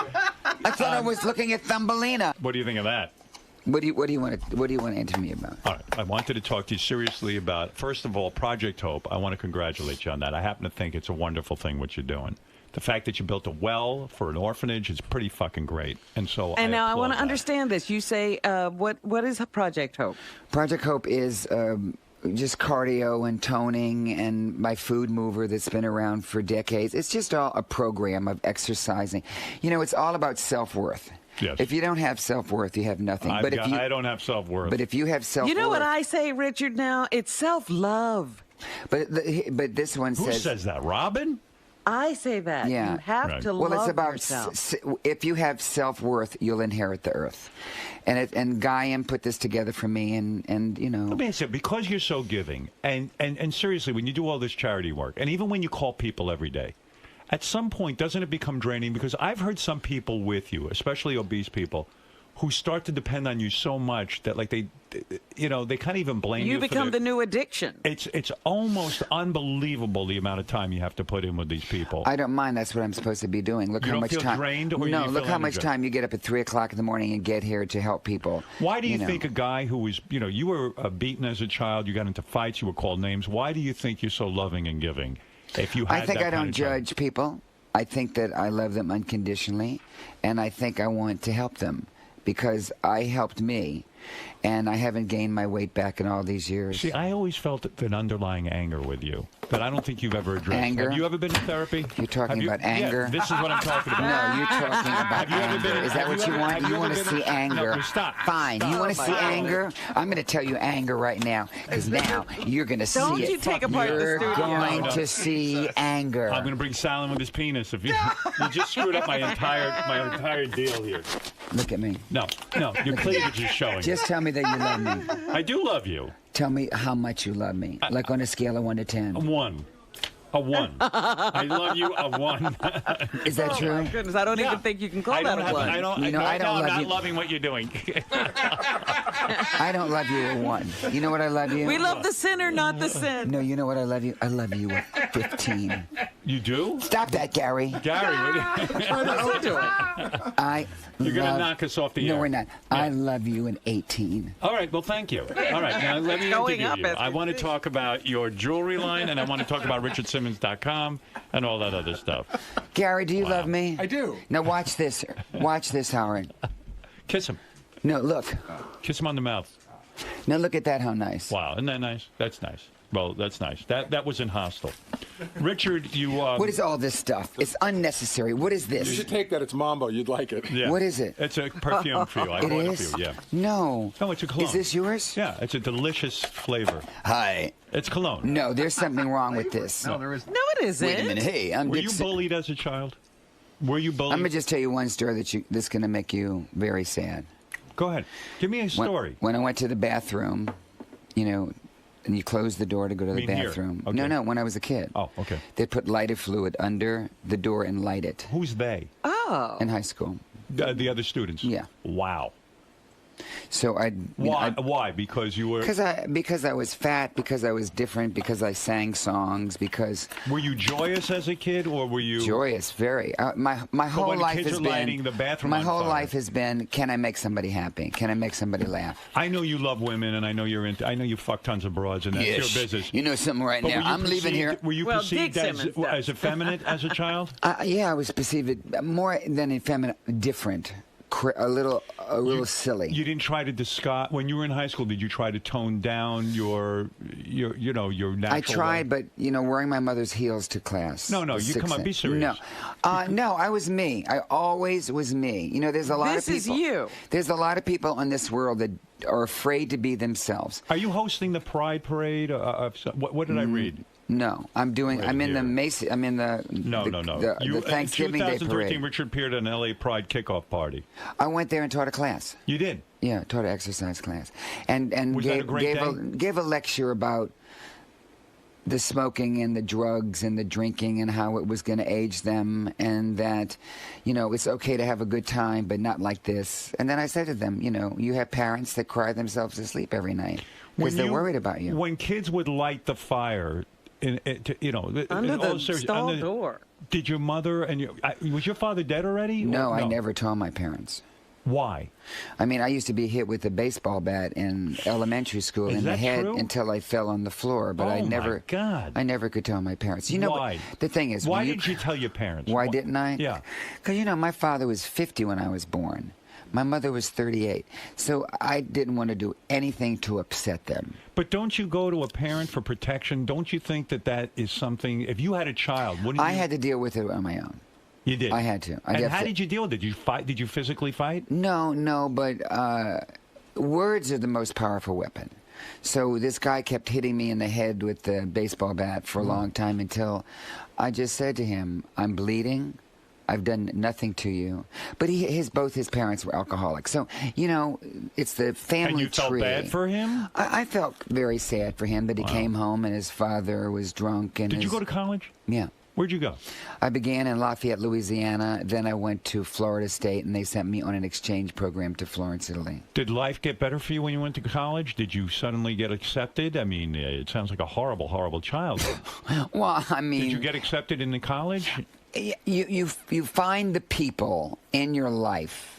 I thought I was looking at Thumbelina. What do you think of that? What do you want to answer me about? All right. I wanted to talk to you seriously about, first of all, Project Hope. I want to congratulate you on that. I happen to think it's a wonderful thing what you're doing. The fact that you built a well for an orphanage is pretty fucking great. And so And now I want to that. understand this. You say, what is Project Hope? Project Hope is just cardio and toning and my food mover that's been around for decades. It's just all a program of exercising. You know, it's all about self-worth. Yes. If you don't have self-worth, you have nothing. I don't have self-worth. But if you have self-worth... You know what I say, Richard, now? It's self-love. But this one says... Who says that? Robin? I say that. Yeah. You have to love it's about yourself. If you have self-worth, you'll inherit the earth. And Guyan put this together for me, and you know... Let me ask you, because you're so giving, and seriously, when you do all this charity work, and even when you call people every day, at some point, doesn't it become draining? Because I've heard some people with you, especially obese people, who start to depend on you so much that, like, they can't even blame you. You become the new addiction. It's almost unbelievable the amount of time you have to put in with these people. I don't mind. That's what I'm supposed to be doing. Look you how don't much feel time. Drained, or no, you look feel how much energized? time you get up at 3 o'clock in the morning and get here to help people. Why do you think a guy who was, you were beaten as a child, you got into fights, you were called names. Why do you think you're so loving and giving? If you had I think that I don't kind of time? judge people. I think that I love them unconditionally, and I think I want to help them because I helped me, and I haven't gained my weight back in all these years. See, I always felt an underlying anger with you that I don't think you've ever addressed. Anger? Have you ever been to therapy? You're talking about anger? Yeah, this is what I'm talking about. No, you're talking about anger. Is that what you want? You want to see anger? No, stop. Fine. You want to see anger? I'm going to tell you anger right now, because now you're going to see it. Don't you take apart the You're studio. going to see anger. I'm going to bring Salem with his penis. If you just screwed up my entire deal here. Look at me. No, your cleavage is showing. Just tell me that you love me. I do love you. Tell me how much you love me. Like on a scale of 1 to 10. A 1. A 1. I love you, a 1. Is that true? Oh my goodness, I don't even think you can call that a 1. I'm not loving what you're doing. I don't love you a 1. You know what I love you? We love the sinner, not the sin. No, you know what I love you? I love you a 15. You do? Stop that, Gary. Gary, you're going to knock us off the air. No, we're not. Yeah. I love you an 18. All right, well, thank you. All right, now let me interview you. I want to talk about your jewelry line, and I want to talk about RichardSimmons.com and all that other stuff. Gary, do you love me? I do. Now watch this. Watch this, Howard. Kiss him. No, look. Kiss him on the mouth. Now look at that, how nice. Wow, isn't that nice? That's nice. Well, that's nice. That wasn't hostile. Richard, you... what is all this stuff? It's unnecessary. What is this? You should take that. It's Mambo. You'd like it. Yeah. What is it? It's a perfume for you. I bought it for you, yeah. No. No, it's a cologne. Is this yours? Yeah, it's a delicious flavor. Hi. It's cologne. No, there's something wrong with this. No, there isn't. No, it isn't. Wait a minute. Hey, Were you bullied as a child? Were you bullied? I'm going to just tell you one story that's going to make you very sad. Go ahead. Give me a story. When I went to the bathroom, and you close the door to go to the bathroom. Okay. No, when I was a kid. Oh, okay. They put lighter fluid under the door and light it. Who's they? Oh. In high school. The other students? Yeah. Wow. So Why? Because you were... Because I was fat, because I was different, because I sang songs, because... Were you joyous as a kid, or were you... Joyous, very. My whole life has been... The bathroom my whole life has been, can I make somebody happy? Can I make somebody laugh? I know you love women, and I know you fuck tons of broads, and that's your business. You know something right now. I'm leaving here. Were you perceived as effeminate as a child? Yeah, I was perceived more than effeminate, different. A little silly. You didn't try to disguise when you were in high school. Did you try to tone down your natural? I tried, but wearing my mother's heels to class. No, you come on, be serious. No, I was me. I always was me. There's a lot of people. This is you. There's a lot of people in this world that are afraid to be themselves. Are you hosting the Pride Parade? What did I read? No, I'm in the Macy. I'm in the the Thanksgiving Day parade. In 2013, Richard appeared at an LA Pride kickoff party. I went there and taught a class. You did? Yeah, taught an exercise class, and was that a great day? Gave a lecture about the smoking and the drugs and the drinking and how it was going to age them, and that it's okay to have a good time, but not like this. And then I said to them, you have parents that cry themselves to sleep every night because they're worried about you. When kids would light the fire. Under the stall door. Did your mother was your father dead already? No, I never told my parents. Why? I mean, I used to be hit with a baseball bat in elementary school in the head until I fell on the floor. But I never could tell my parents. Why? The thing is, why didn't you tell your parents? Why didn't I? Yeah. Because my father was 50 when I was born. My mother was 38, so I didn't want to do anything to upset them. But don't you go to a parent for protection? Don't you think that is something? If you had a child, wouldn't you? I had to deal with it on my own. You did. I had to. And how did you deal with it? Did you fight? Did you physically fight? No, but words are the most powerful weapon. So this guy kept hitting me in the head with the baseball bat for a long time until I just said to him, I'm bleeding. I've done nothing to you. But both his parents were alcoholics. So, it's the family tree. And you felt bad for him? I felt very sad for him, but he came home and his father was drunk. And Did you go to college? Yeah. Where'd you go? I began in Lafayette, Louisiana. Then I went to Florida State, and they sent me on an exchange program to Florence, Italy. Did life get better for you when you went to college? Did you suddenly get accepted? I mean, it sounds like a horrible, horrible childhood. Well, I mean... Did you get accepted into college? You find the people in your life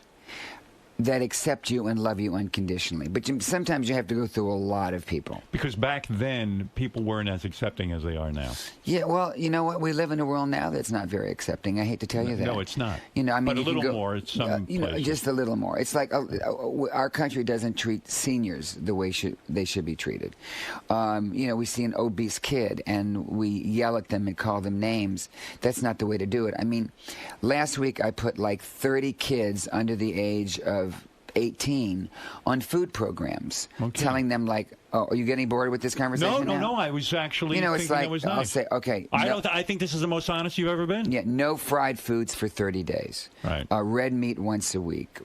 that accept you and love you unconditionally. But sometimes you have to go through a lot of people. Because back then, people weren't as accepting as they are now. Yeah, well, you know what? We live in a world now that's not very accepting. I hate to tell you that. No, it's not. I mean, but a little more at some places. Just a little more. It's like our country doesn't treat seniors the way they should be treated. We see an obese kid and we yell at them and call them names. That's not the way to do it. I mean, last week I put like 30 kids under the age of 18 on food programs, telling them like, "Oh, are you getting bored with this conversation?" No. I was actually thinking it's like that was nice. I'll say, okay. I think this is the most honest you've ever been. Yeah, no fried foods for 30 days. Right. Red meat once a week.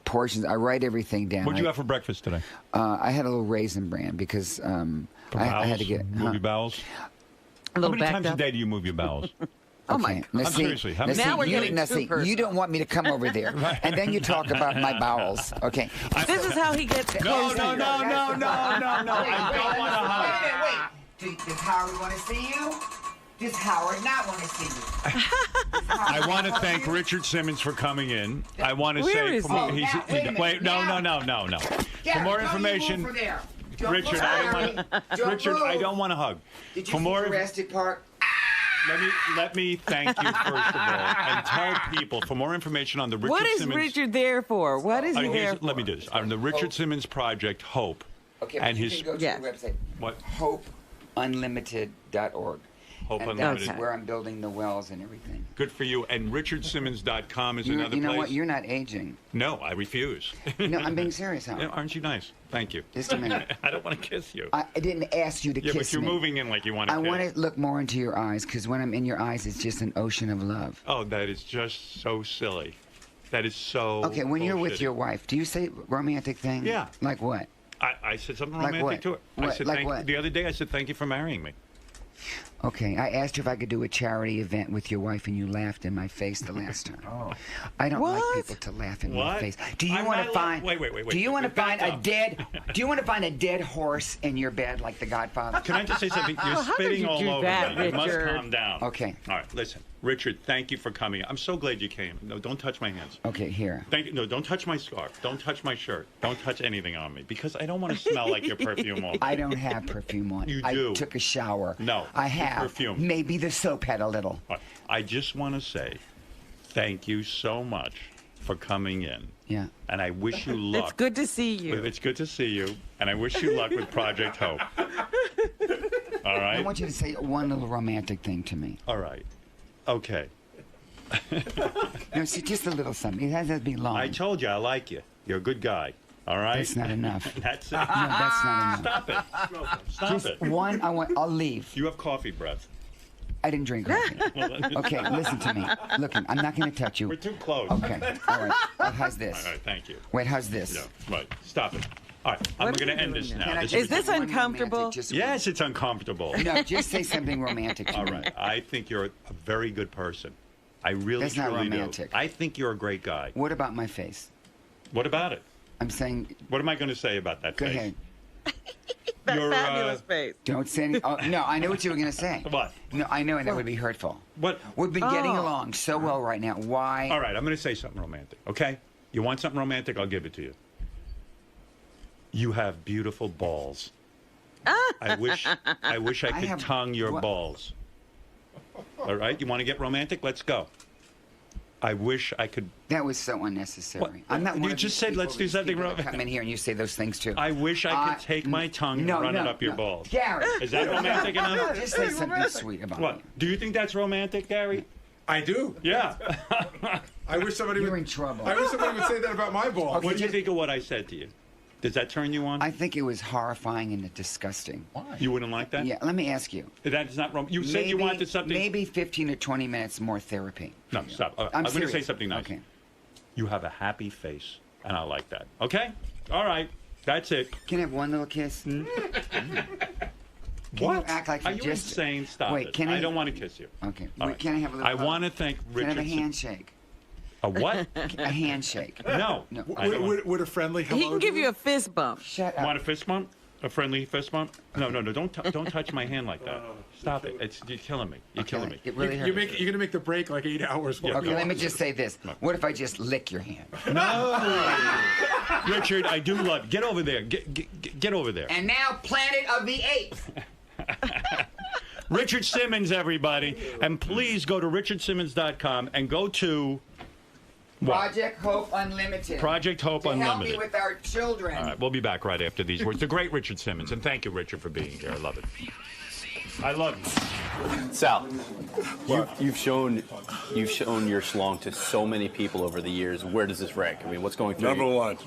Portions. I write everything down. What did you have for breakfast today? I had a little Raisin Bran because I had to get move your bowels. How many times a day do you move your bowels? Okay. Seriously. Now we're getting too personal. You don't want me to come over there, and then you talk about my bowels. Okay. This is how he gets close. No. I don't want to hug. Wait. Does Howard want to see you? Does Howard not want to see you? I want to thank Richard Simmons for coming in. I want to say, wait, no. For more information, Richard, I don't want to hug. Did you see Jurassic Park? Let me thank you first of all, and tell people for more information on the Richard Simmons. What is Richard there for? What is he there for? Let me do this. On the Richard Simmons Project, Hope. Okay, and you can go to the website. What? HopeUnlimited.org. Hope and Unlimited. That's where I'm building the wells and everything. Good for you. And RichardSimmons.com is another place. You know what? You're not aging. No, I refuse. No, I'm being serious, Howard. Yeah, aren't you nice? Thank you. Just a minute. I don't want to kiss you. I didn't ask you to kiss me. Yeah, but you're moving in like you want to kiss. I want to look more into your eyes, because when I'm in your eyes, it's just an ocean of love. Oh, that is just so silly. That is so Okay, when you're with your wife, do you say romantic things? Yeah. Like what? I said something romantic to her. The other day I said, thank you for marrying me. Okay, I asked you if I could do a charity event with your wife, and you laughed in my face the last time. I don't like people to laugh in my face. Do you want to find? Wait. Do you want to find a dead? Do you want to find a dead horse in your bed like The Godfather? Can I just say something? You're spitting all over me. You must calm down. Okay. All right, listen, Richard. Thank you for coming. I'm so glad you came. No, don't touch my hands. Okay, here. Thank you. No, don't touch my scarf. Don't touch my shirt. Don't touch anything on me because I don't want to smell like your perfume all day. I don't have perfume on. You do. I took a shower. No, I have. Perfume. Maybe the soap had a little. I just want to say thank you so much for coming in. Yeah. And I wish you luck. It's good to see you. It's good to see you. And I wish you luck with Project Hope. All right? I want you to say one little romantic thing to me. All right. Okay. No, see, just a little something. It has to be long. I told you I like you. You're a good guy. All right? That's not enough. That's it. No, that's not enough. Stop it. Stop just it. One, I'll leave. You have coffee breath. I didn't drink coffee. Okay, listen to me. Look, I'm not going to touch you. We're too close. Okay, all right. Well, how's this? All right, thank you. Wait, how's this? No, right. Stop it. All right, I'm going to end this now. Is this uncomfortable? Yes, it's uncomfortable. No, just say something romantic to me. All right. I think you're a very good person. I really, That's not truly romantic. do. I think you're a great guy. What about my face? What about it? I'm saying... What am I going to say about that Go face? ahead. That fabulous face. Don't say any... Oh, no, I know what you were going to say. What? No, I know, and that would be hurtful. What? We've been getting along so well right now. Why? All right, I'm going to say something romantic, okay? You want something romantic? I'll give it to you. You have beautiful balls. I wish I could tongue your balls. All right, you want to get romantic? Let's go. I wish I could. That was so unnecessary. What? I'm not. You just said let's do something romantic. Come in here and you say those things too. I wish I could take my tongue and run it up your balls. Gary, is that romantic enough? Just say something sweet about what? me. Do you think that's romantic, Gary? I do. Yeah. I wish somebody You're would. in trouble. I wish somebody would say that about my ball. What do you think of what I said to you? Does that turn you on? I think it was horrifying and disgusting. Why? You wouldn't like that? Yeah, let me ask you. That is not wrong. You said you wanted something. Maybe 15 or 20 minutes more therapy. No, stop. I'm going to say something nice. Okay. You have a happy face, and I like that. Okay? All right. That's it. Can I have one little kiss? What? You act like Are you just insane? Stop Wait, it. can I don't want to kiss you. Okay. All Wait, right. can I have a little I want to thank Richard. Can I have a handshake? A what? A handshake. No. Would a friendly hello He can give you a fist bump. Shut up. Want a fist bump? A friendly fist bump? No. Don't touch my hand like that. Stop it. You're killing me. You're killing me. It really You're going to make the break like 8 hours. Yeah, Okay, let me just say this. What if I just lick your hand? No. Richard, I do love. Get over there. Get over there. And now, Planet of the Apes. Richard Simmons, everybody. And please go to richardsimmons.com and go to... What? Project Hope Unlimited. Project Hope to Unlimited. Help me with our children. All right, we'll be back right after these words. The great Richard Simmons, and thank you, Richard, for being here. I love it. I love you. Sal, you've shown your schlong to so many people over the years. Where does this rank? I mean, what's going through?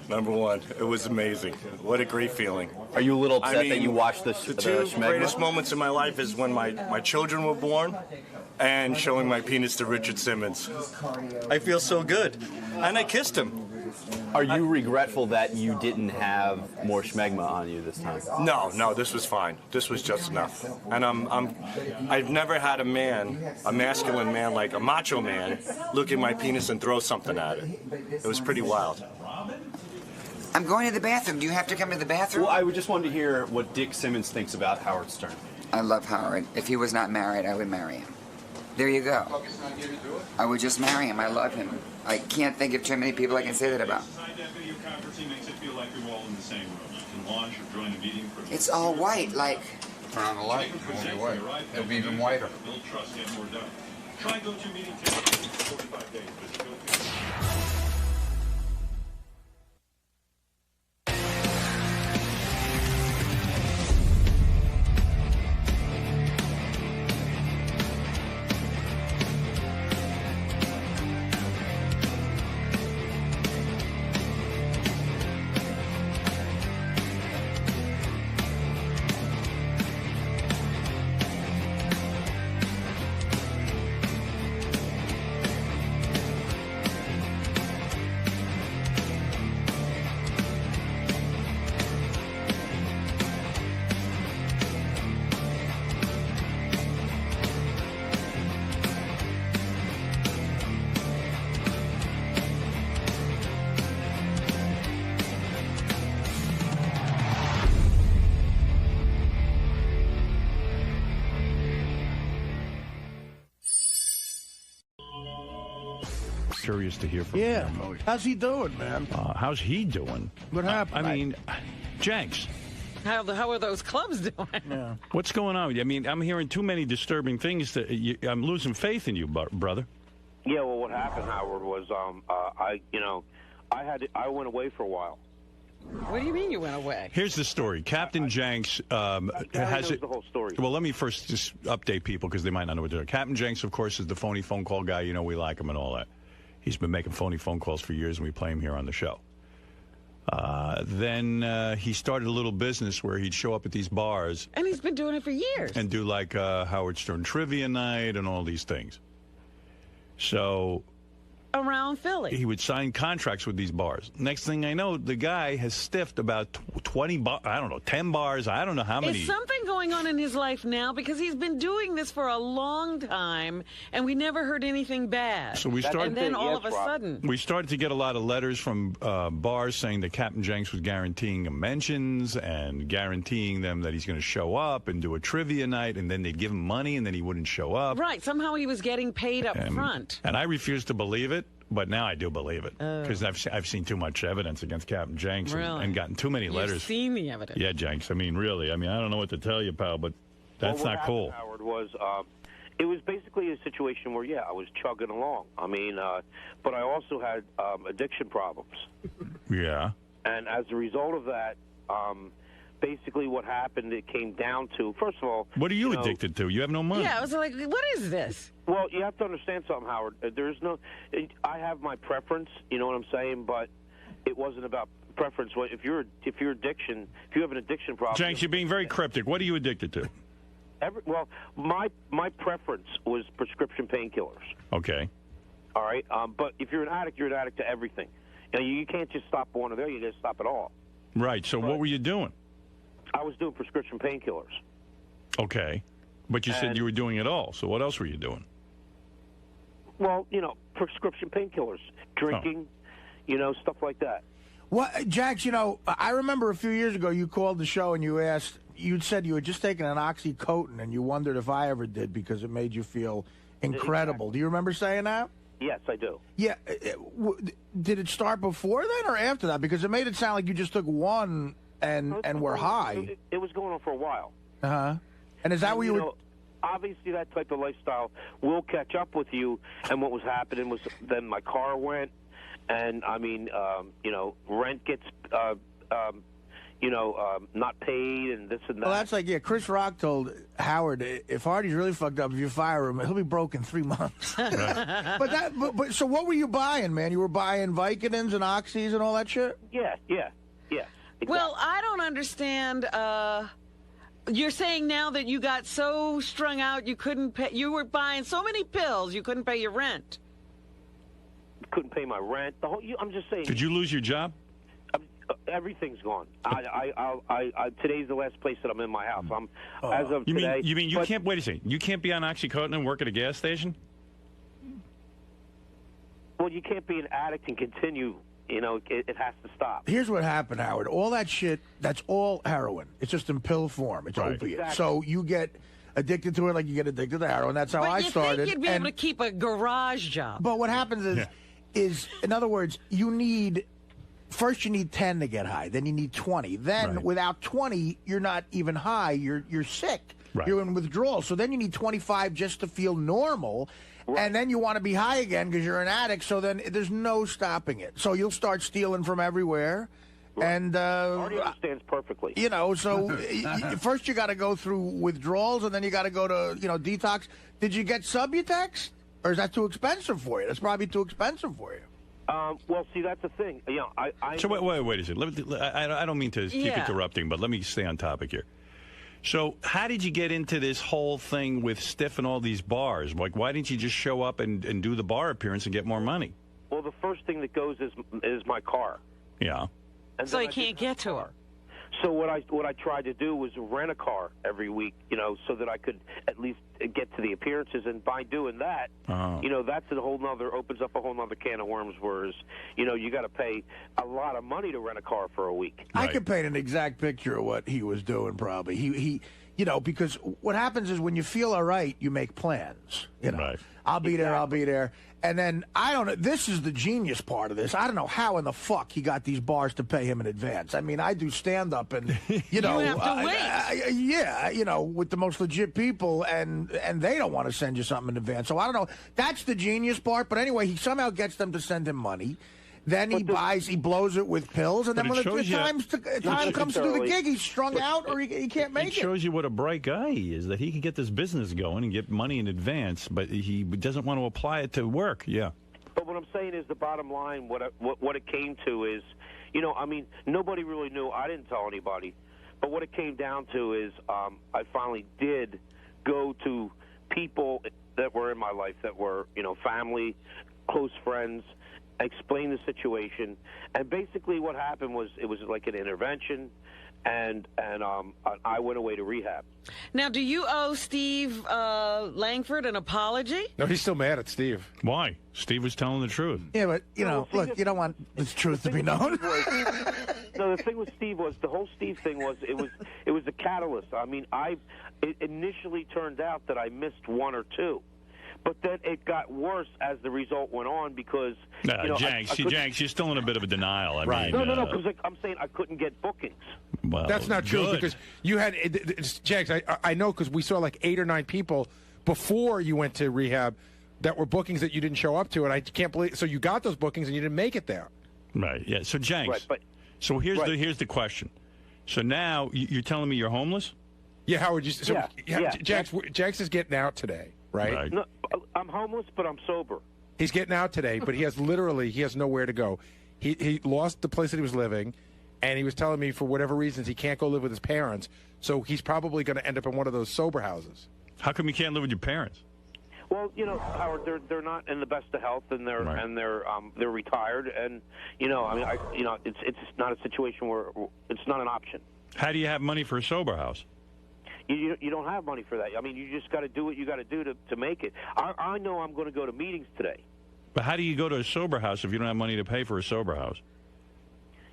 Number one. It was amazing. What a great feeling. Are you a little upset that you watched this? The two greatest moments in my life is when my children were born, and showing my penis to Richard Simmons. I feel so good, and I kissed him. Are you regretful that you didn't have more schmegma on you this time? No, this was fine. This was just enough. And I've never had a masculine man, like a macho man, look at my penis and throw something at it. It was pretty wild. I'm going to the bathroom. Do you have to come to the bathroom? Well, I just wanted to hear what Dick Simmons thinks about Howard Stern. I love Howard. If he was not married, I would marry him. There you go. I would just marry him. I love him. I can't think of too many people I can say that about. It's all white, like... Turn on the light. It'll be white. It'll be even whiter. Try GoToMeeting for 45 days. Curious to hear from him. How's he doing, man? How's he doing? What happened? I mean, Jenks. How are those clubs doing? Yeah. What's going on? I mean, I'm hearing too many disturbing things. I'm losing faith in you, brother. Yeah, well, what happened, Howard, was I went away for a while. What do you mean you went away? Here's the story. Captain Jenks has it. The whole story. Well, let me first just update people because they might not know what they're doing. Captain Jenks, of course, is the phony phone call guy. You know, we like him and all that. He's been making phony phone calls for years, and we play him here on the show. Then he started a little business where he'd show up at these bars. And he's been doing it for years. And do like Howard Stern Trivia Night and all these things. So... around Philly. He would sign contracts with these bars. Next thing I know, the guy has stiffed about 20 bars, I don't know, 10 bars, I don't know how many. Is something going on in his life now? Because he's been doing this for a long time, and we never heard anything bad. So we started, and then all of a sudden... we started to get a lot of letters from bars saying that Captain Jenks was guaranteeing them mentions and guaranteeing them that he's going to show up and do a trivia night, and then they'd give him money, and then he wouldn't show up. Right, somehow he was getting paid up front. And I refused to believe it. But now I do believe it because I've seen too much evidence against Captain Jenks and gotten too many letters. You've seen the evidence. Yeah, Jenks. I mean, really. I mean, I don't know what to tell you, pal, but that's not cool. What happened, Howard, was it was basically a situation where, I was chugging along. I mean, but I also had addiction problems. Yeah. And as a result of that, basically what happened, it came down to, first of all... What are you addicted to? You have no money. Yeah, I was like, what is this? Well, you have to understand something, Howard. There's no... I have my preference, you know what I'm saying, but it wasn't about preference. If you have an addiction problem... Jenks, you're being very cryptic. What are you addicted to? Well, my preference was prescription painkillers. Okay. All right? But if you're an addict to everything. You can't just stop one or the other. You got to stop it all. Right. So what were you doing? I was doing prescription painkillers. Okay. But you said you were doing it all. So what else were you doing? Well, prescription painkillers, drinking, stuff like that. What, Jax, I remember a few years ago you called the show and you'd said you had just taken an Oxycontin and you wondered if I ever did because it made you feel incredible. Exactly. Do you remember saying that? Yes, I do. Yeah. Did it start before then or after that? Because it made it sound like you just took one and were high. It was going on for a while. Uh-huh. And is that what you were... Obviously, that type of lifestyle will catch up with you. And what was happening was then my car went, and, rent gets... not paid and this and that. Well, that's like, Chris Rock told Howard, if Hardy's really fucked up, if you fire him, he'll be broke in 3 months. Right. But so what were you buying, man? You were buying Vicodins and Oxys and all that shit? Yeah. Exactly. Well, I don't understand. You're saying now that you got so strung out you couldn't pay. You were buying so many pills you couldn't pay your rent. Couldn't pay my rent. I'm just saying. Did you lose your job? Everything's gone. Today's the last place that I'm in my house. As of you today. You mean you can't? Wait a second. You can't be on Oxycontin and work at a gas station? Well, you can't be an addict and continue. It has to stop. Here's what happened, Howard. All that shit, that's all heroin. It's just in pill form. It's opiate. Exactly. So you get addicted to it like you get addicted to heroin. That's how I started. But you think you'd be able to keep a garage job. But what happens is, in other words, first you need 10 to get high. Then you need 20. Then without 20, you're not even high. You're sick. Right. You're in withdrawal. So then you need 25 just to feel normal. Right. And then you want to be high again because you're an addict. So then there's no stopping it. So you'll start stealing from everywhere. Right. And Artie understands perfectly. So first you got to go through withdrawals, and then you got to go to detox. Did you get Subutex, or is that too expensive for you? That's probably too expensive for you. Well, see, that's the thing. So wait a second. I don't mean to keep interrupting, but let me stay on topic here. So how did you get into this whole thing with Stiff and all these bars? Like, why didn't you just show up and do the bar appearance and get more money? Well, the first thing that goes is my car. Yeah. And so you can't get to her. So what I tried to do was rent a car every week, so that I could at least get to the appearances. And by doing that, that's opens up a whole nother can of worms. Whereas, you got to pay a lot of money to rent a car for a week. I could paint an exact picture of what he was doing. Probably he because what happens is when you feel all right, you make plans. Right. I'll be there. I'll be there. And then, I don't know, this is the genius part of this. I don't know how in the fuck he got these bars to pay him in advance. I mean, I do stand-up and, you have to wait. With the most legit people, and they don't want to send you something in advance. So I don't know. That's the genius part. But anyway, he somehow gets them to send him money. Then he blows it with pills, and then when the time comes to do the gig, he's strung out or he can't make it. It shows you what a bright guy he is, that he can get this business going and get money in advance, but he doesn't want to apply it to work. Yeah. But what I'm saying is the bottom line, what it came to is, nobody really knew. I didn't tell anybody. But what it came down to is I finally did go to people that were in my life that were, family, close friends, explain the situation, and basically what happened was it was like an intervention, and I went away to rehab. Now, do you owe Steve Langford an apology? No, he's still mad at Steve. Why? Steve was telling the truth. Yeah, but look, you don't want the truth to be known. No, the thing with Steve was the whole Steve thing was it was a catalyst. I mean, it initially turned out that I missed one or two. But then it got worse as the result went on because, Jenks, you're still in a bit of a denial. I mean, no, because I'm saying I couldn't get bookings. Well, that's not true because you had, Jenks, I know because we saw like 8 or 9 people before you went to rehab that were bookings that you didn't show up to, and I can't believe, so you got those bookings and you didn't make it there. Right, yeah. So, Jenks, so here's the question. So now you're telling me you're homeless? Yeah, Howard. Yeah. Jax is getting out today, right? No, I'm homeless, but I'm sober. He's getting out today, but he has nowhere to go. He lost the place that he was living, and he was telling me for whatever reasons he can't go live with his parents. So he's probably going to end up in one of those sober houses. How come you can't live with your parents? Well, Howard, they're not in the best of health, and they're retired, and it's not a situation where it's not an option. How do you have money for a sober house? You don't have money for that. I mean, you just got to do what you got to do to make it. I know I'm going to go to meetings today. But how do you go to a sober house if you don't have money to pay for a sober house?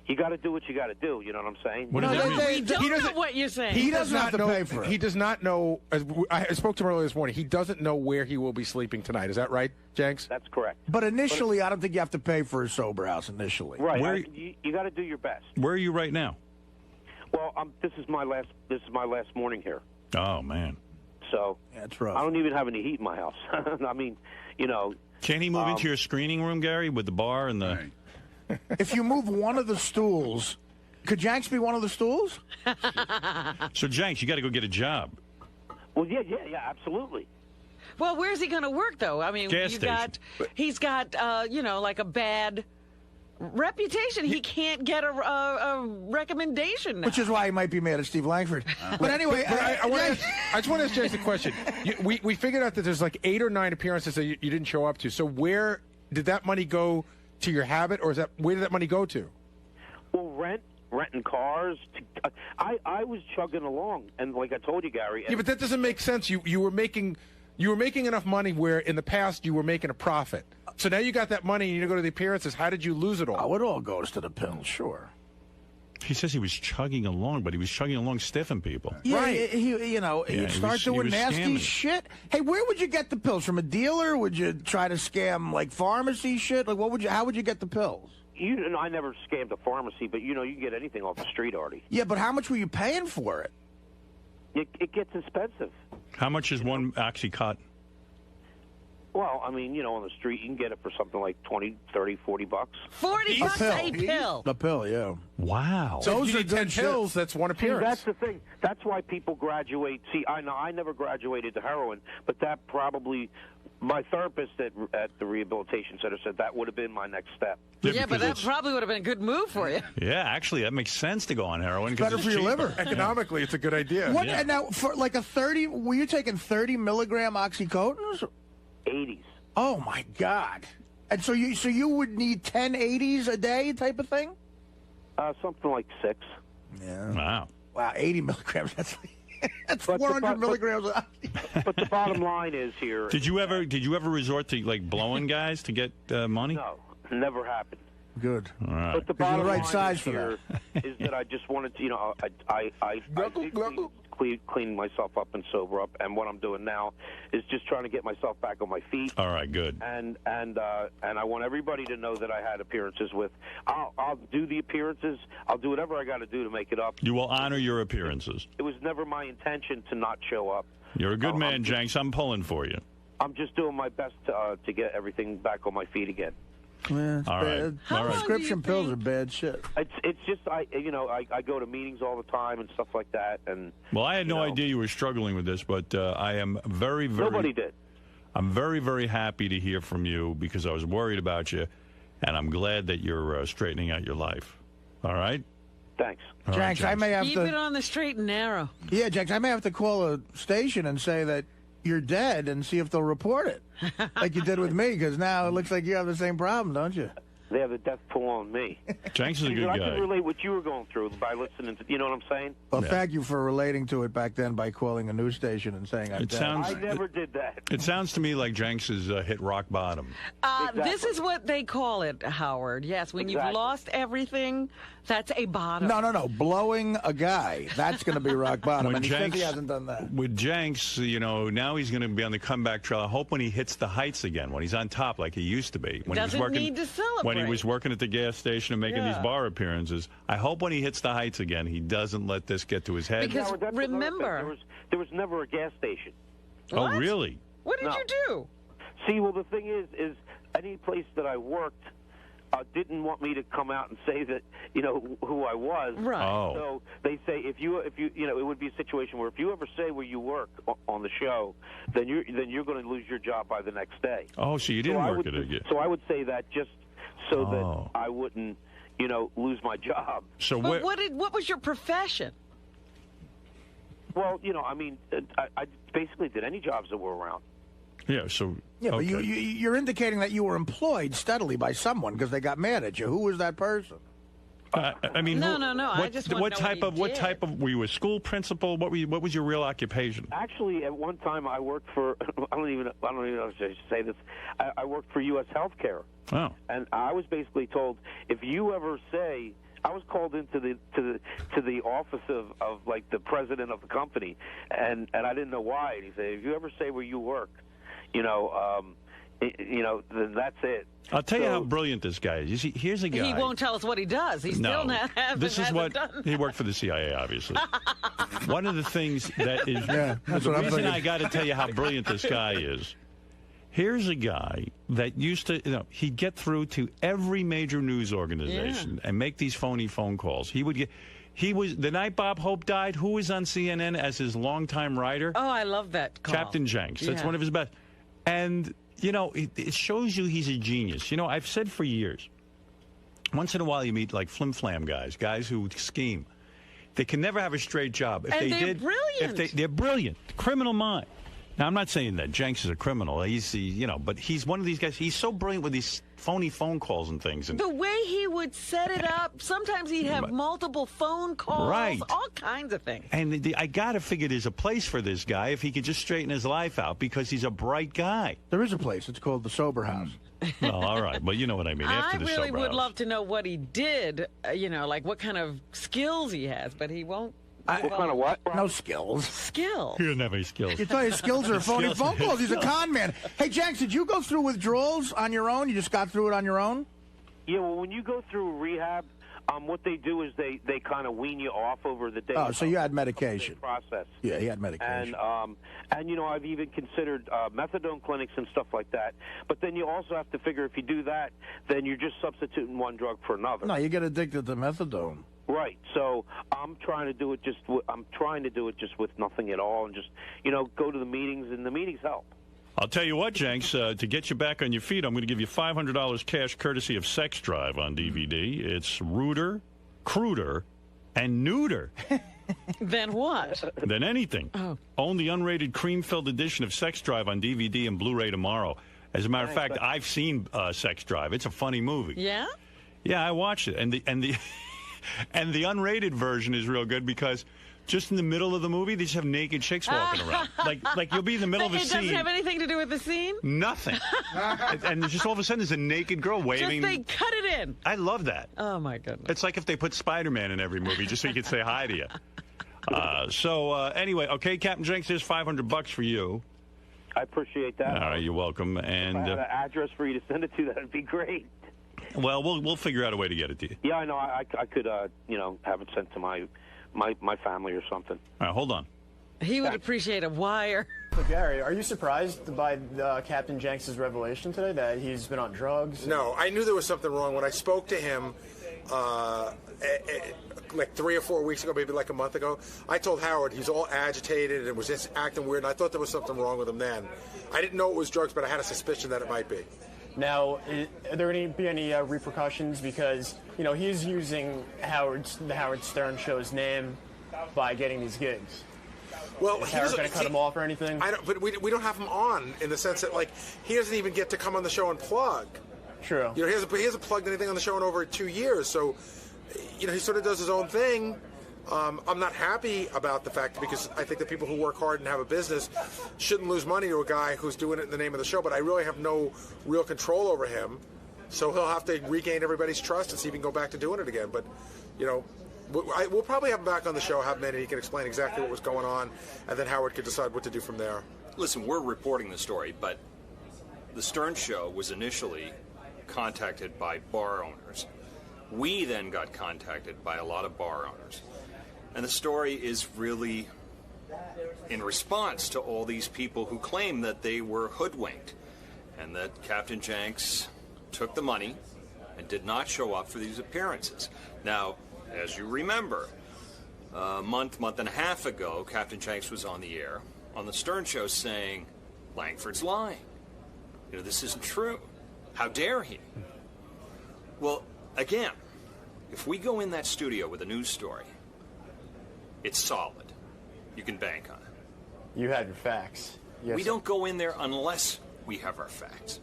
You got to do what you got to do. You know what I'm saying? What does that mean? We don't know what you're saying. He doesn't have to pay for it. He does not know. I spoke to him earlier this morning. He doesn't know where he will be sleeping tonight. Is that right, Jenks? That's correct. But initially, I don't think you have to pay for a sober house initially. Right. You got to do your best. Where are you right now? Well, this is my last morning here. Oh man. So that's rough. I don't even have any heat in my house. I mean, Can he move into your screening room, Gary, with the bar and the? If you move one of the stools, could Jenks be one of the stools? So Jenks, you got to go get a job. Well, yeah, absolutely. Well, where's he going to work though? I mean, he's got like a bad reputation. He can't get a recommendation now. Which is why he might be mad at Steve Langford. But anyway, I just want to ask James a question. We figured out that there's like 8 or 9 appearances that you didn't show up to. So where did that money go to your habit, or where did that money go to? Well, renting cars. I was chugging along, and like I told you, Gary. Yeah, but that doesn't make sense. You were making enough money where in the past you were making a profit. So now you got that money and you go to the appearances. How did you lose it all? Oh, it all goes to the pills, sure. He says he was chugging along, but he was chugging along stiffing people. Yeah, right. You start doing nasty shit. Hey, where would you get the pills? From a dealer? Would you try to scam like pharmacy shit? Like how would you get the pills? I never scammed a pharmacy, but you can get anything off the street, Artie. Yeah, but how much were you paying for it? It gets expensive. How much is one Oxycontin? Well, I mean, on the street, you can get it for something like 20, 30, 40 bucks. 40 bucks a pill. A pill, yeah. Wow. So those are 10 pills. That's one appearance. See, that's the thing. That's why people graduate. See, I know I never graduated to heroin, but that probably my therapist at the rehabilitation center said that would have been my next step. Yeah, but that probably would have been a good move for you. Yeah, actually, that makes sense to go on heroin. Better for your liver. Economically, it's a good idea. What? And now, for like a 30, were you taking 30 milligram Oxycontins? 80s. Oh my God! And so you would need 10 80s a day type of thing? Something like 6. Yeah. Wow, 80 milligrams. That's 400 milligrams. But the bottom line is here. Did you ever resort to like blowing guys to get money? No, never happened. Good. All right. But the bottom right line size is for here is that I just wanted to, I clean myself up and sober up, and what I'm doing now is just trying to get myself back on my feet. All right, good. And I want everybody to know that I had appearances with. I'll do the appearances. I'll do whatever I got to do to make it up. You will honor your appearances. It was never my intention to not show up. You're a good man, Jenks. I'm pulling for you. I'm just doing my best to get everything back on my feet again. Yeah, it's all bad. All right. Prescription pills are bad shit. It's just I go to meetings all the time and stuff like that. And well, I had no idea you were struggling with this, but I am very, very. Nobody did. I'm very, very happy to hear from you because I was worried about you, and I'm glad that you're straightening out your life. All right. Thanks. All right, Jenks, I may have Keep it on the straight and narrow. Yeah, Jenks, I may have to call a station and say that you're dead and see if they'll report it, like you did with me, because now it looks like you have the same problem, don't you? They have the death toll on me. Jenks is a good guy. I can relate what you were going through by listening to, you know what I'm saying? Well, thank you for relating to it back then by calling a news station and saying I'm dead. I never did that. It sounds to me like Jenks has hit rock bottom. This is what they call it, Howard. Yes, when you've lost everything, that's a bottom. No. Blowing a guy, that's going to be rock bottom. And he says he hasn't done that. With Jenks, now he's going to be on the comeback trail. I hope when he hits the heights again, when he's on top like he used to be. When Doesn't he was working, need to celebrate. When he was working at the gas station and making these bar appearances, I hope when he hits the heights again, he doesn't let this get to his head. Because remember, there was never a gas station. What? Oh, really? What did you do? See, well, the thing is any place that I worked, didn't want me to come out and say that, who I was. Right. Oh. So they say if you it would be a situation where if you ever say where you work on the show, then you're going to lose your job by the next day. Oh, so you didn't work it again. So I would say that just so that I wouldn't, lose my job. So what was your profession? Well, I basically did any jobs that were around. Yeah, so... Yeah, okay. but you're indicating that you were employed steadily by someone because they got mad at you. who was that person? I mean, No. What, I just want to know what type of? Were you a school principal? What was your real occupation? Actually, at one time I worked for. I don't even know if I should say this. I worked for U.S. Healthcare. Oh. And I was basically told if you ever say. I was called into the office of like the president of the company, and I didn't know why. And he said, if you ever say where you work, then that's it. I'll tell you how brilliant this guy is. You see, here's a guy. He won't tell us what he does. He still hasn't done. He worked for the CIA, obviously. One of the things that is the reason I got to tell you how brilliant this guy is. Here's a guy that used to, he'd get through to every major news organization and make these phony phone calls. He was the night Bob Hope died. Who was on CNN as his longtime writer? Oh, I love that call. Captain Jenks. That's one of his best. And it shows you he's a genius. I've said for years. Once in a while, you meet like flim-flam guys who scheme. They can never have a straight job. If and they they're did, brilliant. They're brilliant. Criminal mind. Now, I'm not saying that Jenks is a criminal. But he's one of these guys. He's so brilliant with these phony phone calls and things. And the way he would set it up, sometimes he'd have multiple phone calls, all kinds of things. And I got to figure there's a place for this guy if he could just straighten his life out because he's a bright guy. There is a place. It's called the Sober House. Well, all right. Well, you know what I mean. After the really Sober would House. love to know what he did, like what kind of skills he has, but he won't. What kind of what? No skills. Skills. He doesn't have any skills. You tell his skills are phony phone calls. He's a con man. Hey, Jenks, did you go through withdrawals on your own? You just got through it on your own? Yeah, well, when you go through rehab, what they do is they kind of wean you off over the day. Oh, so you had medication. Process. Yeah, he had medication. And I've even considered methadone clinics and stuff like that. But then you also have to figure if you do that, then you're just substituting one drug for another. No, you get addicted to methadone. Right. So I'm trying to do it just with nothing at all, and just go to the meetings, and the meetings help. I'll tell you what, Jenks, to get you back on your feet, I'm going to give you $500 cash courtesy of Sex Drive on DVD. It's ruder, cruder, and nuder. Then what? Than anything. Oh. Own the unrated cream-filled edition of Sex Drive on DVD and Blu-ray tomorrow. As a matter of fact, I've seen Sex Drive. It's a funny movie. Yeah? Yeah, I watched it. And the and the unrated version is real good because just in the middle of the movie, they just have naked chicks walking around. Like you'll be in the middle of a scene. It doesn't have anything to do with the scene? Nothing. And just all of a sudden, there's a naked girl waving. Just they cut it in. I love that. Oh, my goodness. It's like if they put Spider-Man in every movie just so you could say hi to you. Anyway, okay, Captain Jenks, here's $500 for you. I appreciate that. All right, you're welcome. And if I had an address for you to send it to, that would be great. Well, we'll figure out a way to get it to you. Yeah, I know. I could, have it sent to my family or something. All right, hold on. He would appreciate a wire. So, Gary, are you surprised by Captain Jenks' revelation today that he's been on drugs? No, I knew there was something wrong. When I spoke to him like 3 or 4 weeks ago, maybe like a month ago, I told Howard he's all agitated and was just acting weird, and I thought there was something wrong with him then. I didn't know it was drugs, but I had a suspicion that it might be. Now, are there going to be any repercussions? Because, he's using the Howard Stern Show's name by getting these gigs. Well, is Howard going to cut him off or anything? But we don't have him on in the sense that, he doesn't even get to come on the show and plug. True. He hasn't plugged anything on the show in over 2 years, so, he sort of does his own thing. I'm not happy about the fact because I think that people who work hard and have a business shouldn't lose money to a guy who's doing it in the name of the show, but I really have no real control over him, so he'll have to regain everybody's trust and see if he can go back to doing it again. But, we'll probably have him back on the show, have him in, and he can explain exactly what was going on, and then Howard could decide what to do from there. Listen, we're reporting the story, but the Stern Show was initially contacted by bar owners. We then got contacted by a lot of bar owners. And the story is really in response to all these people who claim that they were hoodwinked and that Captain Jenks took the money and did not show up for these appearances. Now, as you remember, a month and a half ago, Captain Shanks was on the air on the Stern Show saying, Langford's lying. You know, this isn't true. How dare he? Well, again, if we go in that studio with a news story, it's solid. You can bank on it. You had your facts. Yes, we don't go in there unless we have our facts.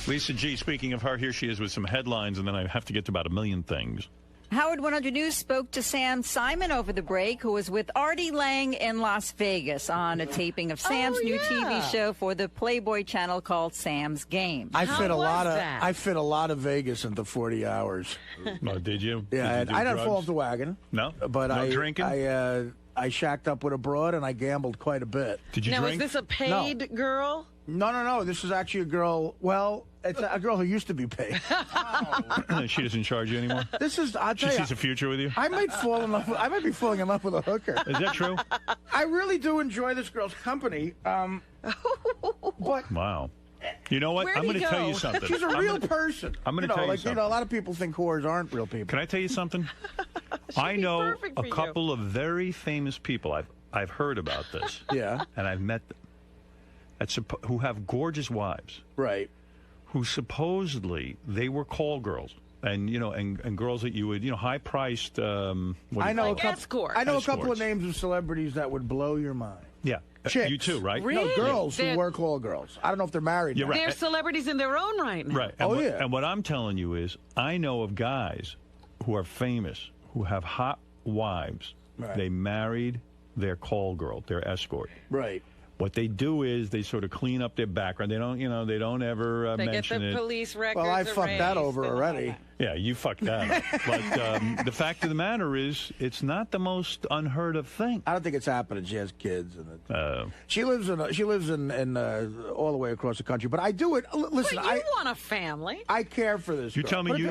Lisa G, speaking of her, here she is with some headlines, and then I have to get to about a million things. Howard 100 News spoke to Sam Simon over the break, who was with Artie Lang in Las Vegas on a taping of Sam's new TV show for the Playboy channel called Sam's Game. I fit a lot of Vegas into 40 hours. Oh, did you? Yeah, did you I didn't fall off the wagon. No, but no drinking. I shacked up with a broad and I gambled quite a bit. Did you now, drink? Is this a paid girl? No. This is actually a girl. Well, it's a girl who used to be paid. She doesn't charge you anymore? I'll tell she sees a future with you? I might be falling in love with a hooker. Is that true? I really do enjoy this girl's company. But wow. You know what? I'm going to tell you something. She's a real person. I'm going to tell you something. A lot of people think whores aren't real people. Can I tell you something? I know a couple of very famous people. I've heard about this. Yeah. And I've met them. Who have gorgeous wives. Right. Who supposedly they were call girls. And and girls that you would high priced. I know a couple of names of celebrities that would blow your mind. Yeah, chicks. You too, right? Really? No, girls who were call girls. I don't know if they're married. You're right. They're celebrities in their own right now. Right. And and what I'm telling you is, I know of guys who are famous who have hot wives. Right. They married their call girl, their escort. Right. What they do is they sort of clean up their background. They don't, they don't ever they mention it. They get the police records. Well, I fucked that over already. Yeah, you fucked that up. But the fact of the matter is, it's not the most unheard of thing. I don't think it's happening. She has kids, and she lives in all the way across the country. But I do it. Listen, well, you want a family. I care for this. You girl. tell me you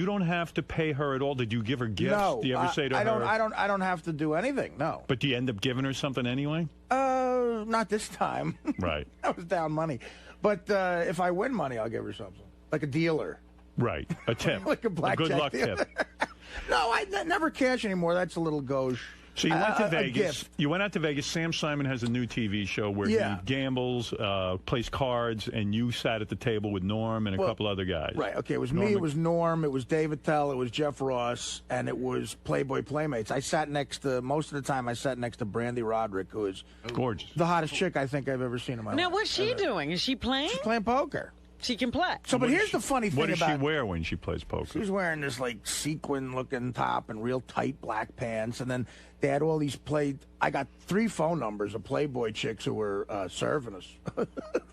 don't have to pay her at all. Did you give her gifts? No, do you ever say to her? I don't have to do anything. No. But do you end up giving her something anyway? Not this time. Right. I was down money, but if I win money, I'll give her something, like a dealer. Right, a tip, like a blackjack good luck dealer. tip. No, I never cash anymore. That's a little gauche. So you went to Vegas. You went out to Vegas. Sam Simon has a new TV show where he gambles, plays cards, and you sat at the table with Norm and a couple other guys. Right. Okay. It was me. It was Norm. It was David Tell. It was Jeff Ross, and it was Playboy Playmates. I sat next to most of the time. I sat next to Brandy Roderick, who is gorgeous, the hottest chick I think I've ever seen in my life. Now, what's she doing? Is she playing? She's playing poker. She can play. So, but here's the funny thing about... What does she wear when she plays poker? She's wearing this, like, sequin-looking top and real tight black pants. And then they had all these I got 3 phone numbers of Playboy chicks who were serving us.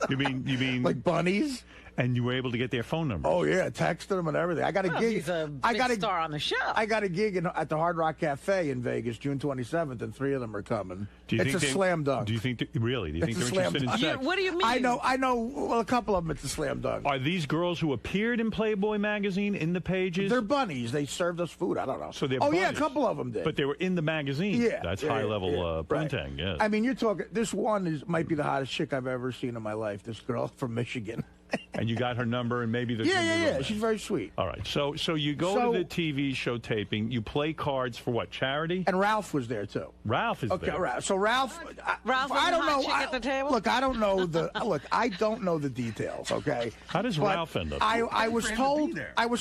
You mean... Like bunnies? And you were able to get their phone numbers? Oh, yeah. Texted them and everything. I got a gig. He's a big star on the show. I got a gig at the Hard Rock Cafe in Vegas, June 27th, and 3 of them are coming. It's a slam dunk. Do you think... Really? Do you think it's they're interested in sex? What do you mean? I know. Well, a couple of them, it's a slam dunk. Are these girls who appeared in Playboy magazine in the pages? They're bunnies. They served us food. I don't know. So they're bunnies. Yeah, a couple of them did. But they were in the magazine. Yeah. That's high-level printing, yes. I mean, you're talking... This one might be the hottest chick I've ever seen in my life. This girl from Michigan. And you got her number, and maybe there's yeah. She's very sweet. All right, so you go to the TV show taping. You play cards for what, charity? And Ralph was there too. Ralph is there. Okay, so Ralph. I don't know. At the table? Look, I don't know I don't know the details. Okay. How does Ralph end up? I was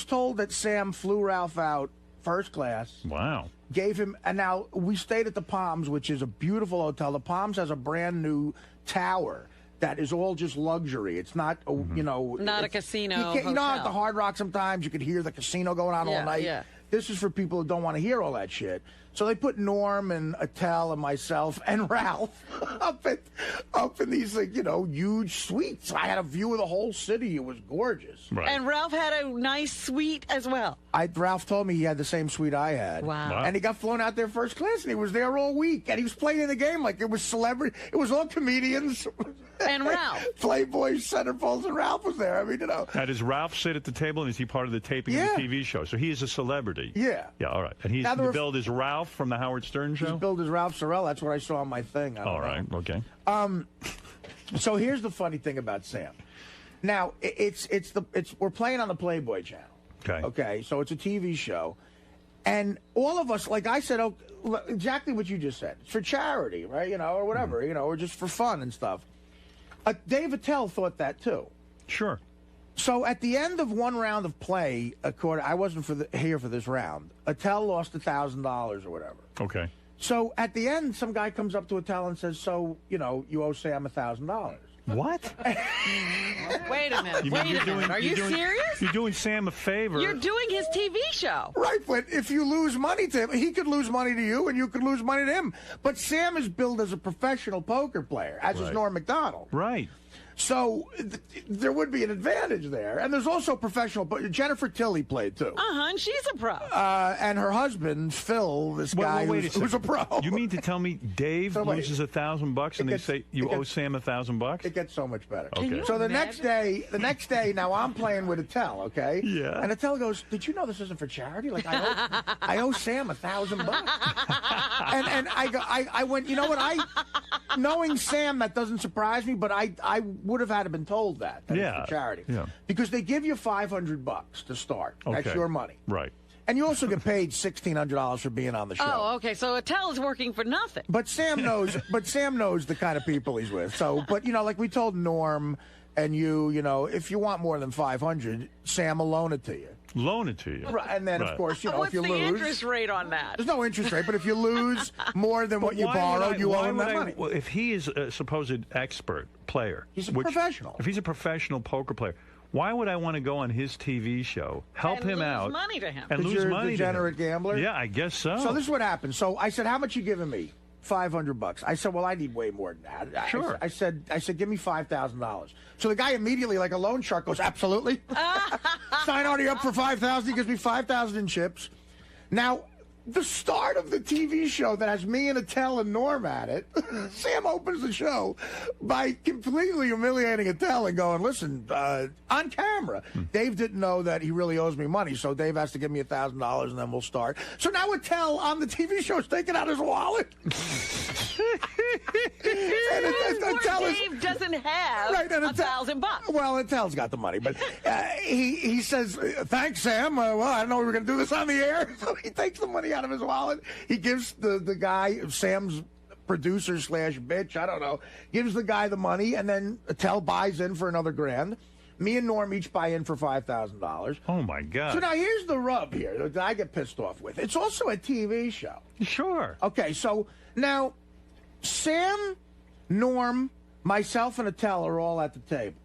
told that Sam flew Ralph out first class. Wow. Gave him, and now we stayed at the Palms, which is a beautiful hotel. The Palms has a brand new tower that is all just luxury. It's not, not a casino. You know, at the Hard Rock sometimes you could hear the casino going on all night. Yeah. This is for people who don't want to hear all that shit. So they put Norm and Attell and myself and Ralph up in these, huge suites. I had a view of the whole city. It was gorgeous. Right. And Ralph had a nice suite as well. Ralph told me he had the same suite I had. Wow. And he got flown out there first class, and he was there all week. And he was playing in the game like it was celebrity. It was all comedians. And Ralph. Playboy, centerfolds, and Ralph was there. I mean, Now, does Ralph sit at the table, and is he part of the taping of the TV show? So he is a celebrity. Yeah. Yeah, all right. And he's billed as Ralph from the Howard Stern show? He's billed as Ralph Sorrell. That's what I saw on my thing. All right, okay. So here's the funny thing about Sam. Now, we're playing on the Playboy channel. Okay, so it's a TV show. And all of us, like I said, exactly what you just said. It's for charity, right? You know, or whatever, you know, or just for fun and stuff. Dave Attell thought that too. Sure. So at the end of one round of play, I wasn't here for this round. Attell lost $1,000 or whatever. Okay. So at the end, some guy comes up to Attell and says, "So, you know, you owe Sam $1,000." What? Wait a minute. Are you serious? You're doing Sam a favor. You're doing his TV show. Right, but if you lose money to him, he could lose money to you, and you could lose money to him. But Sam is billed as a professional poker player, as is Norm Macdonald. Right. So there would be an advantage there. And there's also professional. Jennifer Tilly played, too. And she's a pro. And her husband, Phil, this guy who's a pro. You mean to tell me Dave loses $1,000 and they say you owe Sam $1,000? It gets so much better. Okay. So the next day, now I'm playing with Attell, okay? Yeah. And Attell goes, "Did you know this isn't for charity? Like, I owe Sam $1,000." and I went, you know what? Knowing Sam, that doesn't surprise me, but I would have had to been told that it's for charity. Yeah. Because they give you $500 to start. That's Okay. your money. Right. And you also get paid $1,600 for being on the show. Oh, okay. So Attell is working for nothing. But Sam knows. But Sam knows the kind of people he's with. So, but you know, like we told Norm and you know, if you want more than $500, Sam will loan it to you. Loan it to you. Right, and then of course, you know, if you lose, what's the interest rate on that? There's no interest rate, but if you lose more than what you borrowed, you owe him that money. Well, if he is a supposed expert player, he's a professional. If he's a professional poker player, why would I want to go on his TV show, help him out, lose money to him, and lose money to him? Degenerate gambler? Yeah, I guess so. So this is what happened. So I said, "How much you giving me?" $500. I said, "Well, I need way more than that." Sure. I said, "Give me $5,000." So the guy immediately, like a loan shark, goes, "Absolutely." Sign already up for $5,000. He gives me $5,000 in chips. Now, the start of the TV show that has me and Attell and Norm at it, Sam opens the show by completely humiliating Attell and going, "Listen, on camera, Dave didn't know that he really owes me money, so Dave has to give me $1,000 and then we'll start." So now Attell on the TV show is taking out his wallet. Dave doesn't have $1,000. Well, Attell's got the money, but he says, "Thanks, Sam. Well, I don't know we were going to do this on the air." So he takes the money out of his wallet. He gives the guy, Sam's producer / bitch, I don't know, gives the guy the money, and then Attell buys in for another $1,000. Me and Norm each buy in for $5,000. Oh, my God. So now here's the rub here that I get pissed off with. It's also a TV show. Sure. Okay, so now Sam, Norm, myself, and Attell are all at the table.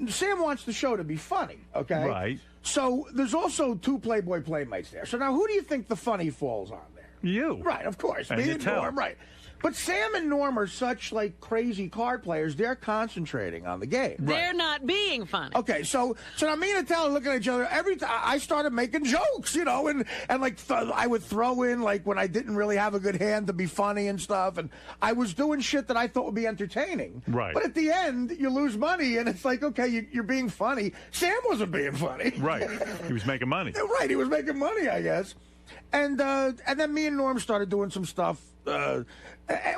Sam wants the show to be funny, okay? Right. So there's also 2 Playboy playmates there. So now who do you think the funny falls on there? You. Right, of course. And Me and Norm, right. But Sam and Norm are such, like, crazy card players, they're concentrating on the game. They're not being funny. Okay, so now me and Attell are looking at each other. Every time I started making jokes, you know, and like I would throw in, like, when I didn't really have a good hand to be funny and stuff, and I was doing shit that I thought would be entertaining. Right. But at the end, you lose money, and it's like, okay, you're being funny. Sam wasn't being funny. Right. He was making money. Right, he was making money, I guess. And then me and Norm started doing some stuff.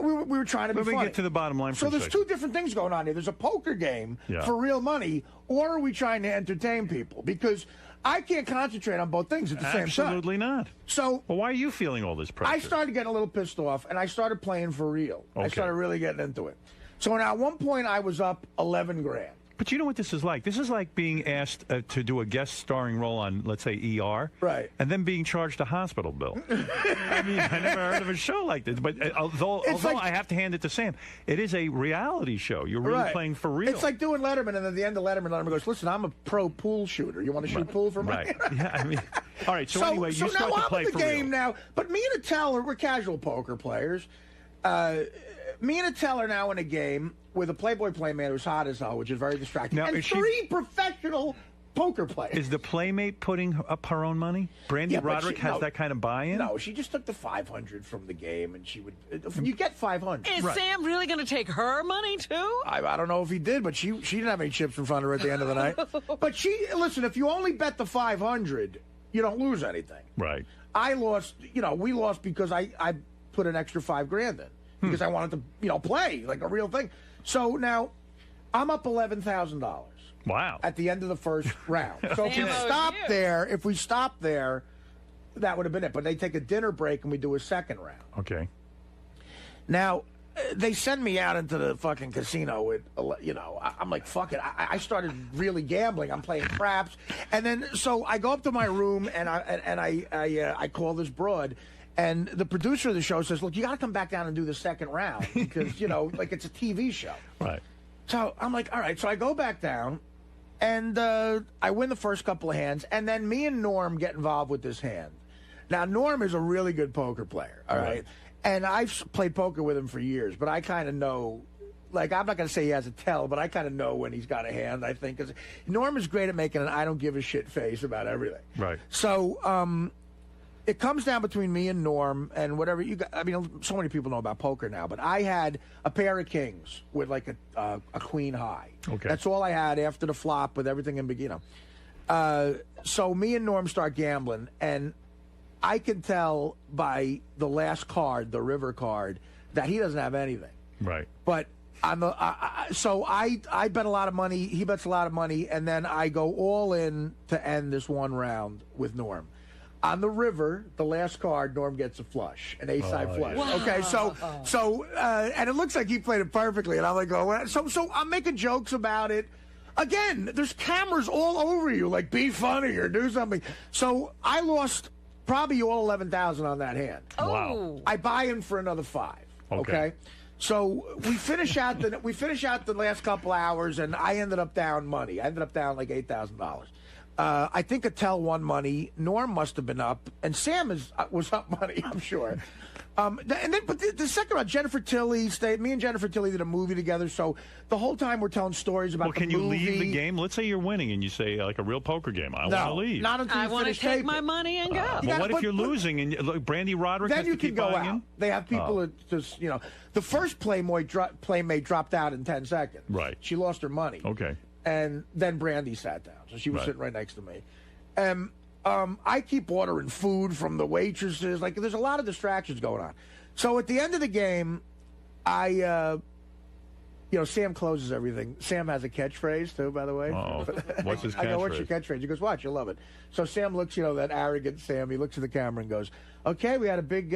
We were trying to be funny. Let me get to the bottom line for a So there's second. 2 different things going on here. There's a poker game for real money, or are we trying to entertain people? Because I can't concentrate on both things at the same time. Absolutely not. So, well, why are you feeling all this pressure? I started getting a little pissed off, and I started playing for real. I started really getting into it. So now at one point, I was up $11,000. But you know what this is like? This is like being asked to do a guest starring role on, let's say, ER. Right. And then being charged a hospital bill. I mean, I never heard of a show like this. But although I have to hand it to Sam, it is a reality show. You're really playing for real. It's like doing Letterman, and at the end of Letterman goes, "Listen, I'm a pro pool shooter. You want to shoot pool for me?" Right. Yeah, I mean, all right. So anyway, you start to play for real. So now I'm in the game now. But me and Attell, we're casual poker players. Me and Attell are now in a game with a Playboy playmate who's hot as hell, which is very distracting. Now, and 3 professional poker players. Is the playmate putting up her own money? Brandy Roderick has that kind of buy-in? No, she just took the $500 from the game, and she would. You get $500. Is Sam really going to take her money too? I don't know if he did, but she didn't have any chips in front of her at the end of the night. But listen, if you only bet the $500, you don't lose anything. Right. I lost. We lost because I put an extra $5,000 in because I wanted to play like a real thing. So now I'm up $11,000. Wow. At the end of the first round. So if we stopped there, that would have been it. But they take a dinner break and we do a second round. Okay. Now, they send me out into the fucking casino with, I'm like, fuck it. I started really gambling. I'm playing craps. And then, so I go up to my room and I call this broad. And the producer of the show says, look, you got to come back down and do the second round because, like it's a TV show. Right. So I'm like, all right. So I go back down and I win the first couple of hands. And then me and Norm get involved with this hand. Now, Norm is a really good poker player. All right. And I've played poker with him for years, but I kind of know, like, I'm not going to say he has a tell, but I kind of know when he's got a hand, I think. Because Norm is great at making an I don't give a shit face about everything. Right. So it comes down between me and Norm and whatever you got. I mean, so many people know about poker now, but I had a pair of kings with, like, a queen high. Okay. That's all I had after the flop with everything in beginning. So me and Norm start gambling, and I can tell by the last card, the river card, that he doesn't have anything. Right. But so I bet a lot of money. He bets a lot of money, and then I go all in to end this one round with Norm. On the river, the last card, Norm gets a flush, an ace-side flush. Wow. Okay, so and it looks like he played it perfectly, and I'm like, oh, so I'm making jokes about it. Again, there's cameras all over you, like be funny or do something. So I lost probably all 11,000 on that hand. Wow. I buy in for another 5. Okay. So we finish out the last couple hours, and I ended up down money. I ended up down like $8,000. I think Attell won money. Norm must have been up, and Sam was up money, I'm sure. But the second round, Jennifer Tilly stayed. Me and Jennifer Tilly did a movie together. So the whole time we're telling stories about the movie. Well, can you leave the game? Let's say you're winning and you say, like a real poker game, I want to leave. Not until I want to take my money and go. But what if you're losing and Brandy Roderick has to keep buying in? Then you can go out. They have people that just, the first playmate dropped out in 10 seconds. Right. She lost her money. Okay. And then Brandy sat down. So she was sitting right next to me. I keep ordering food from the waitresses. Like, there's a lot of distractions going on. So at the end of the game, Sam closes everything. Sam has a catchphrase, too, by the way. Oh, what's his catchphrase? I go, what's your catchphrase? He goes, watch, you'll love it. So Sam looks, that arrogant Sam, he looks at the camera and goes, okay, we had a big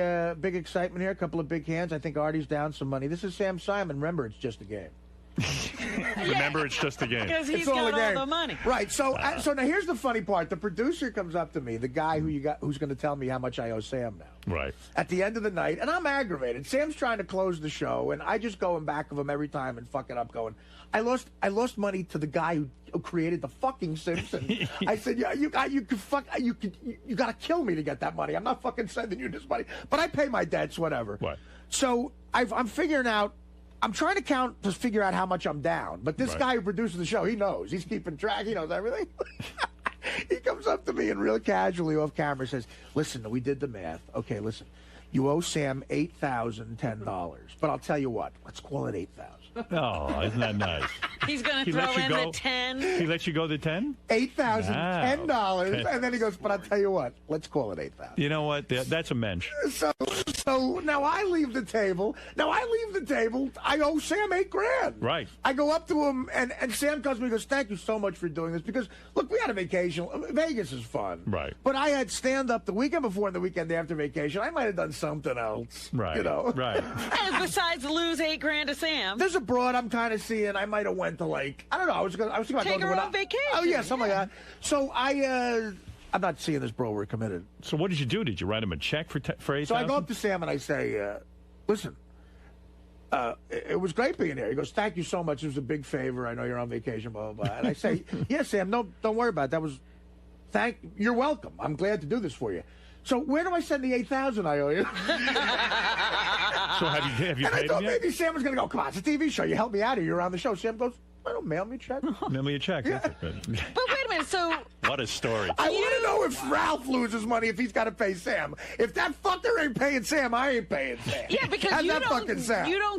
excitement here, a couple of big hands. I think Artie's down some money. This is Sam Simon. Remember, it's just a game. Remember, it's just a game. Because he's got all the money. Right. So now here's the funny part. The producer comes up to me, the guy who's going to tell me how much I owe Sam now. Right. At the end of the night, and I'm aggravated. Sam's trying to close the show, and I just go in back of him every time and fuck it up, going, I lost money to the guy who created the fucking Simpsons. I said, yeah, you got to kill me to get that money. I'm not fucking sending you this money, but I pay my debts, whatever. What? So I'm figuring out. I'm trying to count to figure out how much I'm down. But this guy who produces the show, he knows. He's keeping track. He knows everything. He comes up to me and real casually off camera says, listen, we did the math. Okay, listen. You owe Sam $8,010. But I'll tell you what. Let's call it $8,000. Oh, isn't that nice? He's going to throw in the 10. He lets you go the 10? $8,010. And then he goes, but I'll tell you what. Let's call it $8,000. You know what? That's a mensch. So now I leave the table. I owe Sam $8,000. Right. I go up to him, and Sam comes to me and goes, thank you so much for doing this. Because, look, we had a vacation. Vegas is fun. Right. But I had stand-up the weekend before and the weekend after vacation. I might have done something else. Right. Right. And besides lose $8,000 to Sam. There's a broad I'm kind of seeing. I might have went to, like, I don't know. I was thinking about take going her on vacation. Oh, yeah, something like that. So I'm not seeing this bro. We're committed. So what did you do? Did you write him a check for $8,000? So I go up to Sam and I say, listen, it was great being here. He goes, thank you so much. It was a big favor. I know you're on vacation, blah, blah, blah. And I say, yeah, Sam, no, don't worry about it. You're welcome. I'm glad to do this for you. So where do I send the $8,000 I owe you? So have you paid him yet? Maybe Sam was going to go, come on, it's a TV show. You help me out here. You're on the show. Sam goes, I don't mail me a check. Mail me a check. Yeah. That's good. But wait a minute, so... What a story. I want to know if Ralph loses money if he's got to pay Sam. If that fucker ain't paying Sam, I ain't paying Sam. Yeah, because How's you that don't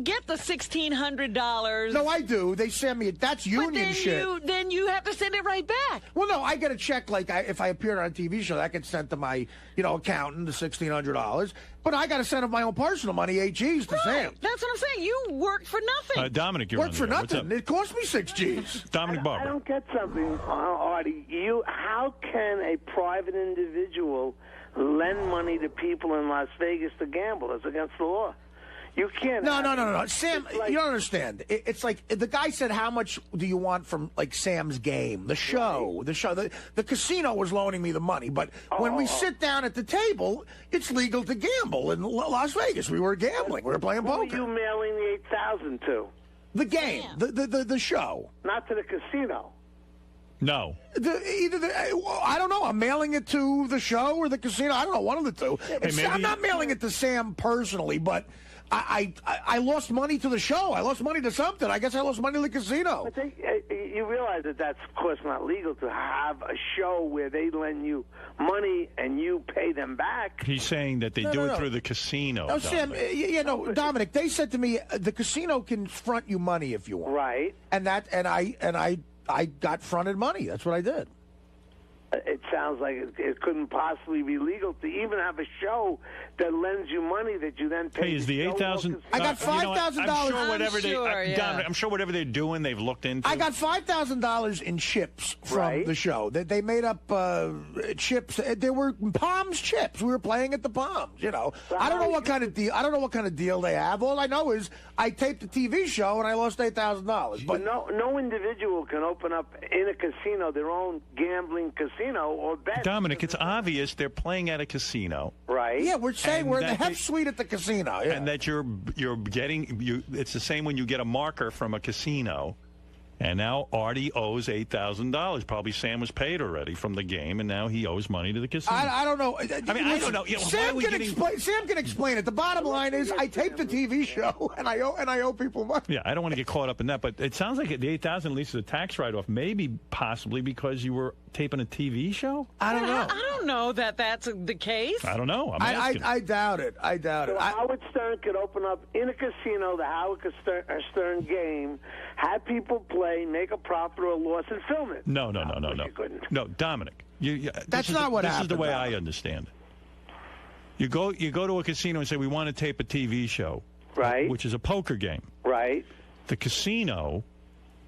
get the $1,600. No, I do. They send me that's union shit. Then you have to send it right back. Well, no, I get a check like if I appeared on a TV show, that gets sent to my accountant, the $1,600. But I got to send up my own personal money, 8 G's to Sam. That's what I'm saying. You worked for nothing. Dominic, you're Worked for nothing. It cost me 6 G's. Dominic Barber. I don't get something, Artie. How can a private individual lend money to people in Las Vegas to gamble? It's against the law. You can't. No. Sam, you don't understand. It's like the guy said, how much do you want from like Sam's game? The show. The casino was loaning me the money. But when we sit down at the table, it's legal to gamble. In Las Vegas, we were gambling. We were playing poker. Who are you mailing the $8,000 to? The game. The show. Not to the casino. No. I don't know. I'm mailing it to the show or the casino. I don't know. One of the two. I'm not mailing it to Sam personally, but I lost money to the show. I lost money to something. I guess I lost money to the casino. I think you realize that that's, of course, not legal to have a show where they lend you money and you pay them back. He's saying that they do it through the casino. No, Sam, Dominic, they said to me, the casino can front you money if you want. Right. And I got fronted money. That's what I did. It sounds like it couldn't possibly be legal to even have a show that lends you money that you then pay. Hey, is the $8,000? I got $5,000. I'm sure whatever they're doing, they've looked into. I got $5,000 in chips from the show. They made up chips. There were Palms chips. We were playing at the Palms. You know, I don't know what kind of deal. I don't know what kind of deal they have. All I know is I taped a TV show and I lost $8,000. But no individual can open up in a casino their own gambling casino or bet. Dominic, it's obvious they're playing at a casino. Right. Yeah, we're saying we're in the Hef Suite at the casino. Yeah. And that you're getting it's the same when you get a marker from a casino. And now Artie owes $8,000. Probably Sam was paid already from the game, and now he owes money to the casino. I don't know. I don't know. Sam can explain it. The bottom line is, I taped a TV show, and I owe people money. Yeah, I don't want to get caught up in that, but it sounds like the $8,000 at least is a tax write-off. Maybe, possibly because you were taping a TV show. I don't know. I don't know that that's the case. I don't know. I doubt it. So Howard Stern could open up in a casino the Howard Stern game, have people play, make a profit or a loss, and film it. No. No, Dominic. That's not what happened. This is the way I understand it. You go to a casino and say, we want to tape a TV show. Right. Which is a poker game. Right. The casino,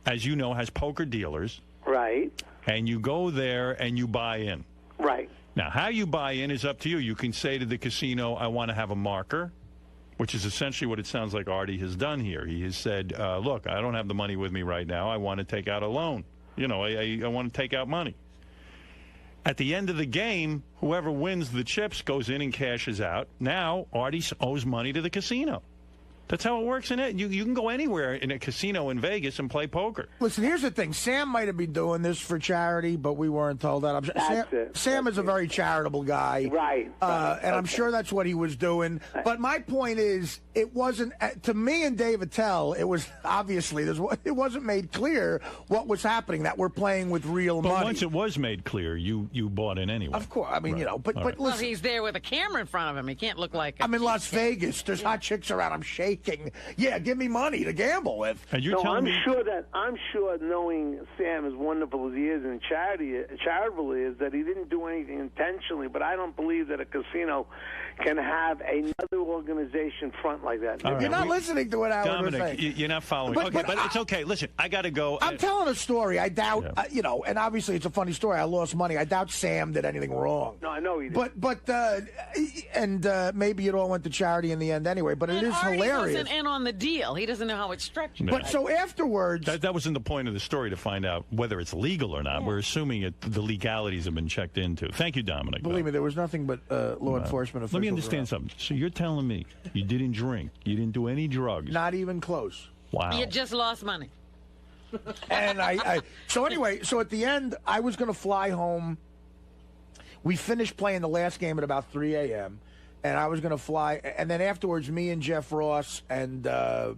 as you know, has poker dealers. Right. And you go there and you buy in. Right. Now, how you buy in is up to you. You can say to the casino, I want to have a marker, which is essentially what it sounds like Artie has done here. He has said, look, I don't have the money with me right now. I want to take out a loan. You know, I want to take out money. At the end of the game, whoever wins the chips goes in and cashes out. Now, Artie owes money to the casino. That's how it works in it. You can go anywhere in a casino in Vegas and play poker. Listen, here's the thing. Sam might have been doing this for charity, but we weren't told that. Sam is a very charitable guy. Right. And I'm sure that's what he was doing. But my point is, it wasn't, to me and Dave Attell, it was obviously, it wasn't made clear what was happening, that we're playing with real money. But once it was made clear, you bought in anyway. Of course. I mean, right. but right. listen. Well, he's there with a camera in front of him. He can't look like I'm in Las Vegas. There's hot chicks around. I'm shaking. Yeah, give me money to gamble with. And you're telling me? I'm sure, knowing Sam as wonderful as he is and charitable is, that he didn't do anything intentionally. But I don't believe that a casino can have another organization front like that. Right. You're not listening to what Howard was saying. Dominic, you're not following. But it's okay. Listen, I got to go. I'm telling a story. I doubt, and obviously it's a funny story. I lost money. I doubt Sam did anything wrong. No, I know he did. But maybe it all went to charity in the end anyway. But it is hilarious. He wasn't in on the deal. He doesn't know how it's structured. But so afterwards, that wasn't the point of the story, to find out whether it's legal or not. Yeah. We're assuming the legalities have been checked into. Thank you, Dominic. Believe me, there was nothing but law enforcement officials. Let me understand something. So you're telling me you didn't drink, you didn't do any drugs, not even close. Wow. You just lost money. And so anyway, so at the end, I was going to fly home. We finished playing the last game at about 3 a.m. and I was going to fly. And then afterwards, me and Jeff Ross and a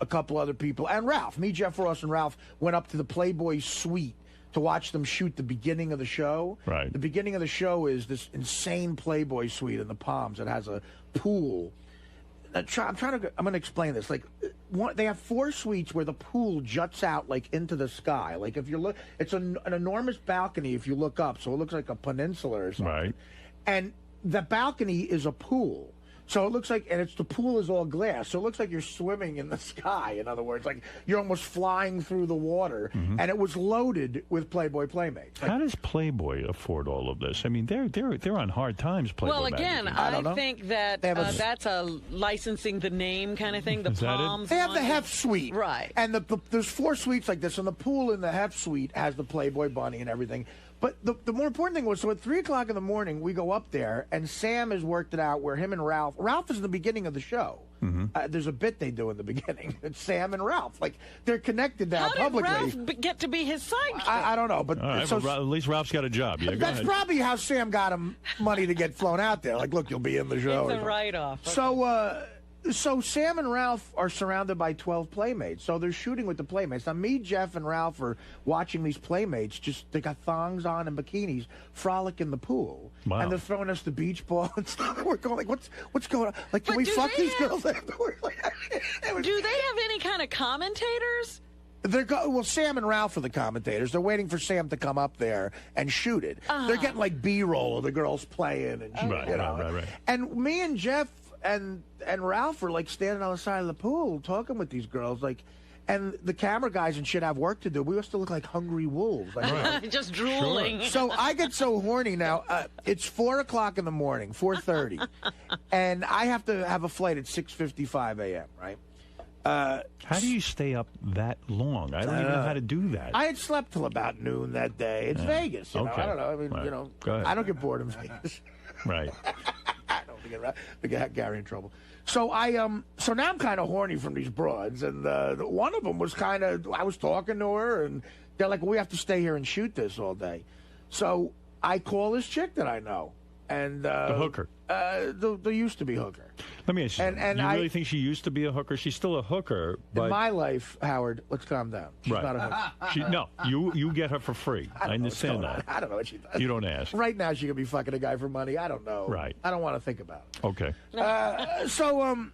couple other people, and Ralph, Jeff Ross and Ralph went up to the Playboy Suite to watch them shoot the beginning of the show. Right. The beginning of the show is this insane Playboy Suite in the Palms. It has a pool. I'm going to explain this. Like, they have 4 suites where the pool juts out like into the sky. Like, if you look, it's an enormous balcony if you look up, so it looks like a peninsula or something. Right. And the balcony is a pool. So it looks like, and the pool is all glass, so it looks like you're swimming in the sky. In other words, like you're almost flying through the water, and it was loaded with Playboy Playmates. How does Playboy afford all of this? I mean, they're on hard times. Playboy Well, again, magazine. I think that that's a licensing the name kind of thing. The Palms. They have the Hef Suite, right? And there's 4 suites like this, and the pool in the Hef Suite has the Playboy bunny and everything. But the more important thing was, so at 3 o'clock in the morning, we go up there, and Sam has worked it out where him and Ralph is in the beginning of the show. There's a bit they do in the beginning. It's Sam and Ralph. Like, they're connected now publicly. How did Ralph get to be his sidekick? I don't know. But All right, well, at least Ralph's got a job. Yeah, that's probably how Sam got him money to get flown out there. Like, look, you'll be in the show. It's a write-off. So Sam and Ralph are surrounded by 12 Playmates. So they're shooting with the Playmates. Now, me, Jeff, and Ralph are watching these Playmates. They got thongs on and bikinis, frolic in the pool. Wow. And they're throwing us the beach ball and stuff. We're going, like, what's going on? Like, can we fuck these girls afterwards? Do they have any kind of commentators? Well, Sam and Ralph are the commentators. They're waiting for Sam to come up there and shoot it. They're getting, like, B-roll of the girls playing. And Right. And me and Jeff and Ralph are like standing on the side of the pool talking with these girls, like, and the camera guys and shit have work to do. We used to look like hungry wolves, like, just drooling. So I get so horny now. It's 4 o'clock in the morning, 4:30, and I have to have a flight at 6:55 a.m. Right? How do you stay up that long? I don't even know how to do that. I had slept till about noon that day. It's Vegas. You know? Okay. I don't know. I mean, Right. Go ahead. I don't get bored in Vegas. Right. I don't get Gary in trouble. So so now I'm kind of horny from these broads, and one of them was kind of, I was talking to her, and they're like, well, we have to stay here and shoot this all day. So I call this chick that I know, and the hooker. The used to be hooker. Let me ask you, And you really think she used to be a hooker? She's still a hooker, but in my life, Howard, let's calm down. She's not a hooker. No, you get her for free. I understand that. I don't know what she does. You don't ask. Right now, she could be fucking a guy for money. I don't know. Right. I don't want to think about it. Okay. Right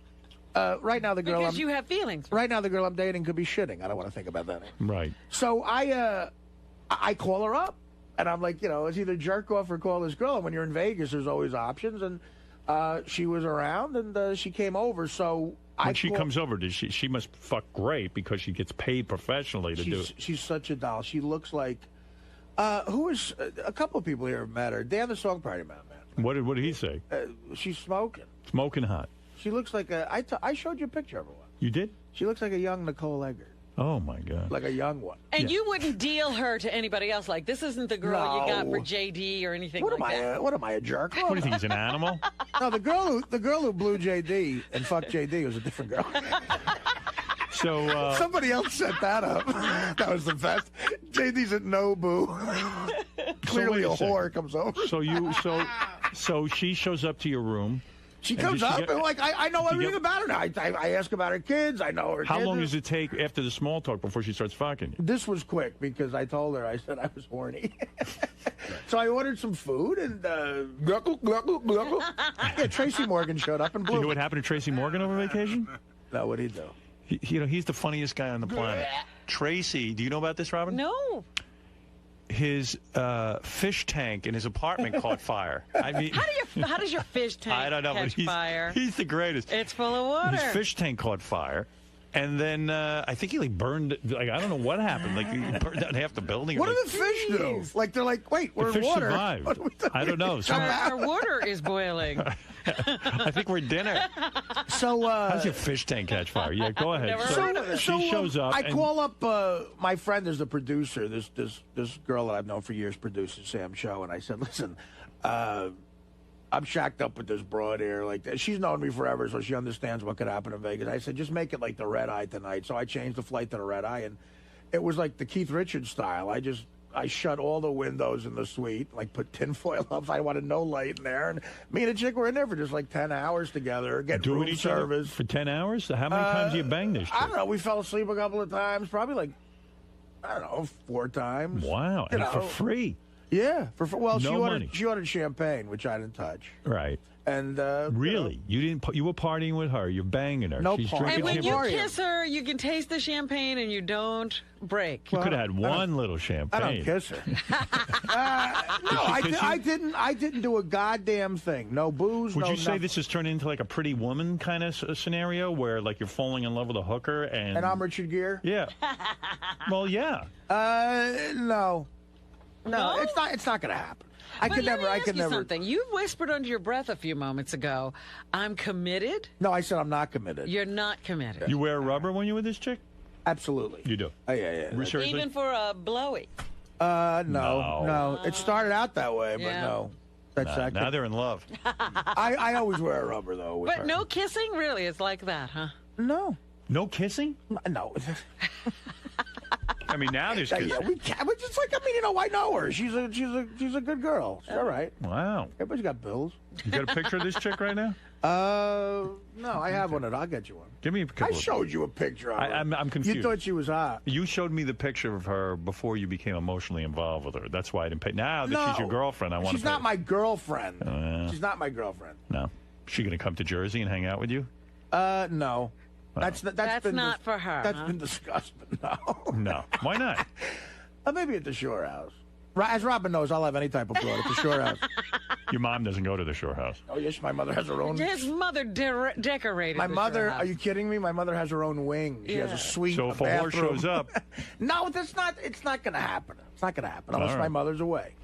now the girl Because you have feelings. Right now the girl I'm dating could be shitting. I don't want to think about that. Right. So I call her up, and I'm like, it's either jerk off or call this girl. And when you're in Vegas, there's always options. And she was around, and she came over. So when she comes over, she must fuck great because she gets paid professionally to do it. She's such a doll. She looks like who is a couple of people here have met her. Dan the Song Party Man. What did he say? She's smoking. Smoking hot. She looks like I showed you a picture of her once. You did? She looks like a young Nicole Eggert. Oh, my God. Like a young one. And you wouldn't deal her to anybody else. Like, this isn't the girl you got for JD or anything like that. What am I, a jerk? What do you think, he's an animal? No, the girl who blew JD and fucked JD was a different girl. So somebody else set that up. That was the best. JD's at Nobu. Clearly a whore comes over. So she shows up to your room. She comes up and like I know everything about her now. I ask about her kids. I know her. How long does it take after the small talk before she starts fucking you? This was quick because I told her, I said I was horny. So I ordered some food and gluckle, gluckle, gluckle. Yeah, Tracy Morgan showed up and blew. You know what happened to Tracy Morgan over vacation? No, what'd he do? He's the funniest guy on the planet. Tracy, do you know about this, Robin? No. His fish tank in his apartment caught fire. I mean, how does your fish tank I don't know, catch but fire? He's the greatest. It's full of water. His fish tank caught fire, and then I think he burned. I don't know what happened. He burned down half the building. What do the fish do? They're like, wait, we're the in fish water. Survived. I don't know. Our water is boiling. I think we're at dinner. So how's your fish tank catch fire? Yeah, go ahead. Never heard of it. She shows up. I call up my friend is the producer. This girl that I've known for years produces Sam's show, and I said, listen, I'm shacked up with this broad here. Like, she's known me forever, so she understands what could happen in Vegas. I said, just make it like the Red Eye tonight. So I changed the flight to the Red Eye, and it was like the Keith Richards style. I shut all the windows in the suite, like put tinfoil up. I wanted no light in there. And me and the chick were in there for just like 10 hours together, getting room service. For 10 hours? So how many times do you bang this chick? I don't know. We fell asleep a couple of times, probably like, I don't know, 4 times. Wow. And for free? Yeah. Well, no money. She ordered champagne, which I didn't touch. Right. And really, you didn't. You were partying with her. You're banging her. No She's party. drinking And when champagne. you kiss her, you can taste the champagne and you don't break. You could have had one little champagne. I don't kiss her. No, I didn't do a goddamn thing. No booze. Would no you say nothing. this is turning into like a Pretty Woman kind of scenario where like you're falling in love with a hooker And I'm Richard Gere? Yeah. Well, yeah. No. No, it's not going to happen. I could never. Something. You whispered under your breath a few moments ago, I'm committed. No, I said I'm not committed. You're not committed. You wear rubber when you're with this chick? Absolutely. You do? Oh, yeah. Seriously? Even for a blowy. No. It started out that way, but no. Now they're in love. I always wear a rubber, though. With But her. no kissing? Really? It's like that, huh? No. No kissing? No. I mean, now there's kissing. Yeah, we can. But just like, I mean, I know her. She's a good girl. She's all right. Wow. Everybody's got bills. You got a picture of this chick right now? No, I have one. I'll get you one. Give me a couple. I showed you a picture of her. I'm confused. You thought she was hot. You showed me the picture of her before you became emotionally involved with her. That's why I didn't pay. Now that she's your girlfriend, I want to. She's not my girlfriend. Yeah. She's not my girlfriend. No. She going to come to Jersey and hang out with you? No. That's not for her. That's been discussed, but no. No. Why not? Maybe at the Shore House. As Robin knows, I'll have any type of broad at the Shore House. Your mom doesn't go to the Shore House. Oh, yes, my mother has her own. His mother decorated My the mother, Shore House. are you kidding me? My mother has her own wing. She has a suite. So if a horse shows up. No, it's not going to happen. It's not going to happen unless All right. my mother's away.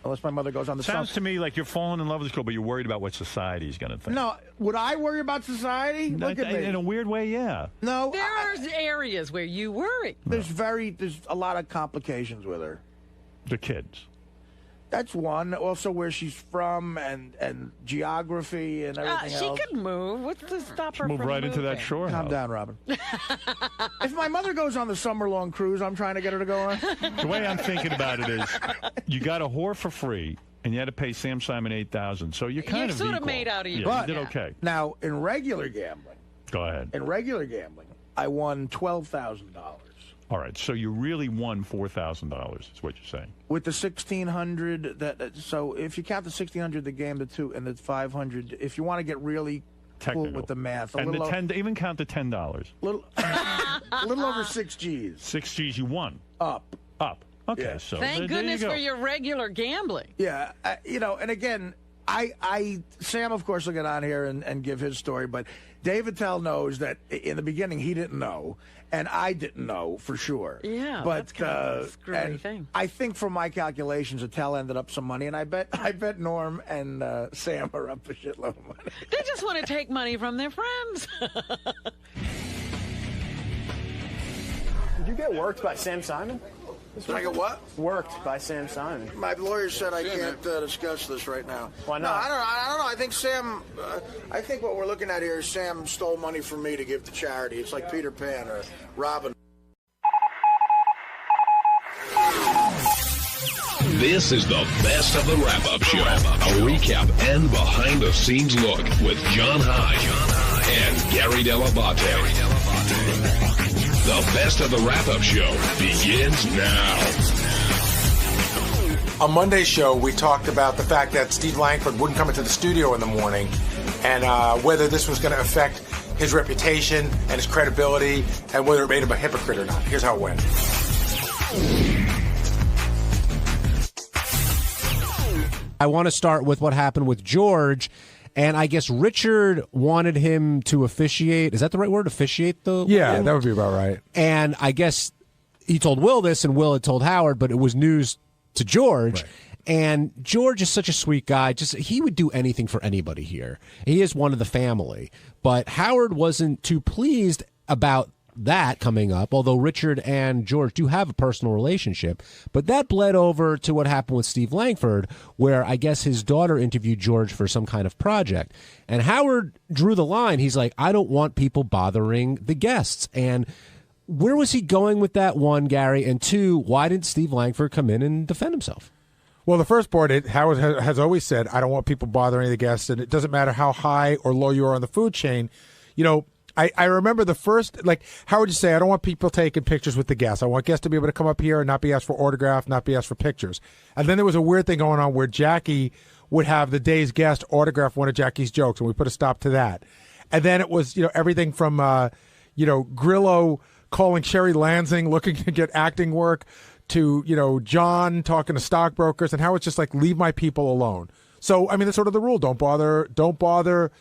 Unless my mother goes on the Sounds to me like you're falling in love with this girl, but you're worried about what society's going to think. No, would I worry about society? Look at me. In a weird way, yeah. No. There are areas where you worry. There's a lot of complications with her. The kids. That's one. Also, where she's from and geography and everything She else. could move. What's to stop her Move from right into that moving? Shore Calm House. down, Robin. If my mother goes on the summer-long cruise I'm trying to get her to go on. The way I'm thinking about it is you got a whore for free, and you had to pay Sam Simon $8,000. So you're kind of sort of equal. made out of you. Yeah, you did okay. Now, in regular gambling, Go ahead. I won $12,000. All right, so you really won $4,000 is what you're saying. With the 1,600, so if you count the 1,600, the game, the 2, and the 500, if you want to get really Technical. cool with the math, And the 10, even count the $10. little over 6 G's. 6 G's you won. Up. Okay, Yeah. so Thank there goodness you go. for your regular gambling. Yeah, and again, Sam, of course, will get on here and give his story, but David Tell knows that in the beginning he didn't know, and I didn't know for sure. Yeah, but that's kind of a screwy thing. I think from my calculations, Attell ended up some money, and I bet Norm and Sam are up a shitload of money. They just want to take money from their friends. Did you get worked by Sam Simon? Did I get what? Worked by Sam Simon. My lawyer said I can't discuss this right now. Why not? No, I don't know. I think Sam. I think what we're looking at here is Sam stole money from me to give to charity. It's like Peter Pan or Robin. This is the best of the wrap-up show. A recap and behind-the-scenes look with John Hyde and Gary Dell'Abate. The best of the wrap-up show begins now. On Monday's show, we talked about the fact that Steve Langford wouldn't come into the studio in the morning and whether this was going to affect his reputation and his credibility and whether it made him a hypocrite or not. Here's how it went. I want to start with what happened with George. And I guess Richard wanted him to officiate. Is that the right word? Officiate the Yeah, that would be about right. And I guess he told Will this, and Will had told Howard, but it was news to George. Right. And George is such a sweet guy. He would do anything for anybody here. He is one of the family. But Howard wasn't too pleased about that coming up, although Richard and George do have a personal relationship. But that bled over to what happened with Steve Langford, where I guess his daughter interviewed George for some kind of project. And Howard drew the line. He's like, I don't want people bothering the guests. And where was he going with that, one, Gary? And two, why didn't Steve Langford come in and defend himself? Well, the first part, Howard has always said, I don't want people bothering the guests, and it doesn't matter how high or low you are on the food chain. You know, I remember the first, like, Howard would say, I don't want people taking pictures with the guests. I want guests to be able to come up here and not be asked for autograph, not be asked for pictures. And then there was a weird thing going on where Jackie would have the day's guest autograph one of Jackie's jokes, and we put a stop to that. And then it was, everything from, Grillo calling Sherry Lansing looking to get acting work to, John talking to stockbrokers, and how it's just like, leave my people alone. So, I mean, that's sort of the rule. Don't bother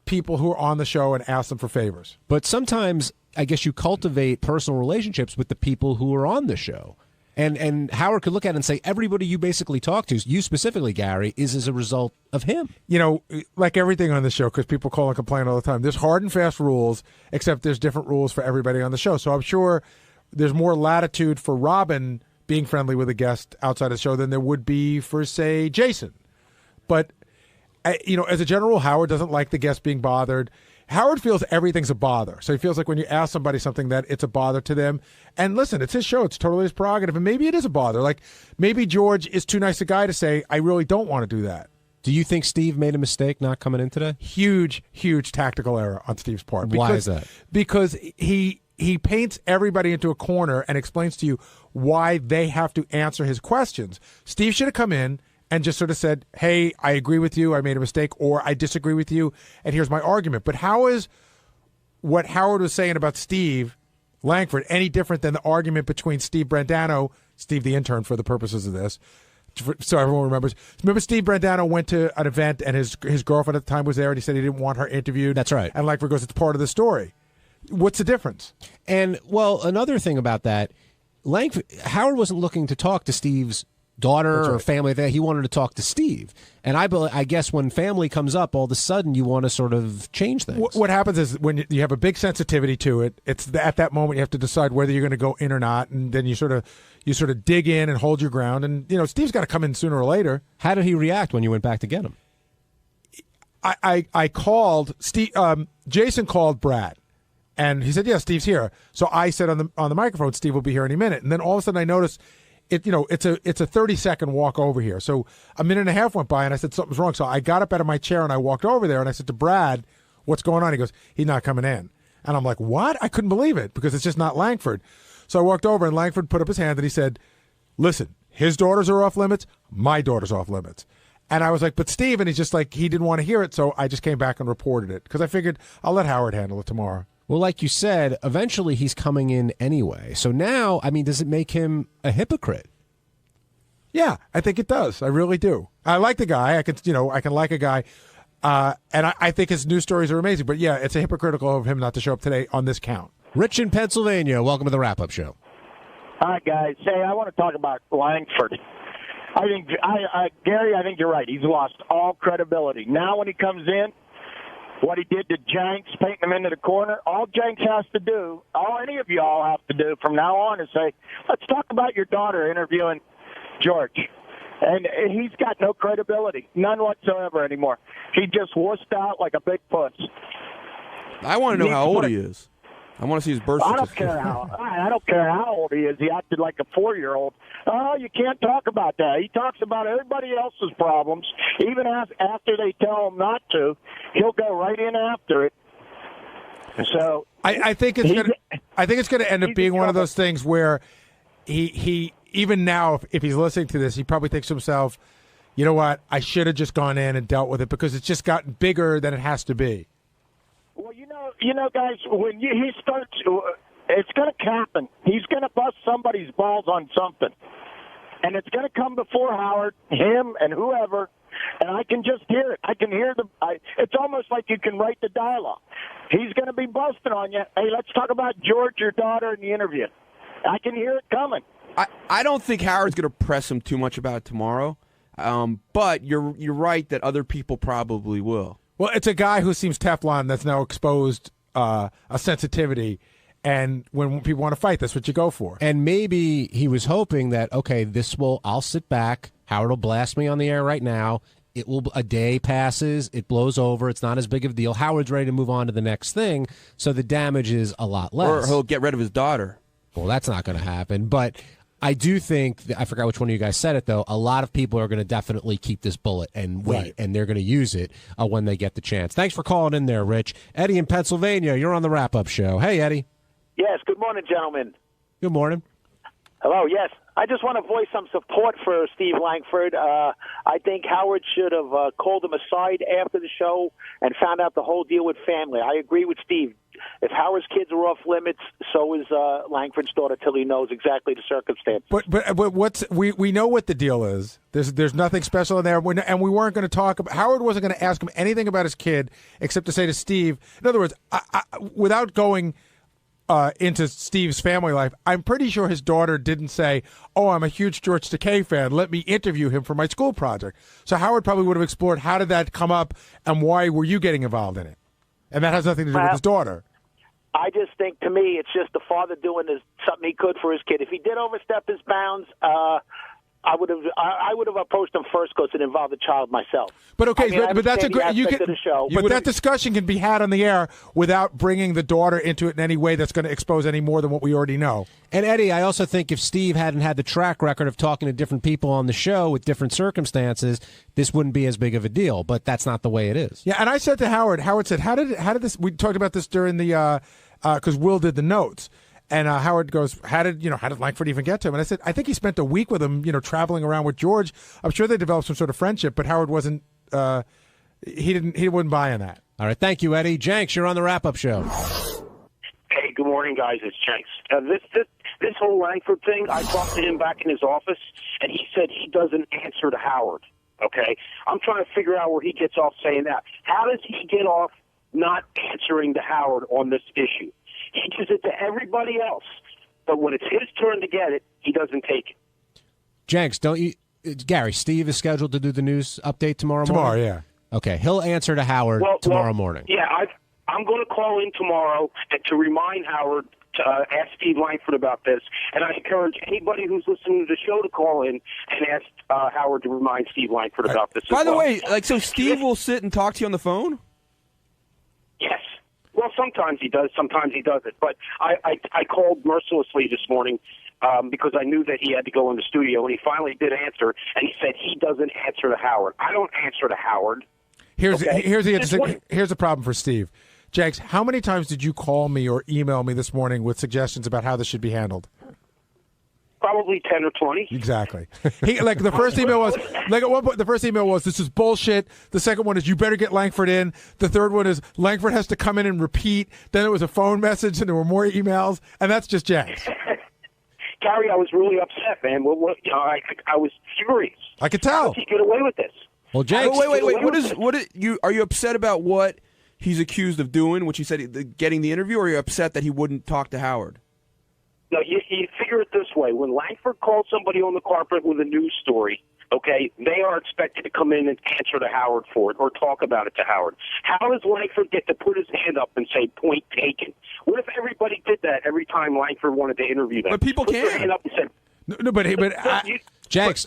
people who are on the show and ask them for favors. But sometimes, I guess you cultivate personal relationships with the people who are on the show. And Howard could look at it and say, everybody you basically talk to, you specifically, Gary, is as a result of him. Like everything on the show, because people call and complain all the time, there's hard and fast rules, except there's different rules for everybody on the show. So I'm sure there's more latitude for Robin being friendly with a guest outside the show than there would be for, say, Jason. But, as a general rule, Howard doesn't like the guest being bothered. Howard feels everything's a bother. So he feels like when you ask somebody something that it's a bother to them. And listen, it's his show. It's totally his prerogative. And maybe it is a bother. Like maybe George is too nice a guy to say, I really don't want to do that. Do you think Steve made a mistake not coming in today? Huge, huge tactical error on Steve's part. Why is that? Because he paints everybody into a corner and explains to you why they have to answer his questions. Steve should have come in and just sort of said, hey, I agree with you, I made a mistake, or I disagree with you, and here's my argument. But how is what Howard was saying about Steve Langford any different than the argument between Steve Brandano, Steve the intern for the purposes of this, so everyone remembers. Remember Steve Brandano went to an event and his girlfriend at the time was there and he said he didn't want her interviewed? That's right. And Langford goes, it's part of the story. What's the difference? And, well, another thing about that, Howard wasn't looking to talk to Steve's daughter or family there. He wanted to talk to Steve. And I guess when family comes up, all of a sudden you want to sort of change things. What happens is when you have a big sensitivity to it, it's at that moment you have to decide whether you're going to go in or not, and then you sort of dig in and hold your ground. And Steve's got to come in sooner or later. How did he react when you went back to get him? I called Steve. Jason called Brad, and he said, "Yeah, Steve's here." So I said on the microphone, "Steve will be here any minute." And then all of a sudden I noticed. It's a 30-second walk over here. So a minute and a half went by, and I said something's wrong. So I got up out of my chair and I walked over there, and I said to Brad, "What's going on?" He goes, "He's not coming in." And I'm like, "What?" I couldn't believe it because it's just not Langford. So I walked over, and Langford put up his hand and he said, "Listen, his daughters are off limits. My daughter's off limits." And I was like, "But Steve," and he's just like, he didn't want to hear it. So I just came back and reported it because I figured I'll let Howard handle it tomorrow. Well, like you said, eventually he's coming in anyway. So now, I mean, does it make him a hypocrite? Yeah, I think it does. I really do. I like the guy. I can like a guy, and I think his news stories are amazing. But yeah, it's a hypocritical of him not to show up today on this count. Rich in Pennsylvania, welcome to the Wrap-Up Show. Hi guys. Hey, I want to talk about Langford. Gary, I think you're right. He's lost all credibility. Now when he comes in, what he did to Jenks, painting him into the corner, all Jenks has to do, all any of you all have to do from now on is say, let's talk about your daughter interviewing George. And he's got no credibility, none whatsoever anymore. He just wussed out like a big puss. I want to know how old he is. I want to see his birth certificate. I don't care how old he is. He acted like a 4-year-old. Oh, you can't talk about that. He talks about everybody else's problems. Even after they tell him not to, he'll go right in after it. So I think it's going to end up being one of those things where he even now, if he's listening to this, he probably thinks to himself, you know what, I should have just gone in and dealt with it because it's just gotten bigger than it has to be. Well, you know, guys, when he starts, it's going to happen. He's going to bust somebody's balls on something. And it's going to come before Howard, him, and whoever, and I can just hear it. I can hear it's almost like you can write the dialogue. He's going to be busting on you. Hey, let's talk about George, your daughter, in the interview. I can hear it coming. I don't think Howard's going to press him too much about it tomorrow, but you're right that other people probably will. Well, it's a guy who seems Teflon that's now exposed a sensitivity, and when people want to fight, that's what you go for. And maybe he was hoping that, okay, I'll sit back, Howard will blast me on the air right now, a day passes, it blows over, it's not as big of a deal, Howard's ready to move on to the next thing, so the damage is a lot less. Or he'll get rid of his daughter. Well, that's not going to happen, but I do think, I forgot which one of you guys said it, though, a lot of people are going to definitely keep this bullet and wait, and they're going to use it when they get the chance. Thanks for calling in there, Rich. Eddie in Pennsylvania, you're on the Wrap-Up Show. Hey, Eddie. Yes, good morning, gentlemen. Good morning. Hello, yes. I just want to voice some support for Steve Langford. I think Howard should have called him aside after the show and found out the whole deal with family. I agree with Steve. If Howard's kids are off limits, so is Langford's daughter till he knows exactly the circumstances. But we know what the deal is. There's nothing special in there, and we weren't going to talk about. Howard wasn't going to ask him anything about his kid except to say to Steve. In other words, without going into Steve's family life, I'm pretty sure his daughter didn't say, "Oh, I'm a huge George Takei fan. Let me interview him for my school project." So Howard probably would have explored how did that come up and why were you getting involved in it, and that has nothing to do with his daughter. I just think, to me, it's just the father doing something he could for his kid. If he did overstep his bounds, I would have approached him first because it involved a child myself. But okay, but that's a great. You can, but that discussion can be had on the air without bringing the daughter into it in any way that's going to expose any more than what we already know. And Eddie, I also think if Steve hadn't had the track record of talking to different people on the show with different circumstances, this wouldn't be as big of a deal. But that's not the way it is. Yeah, and I said to Howard. Howard said, "How did this?" We talked about this during the because Will did the notes. And Howard goes, how did Langford even get to him? And I said, I think he spent a week with him, traveling around with George. I'm sure they developed some sort of friendship, but Howard wasn't. He wouldn't buy in that. All right, thank you, Eddie. Jenks, you're on the wrap-up show. Hey, good morning, guys. It's Jenks. This whole Langford thing, I talked to him back in his office, and he said he doesn't answer to Howard. Okay, I'm trying to figure out where he gets off saying that. How does he get off not answering to Howard on this issue? He gives it to everybody else, but when it's his turn to get it, he doesn't take it. Jenks, don't you, Gary? Steve is scheduled to do the news update tomorrow morning. Tomorrow, yeah. Okay, he'll answer to Howard tomorrow morning. Yeah, I'm going to call in tomorrow and to remind Howard to ask Steve Langford about this, and I encourage anybody who's listening to the show to call in and ask Howard to remind Steve Langford about this. By the way, so Steve will sit and talk to you on the phone? Yes. Well, sometimes he does, sometimes he doesn't. But I called mercilessly this morning because I knew that he had to go in the studio, and he finally did answer, and he said he doesn't answer to Howard. I don't answer to Howard. Here's the problem for Steve. Jenks, how many times did you call me or email me this morning with suggestions about how this should be handled? Probably 10 or 20. Exactly. The first email was at one point. The first email was, "This is bullshit." The second one is, "You better get Langford in." The third one is, "Langford has to come in and repeat." Then it was a phone message, and there were more emails, and that's just Jenks. Gary, I was really upset, man. I was furious. I could tell. How did he get away with this? Well, Jenks, wait. Are you upset about what he's accused of doing, which he said getting the interview, or are you upset that he wouldn't talk to Howard? No, you figure it this way. When Langford calls somebody on the carpet with a news story, okay, they are expected to come in and answer to Howard for it or talk about it to Howard. How does Langford get to put his hand up and say, "Point taken"? What if everybody did that every time Langford wanted to interview them? But people put can't. Their hand up and said, No, but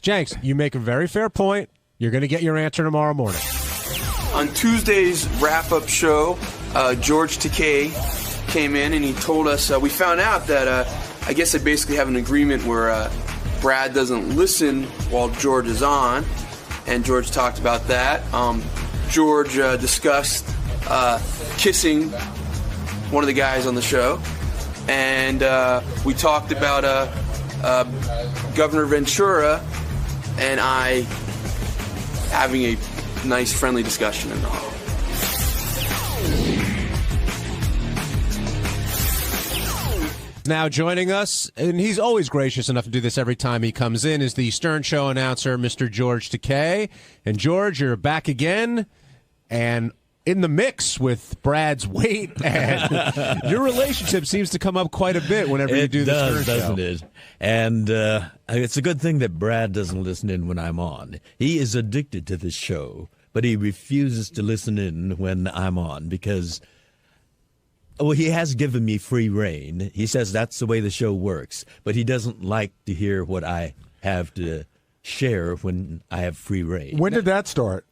Jenks, you make a very fair point. You're going to get your answer tomorrow morning. On Tuesday's wrap-up show, George Takei came in and he told us, we found out that I guess they basically have an agreement where Brad doesn't listen while George is on, and George talked about that. George discussed kissing one of the guys on the show, and we talked about Governor Ventura and I having a nice, friendly discussion in the hall. Now joining us, and he's always gracious enough to do this every time he comes in, is the Stern Show announcer, Mr. George Takei. And George, you're back again, and in the mix with Brad's weight, and your relationship seems to come up quite a bit whenever you do the Stern Show. Doesn't it? And it's a good thing that Brad doesn't listen in when I'm on. He is addicted to this show, but he refuses to listen in when I'm on because... Well, he has given me free reign. He says that's the way the show works, but he doesn't like to hear what I have to share when I have free reign. When did that start?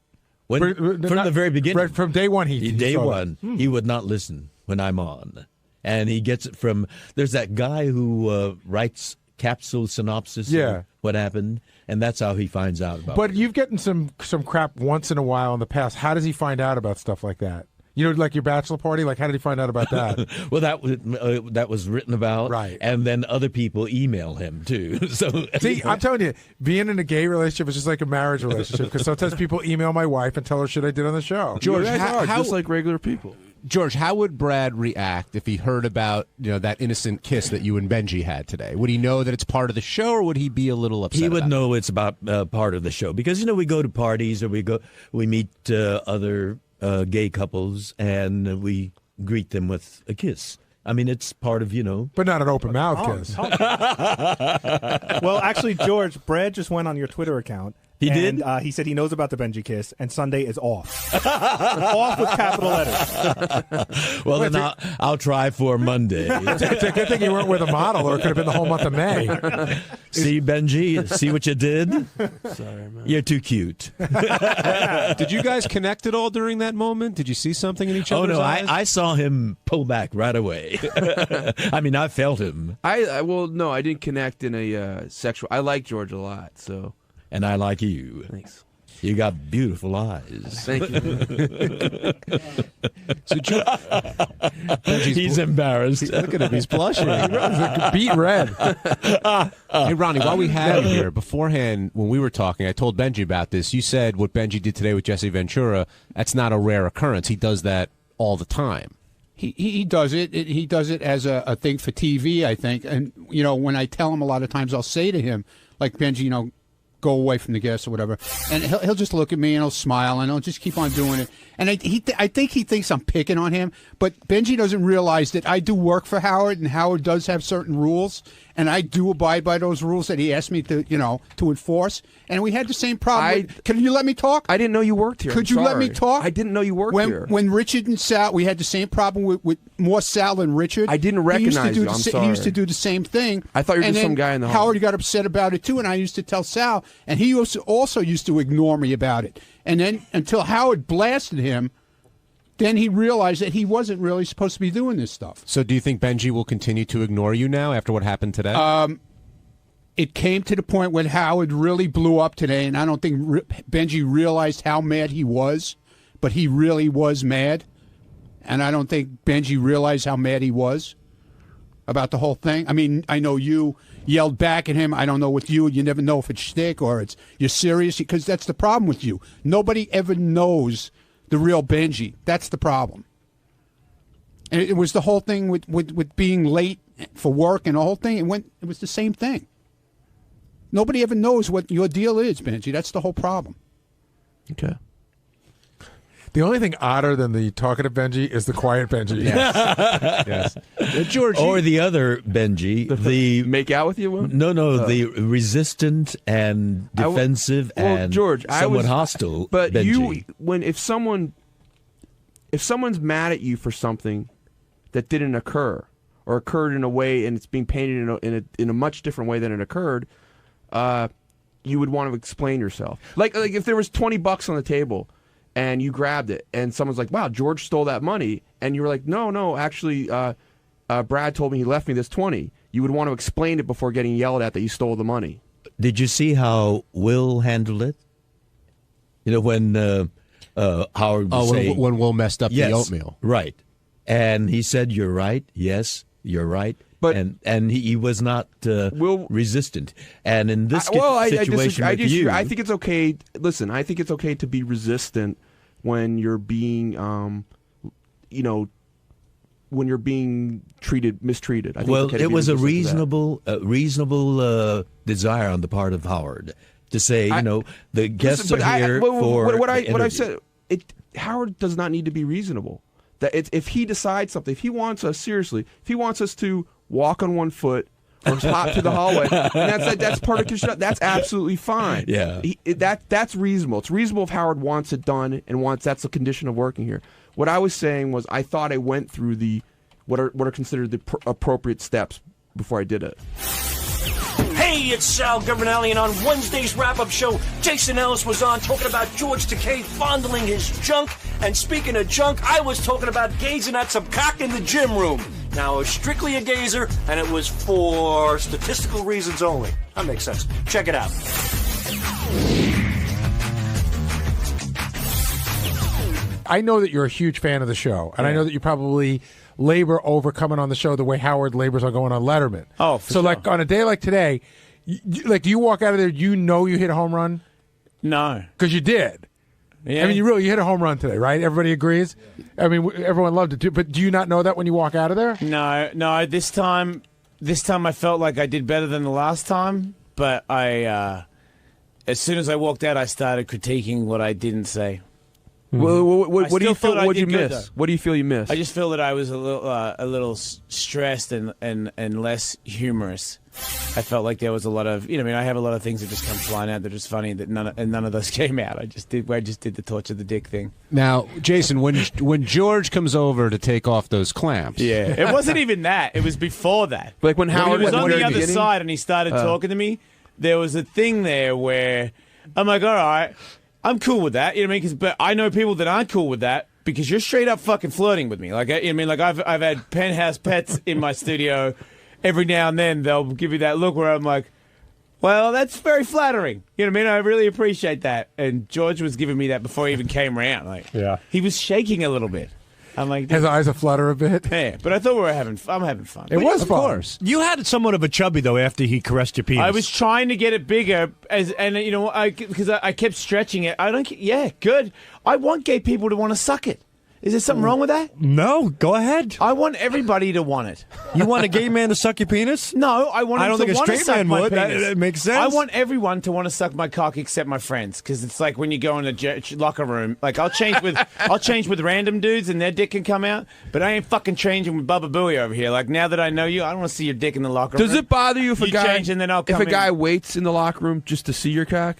From the very beginning. Right from day one, he would not listen when I'm on. And he gets it from, there's that guy who writes capsule synopsis of what happened, and that's how he finds out about it. But you've gotten some crap once in a while in the past. How does he find out about stuff like that? You know, like your bachelor party? Like, how did he find out about that? Well, that was written about. Right. And then other people email him, too. So See, I'm telling you, being in a gay relationship is just like a marriage relationship because sometimes people email my wife and tell her shit I did on the show. George, how just like regular people. George, how would Brad react if he heard about that innocent kiss that you and Benji had today? Would he know that it's part of the show, or would he be a little upset? He would know it's about part of the show because we go to parties or we meet other gay couples and we greet them with a kiss. I mean, it's part of but not an open mouth kiss. Well, actually, George, Brad just went on your Twitter account. He did? He said he knows about the Benji kiss, and Sunday is off. Off with capital letters. Well, then I'll try for Monday. It's a good thing you weren't with a model, or it could have been the whole month of May. See, Benji? See what you did? Sorry, man. You're too cute. Did you guys connect at all during that moment? Did you see something in each other's eyes? I saw him pull back right away. I mean, I felt him. No, I didn't connect in a sexual. I like George a lot, so. And I like you. Thanks. You got beautiful eyes. Thank you. He's embarrassed. Look at him. He's blushing. He's beet red. Hey, Ronnie, while we had you here, beforehand, when we were talking, I told Benji about this. You said what Benji did today with Jesse Ventura, that's not a rare occurrence. He does that all the time. He does it. He does it as a thing for TV, I think. And, when I tell him a lot of times, I'll say to him, like, Benji, go away from the guests or whatever. And he'll just look at me and he'll smile and he'll just keep on doing it. And I think he thinks I'm picking on him, but Benji doesn't realize that I do work for Howard, and Howard does have certain rules, and I do abide by those rules that he asked me to enforce. And we had the same problem. Can you let me talk? I didn't know you worked here. Could you let me talk? I didn't know you worked here. When Richard and Sal, we had the same problem with more Sal than Richard. I didn't recognize you. I'm sorry. He used to do the same thing. I thought you were just some guy in the hall. Howard got upset about it too, and I used to tell Sal, and he also used to ignore me about it. And then until Howard blasted him, then he realized that he wasn't really supposed to be doing this stuff. So do you think Benji will continue to ignore you now after what happened today? It came to the point when Howard really blew up today, and I don't think Benji realized how mad he was, but he really was mad. And I don't think Benji realized how mad he was about the whole thing. I mean, I know you yelled back at him. I don't know with you. You never know if it's shtick or you're serious, because that's the problem with you. Nobody ever knows the real Benji. That's the problem. And it was the whole thing with being late for work and the whole thing. It was the same thing. Nobody ever knows what your deal is, Benji. That's the whole problem. Okay. The only thing odder than the talkative Benji is the quiet Benji. Yes. George, or the other Benji, the make out with you? No, the resistant and defensive and George, somewhat hostile. But Benji. if someone's mad at you for something that didn't occur or occurred in a way, and it's being painted in a much different way than it occurred, you would want to explain yourself. Like if there was $20 on the table, and you grabbed it, and someone's like, wow, George stole that money. And you were like, no, actually, Brad told me he left me this 20. You would want to explain it before getting yelled at that you stole the money. Did you see how Will handled it? When Howard was saying... when Will messed up the oatmeal. Right. And he said, you're right. Yes, you're right. But and he was not resistant. And in this situation with you... I think it's okay... Listen, I think it's okay to be resistant when you're being, when you're being mistreated. I think it's okay it was a reasonable desire on the part of Howard to say, the guests are here for what I've said. Howard does not need to be reasonable. That if he decides something, if he wants us to walk on one foot or hop through the hallway, and that's part of construction. That's absolutely fine. Yeah, that's reasonable. It's reasonable if Howard wants it done and that's the condition of working here. What I was saying was I thought I went through what are considered the appropriate steps before I did it. Hey, it's Sal Governale, and on Wednesday's wrap-up show, Jason Ellis was on talking about George Takei fondling his junk. And speaking of junk, I was talking about gazing at some cock in the gym room. Now, it was strictly a gazer, and it was for statistical reasons only. That makes sense. Check it out. I know that you're a huge fan of the show, and I know that you probably labor over coming on the show the way Howard labors on going on Letterman. Oh, so like on a day like today, like do you walk out of there, you hit a home run? No. Because you did. Yeah. I mean, you hit a home run today, right? Everybody agrees? I mean, everyone loved it too, but do you not know that when you walk out of there? No. This time I felt like I did better than the last time, but as soon as I walked out, I started critiquing what I didn't say. What do you feel? What did you miss? What do you feel you missed? I just feel that I was a little stressed and less humorous. I felt like there was a lot of, I have a lot of things that just come flying out that are just funny that none of those came out. I just did the torture the dick thing. Now, Jason, when George comes over to take off those clamps, it wasn't even that. It was before that. Like when Howard was on the other side and he started talking to me. There was a thing there where I'm like, all right, I'm cool with that. You know what I mean? But I know people that aren't cool with that because you're straight up fucking flirting with me. Like, I've had penthouse pets in my studio. Every now and then they'll give you that look where I'm like, well, that's very flattering. You know what I mean? I really appreciate that. And George was giving me that before he even came around. Like, he was shaking a little bit. I'm like, his eyes flutter a bit. Yeah, but I thought I'm having fun. It was fun. Of course. You had somewhat of a chubby though after he caressed your penis. I was trying to get it bigger, because I kept stretching it. Good. I want gay people to want to suck it. Is there something wrong with that? No, go ahead. I want everybody to want it. You want a gay man to suck your penis? No, I want. I don't think a straight man would. That makes sense. I want everyone to want to suck my cock except my friends, because it's like when you go in a locker room. Like I'll change with random dudes and their dick can come out, but I ain't fucking changing with Bubba Booey over here. Like now that I know you, I don't want to see your dick in the locker room. Does it bother you if a guy change and then I'll come if a guy waits in the locker room just to see your cock?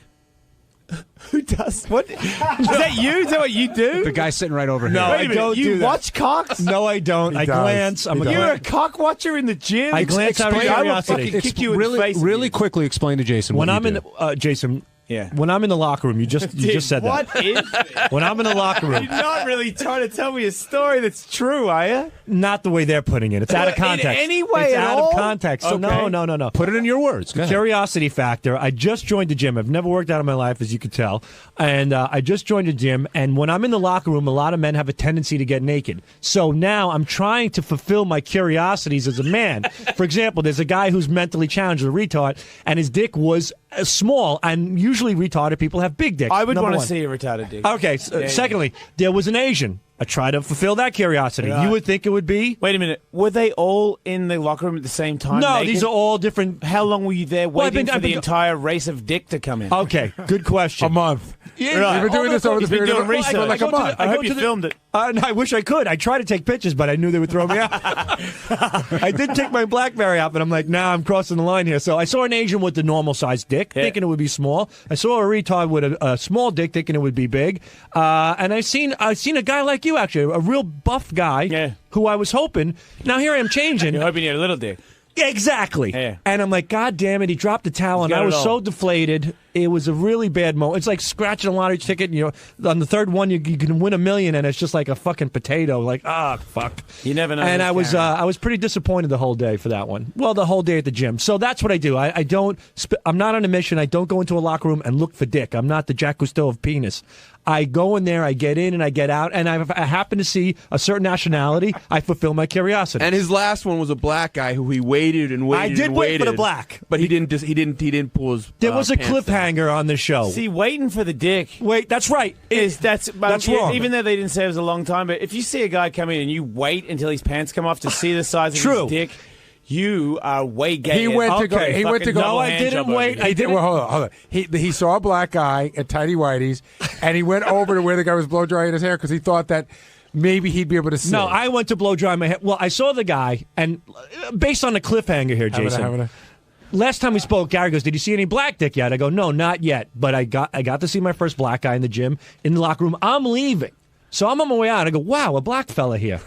Who does? What? Is that you? Is that what you do? The guy sitting right over here. No, I don't you do that. watch cocks? No, I don't. He I does. glance. You're a cock watcher in the gym? I glance out of I will curiosity. fucking kick you in the face. Really quickly explain to Jason When what I'm you in do. Jason. Yeah. When I'm in the locker room, you just said that. What is it? When I'm in the locker room. You're not really trying to tell me a story that's true, are you? Not the way they're putting it. It's out of context. In any way it's at out all? of context. So Okay. no. Put it in your words. Go ahead. Curiosity factor. I just joined the gym. I've never worked out in my life, as you could tell. And I just joined the gym. And when I'm in the locker room, a lot of men have a tendency to get naked. So now I'm trying to fulfill my curiosities as a man. For example, there's a guy who's mentally challenged, a retard, and his dick was small. And usually retarded people have big dicks. I would want to one. see a retarded dick. Okay. Secondly, there was an Asian. I try to fulfill that curiosity. Right. You would think it would be. Wait a minute. Were they all in the locker room at the same time? No, naked? these are all different. How long were you there Well, waiting for the entire race of dick to come in? Okay, good question. A month. Yeah, Right. You've been doing this over the He's been period doing of research. like a month. I hope you filmed it. No, I wish I could. I tried to take pictures, but I knew they would throw me out. I did take my BlackBerry out, but I'm like, nah, I'm crossing the line here. So I saw an Asian with the normal sized dick, thinking it would be small. I saw a retard with a small dick, thinking it would be big. And I've seen a guy like you, actually, a real buff guy, who I was hoping. Now here I am changing. You're hoping you had a little dick. Yeah, exactly. Yeah. And I'm like, God damn it, he dropped the towel, and I was so deflated. It was a really bad moment. It's like scratching a lottery ticket, and, on the third one, you can win $1 million, and it's just like a fucking potato. Like, fuck. You never know. And I was pretty disappointed the whole day for that one. Well, the whole day at the gym. So that's what I do. I'm not on a mission. I don't go into a locker room and look for dick. I'm not the Jacques Cousteau of penis. I go in there, I get in and I get out, and I happen to see a certain nationality. I fulfill my curiosity. And his last one was a black guy who he waited and waited. I did and wait waited, for the black, but he didn't pull his. There was a pants down. cliffhanger on the show. See, waiting for the dick. Wait, that's right. That's wrong. Even though they didn't say it was a long time, but if you see a guy come in and you wait until his pants come off to see the size of his dick, you are way gay. He went to go. He went to go. No, I didn't wait. I didn't. Well, hold on. He saw a black guy at tidy whities, and he went over to where the guy was blow drying his hair because he thought that maybe he'd be able to see. No, I went to blow dry my hair. Well, I saw the guy, and based on the cliffhanger here, Jason. Last time we spoke, Gary goes, "Did you see any black dick yet?" I go, "No, not yet." But I got to see my first black guy in the gym, in the locker room. I'm leaving. So I'm on my way out. I go, wow, a black fella here.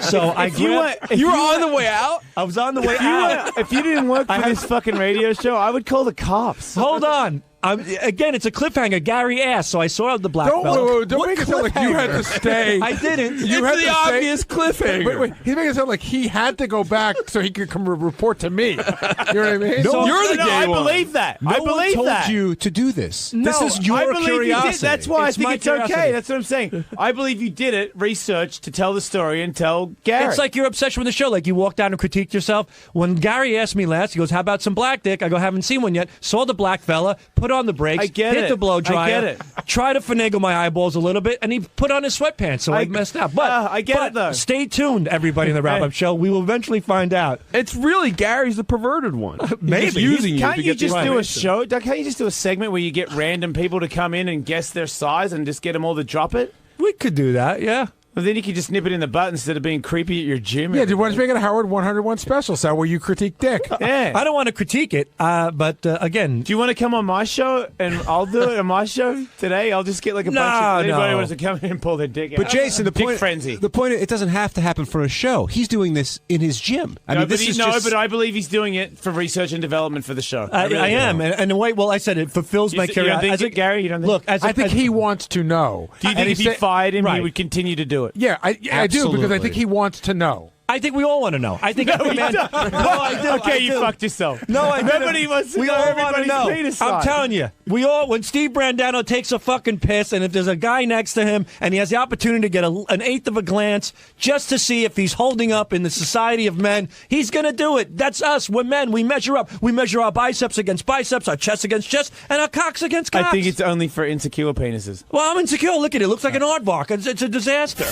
So you were on the way out? I was on the way out. If you didn't work for this fucking radio show, I would call the cops. Hold on. Again, it's a cliffhanger. Gary asked, so I saw the black fella. Don't make it sound like you had to stay. I didn't. You had the to obvious stay. cliffhanger. Wait. He's making it sound like he had to go back so he could come report to me. You know what I mean? No, you're the gay I one. believe that. No I one believe told that. you to do this. No, This is your I believe curiosity. You did. That's why I think my it's curiosity. okay. That's what I'm saying. I believe you did it, research to tell the story and tell Gary. It's like your obsession with the show. Like you walked down and critiqued yourself. When Gary asked me last, he goes, "How about some black dick?" I go, "Haven't seen one yet." Saw the black fella, put on the brakes, I get hit it. the blow dryer, I get it. try to finagle my eyeballs a little bit, and he put on his sweatpants, so I messed up. But I get it, though. Stay tuned, everybody, in the wrap-up show. We will eventually find out. It's really Gary's the perverted one. Maybe. He's using you. Can't to you get just the do a information. show? Can't you just do a segment where you get random people to come in and guess their size and just get them all to drop it? We could do that, yeah. Well, then you could just nip it in the butt instead of being creepy at your gym. Yeah, dude, why don't you make it a Howard 101 special, Sal, where you critique dick? Yeah. I don't want to critique it, but again... Do you want to come on my show and I'll do it on my show today? I'll just get like a bunch of... Anybody wants to come in and pull their dick out. But Jason, the Dick point, frenzy. the point, it doesn't have to happen for a show. He's doing this in his gym. I mean, this is just... but I believe he's doing it for research and development for the show. I really am, do. and wait, well, I said it fulfills my curiosity. You don't think, Gary? You don't think? Look, I think he wants to know. Do you think if he fired him, he Right. would continue to do it? Yeah, I do, because I think he wants to know. I think we all want to know. I think every man. No, I do. Okay, I you do. fucked yourself. No, I didn't. Nobody wants to We know all want to everybody's know. penis I'm size. telling you, we all. When Steve Brandano takes a fucking piss, and if there's a guy next to him, and he has the opportunity to get an eighth of a glance just to see if he's holding up in the society of men, he's gonna do it. That's us. We're men. We measure up. We measure our biceps against biceps, our chest against chest, and our cocks against cocks. I think it's only for insecure penises. Well, I'm insecure. Look at it. It looks like an aardvark. It's a disaster.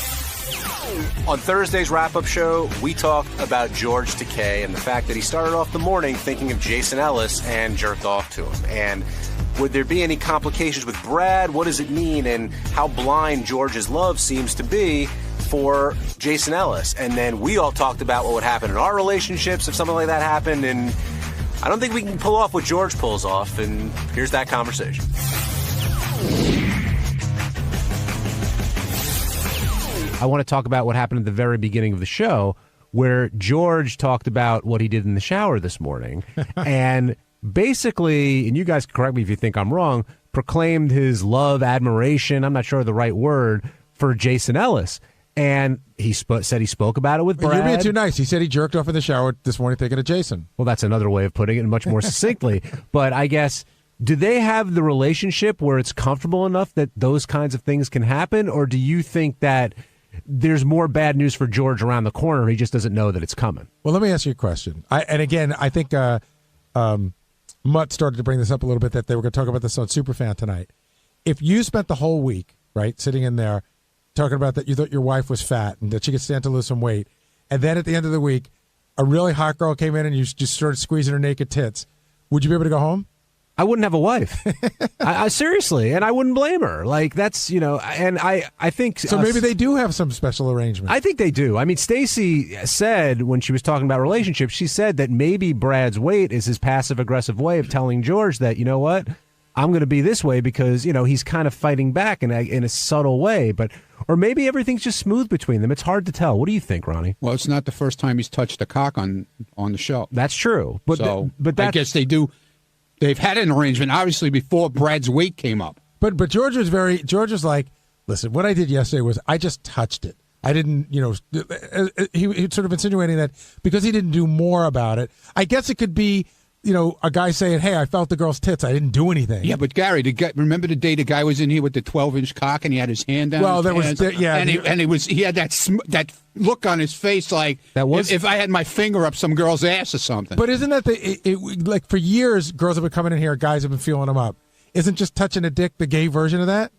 On Thursday's wrap-up show, we talked about George Takei and the fact that he started off the morning thinking of Jason Ellis and jerked off to him. And would there be any complications with Brad? What does it mean? And how blind George's love seems to be for Jason Ellis. And then we all talked about what would happen in our relationships if something like that happened. And I don't think we can pull off what George pulls off. And here's that conversation. I want to talk about what happened at the very beginning of the show, where George talked about what he did in the shower this morning, and basically, and you guys correct me if you think I'm wrong, proclaimed his love, admiration, I'm not sure of the right word, for Jason Ellis. And he said he spoke about it with Brad. You're being too nice. He said he jerked off in the shower this morning thinking of Jason. Well, that's another way of putting it, and much more succinctly. But I guess, do they have the relationship where it's comfortable enough that those kinds of things can happen, or do you think that there's more bad news for George around the corner? He just doesn't know that it's coming. Well, let me ask you a question. I think Mutt started to bring this up a little bit, that they were going to talk about this on Superfan tonight. If you spent the whole week, right, sitting in there talking about that you thought your wife was fat and that she could stand to lose some weight, and then at the end of the week, a really hot girl came in and you just started squeezing her naked tits, would you be able to go home? I wouldn't have a wife. I seriously, and I wouldn't blame her. Like, that's, and I think... So maybe they do have some special arrangement. I think they do. I mean, Stacey said, when she was talking about relationships, she said that maybe Brad's weight is his passive-aggressive way of telling George that, you know what, I'm going to be this way because, he's kind of fighting back in a subtle way. Or maybe everything's just smooth between them. It's hard to tell. What do you think, Ronnie? Well, it's not the first time he's touched a cock on the show. That's true. But I guess they do... They've had an arrangement, obviously, before Brad's weight came up. But George was like, listen, what I did yesterday was I just touched it. I didn't, he sort of insinuating that because he didn't do more about it. I guess it could be, a guy saying, hey, I felt the girl's tits. I didn't do anything. Yeah, but Gary, remember the day the guy was in here with the 12-inch cock and he had his hand down? Well, he had that look on his face like if I had my finger up some girl's ass or something. But isn't that like for years, girls have been coming in here, guys have been feeling them up. Isn't just touching a dick the gay version of that?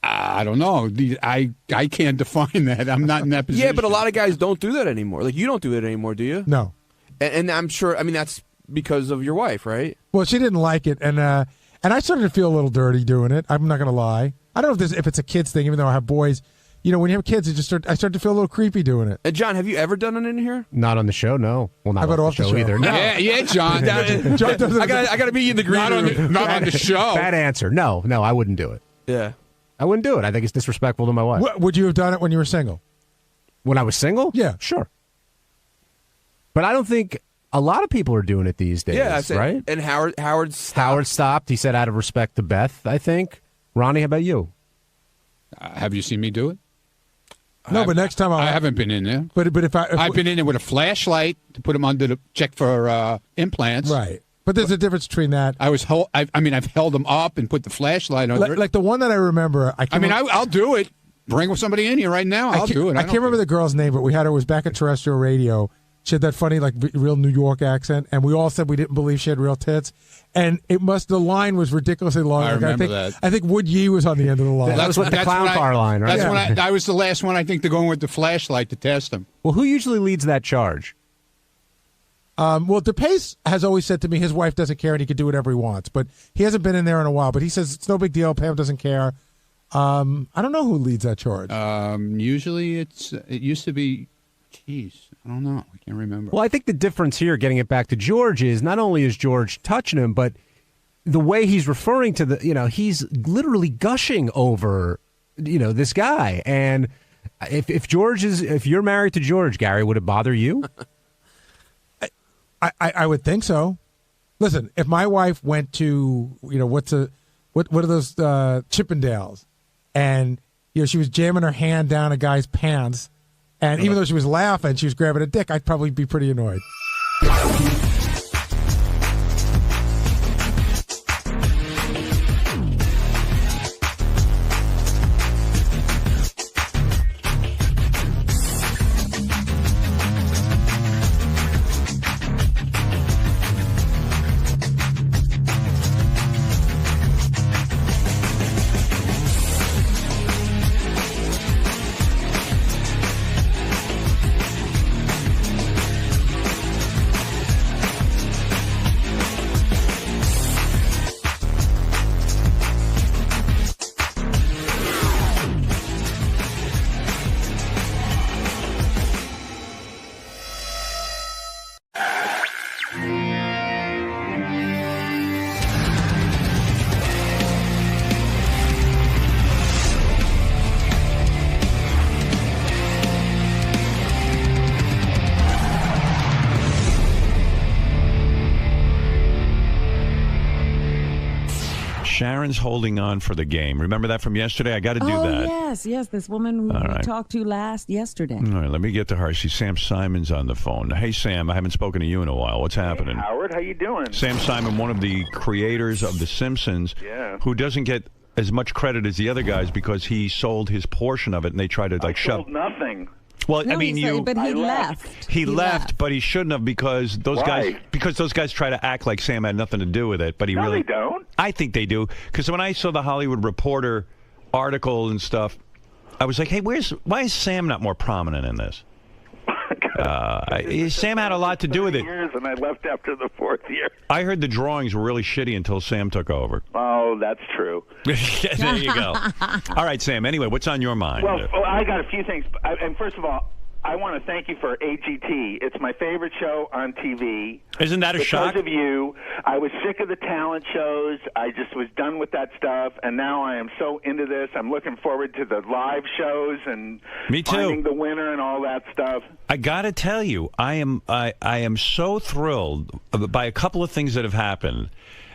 I don't know. I can't define that. I'm not in that position. Yeah, but a lot of guys don't do that anymore. Like, you don't do it anymore, do you? No. And I'm sure, that's because of your wife, right? Well, she didn't like it, and I started to feel a little dirty doing it. I'm not going to lie. I don't know if it's a kid's thing, even though I have boys. When you have kids, I start to feel a little creepy doing it. And John, have you ever done it in here? Not on the show, no. Well, not How about on off the show either. No. Yeah, John. John doesn't. I got to be in the green room. Not on the show. Bad answer. No, I wouldn't do it. Yeah. I wouldn't do it. I think it's disrespectful to my wife. Would you have done it when you were single? When I was single? Yeah. Sure. But I don't think a lot of people are doing it these days, Yeah, I said, right? And Howard stopped. Howard stopped. He said out of respect to Beth, I think. Ronnie, how about you? Have you seen me do it? No, but next time I haven't been in there. But if I've been in there with a flashlight to put them under the check for implants. Right. But there's a difference between that. I've held them up and put the flashlight under it. Like the one that I remember. I'll do it. Bring somebody in here right now. I'll do it. I can't remember the girl's name, but we had her. It was back at terrestrial radio. She had that funny, like, real New York accent, and we all said we didn't believe she had real tits. And the line was ridiculously long. I remember that. I think Wood Yee was on the end of the line. That's what the clown car line, right? That's when I was the last one, I think, to go in with the flashlight to test them. Well, who usually leads that charge? Well, DePace has always said to me his wife doesn't care and he can do whatever he wants. But he hasn't been in there in a while. But he says it's no big deal. Pam doesn't care. I don't know who leads that charge. Usually it used to be, I don't know. I can't remember. Well, I think the difference here, getting it back to George, is not only is George touching him, but the way he's referring to he's literally gushing over, this guy. And if you're married to George, Gary, would it bother you? I would think so. Listen, if my wife went to, what are those Chippendales, and she was jamming her hand down a guy's pants, and even though she was laughing, she was grabbing a dick, I'd probably be pretty annoyed. Sharon's holding on for the game. Remember that from yesterday? I got to do that. Yes. This woman who we talked to yesterday. All right, let me get to her. See, Sam Simon's on the phone. Hey, Sam, I haven't spoken to you in a while. What's happening? Hey, Howard, how you doing? Sam Simon, one of the creators of The Simpsons, who doesn't get as much credit as the other guys because he sold his portion of it, and they tried to shove sold nothing. Well, No, I mean, but he left. He left, but he shouldn't have because those guys try to act like Sam had nothing to do with it. But he really they don't. I think they do because when I saw the Hollywood Reporter article and stuff, I was like, hey, why is Sam not more prominent in this? Sam had a lot to do with it. Years and I left after the fourth year. I heard the drawings were really shitty until Sam took over. Oh, that's true. There you go. All right, Sam. Anyway, what's on your mind? Well, I got a few things. And first of all, I want to thank you for AGT. It's my favorite show on TV. Isn't that a shock? Because of you. I was sick of the talent shows. I just was done with that stuff, and now I am so into this. I'm looking forward to the live shows and Me too. finding the winner and all that stuff. I got to tell you, I am so thrilled by a couple of things that have happened.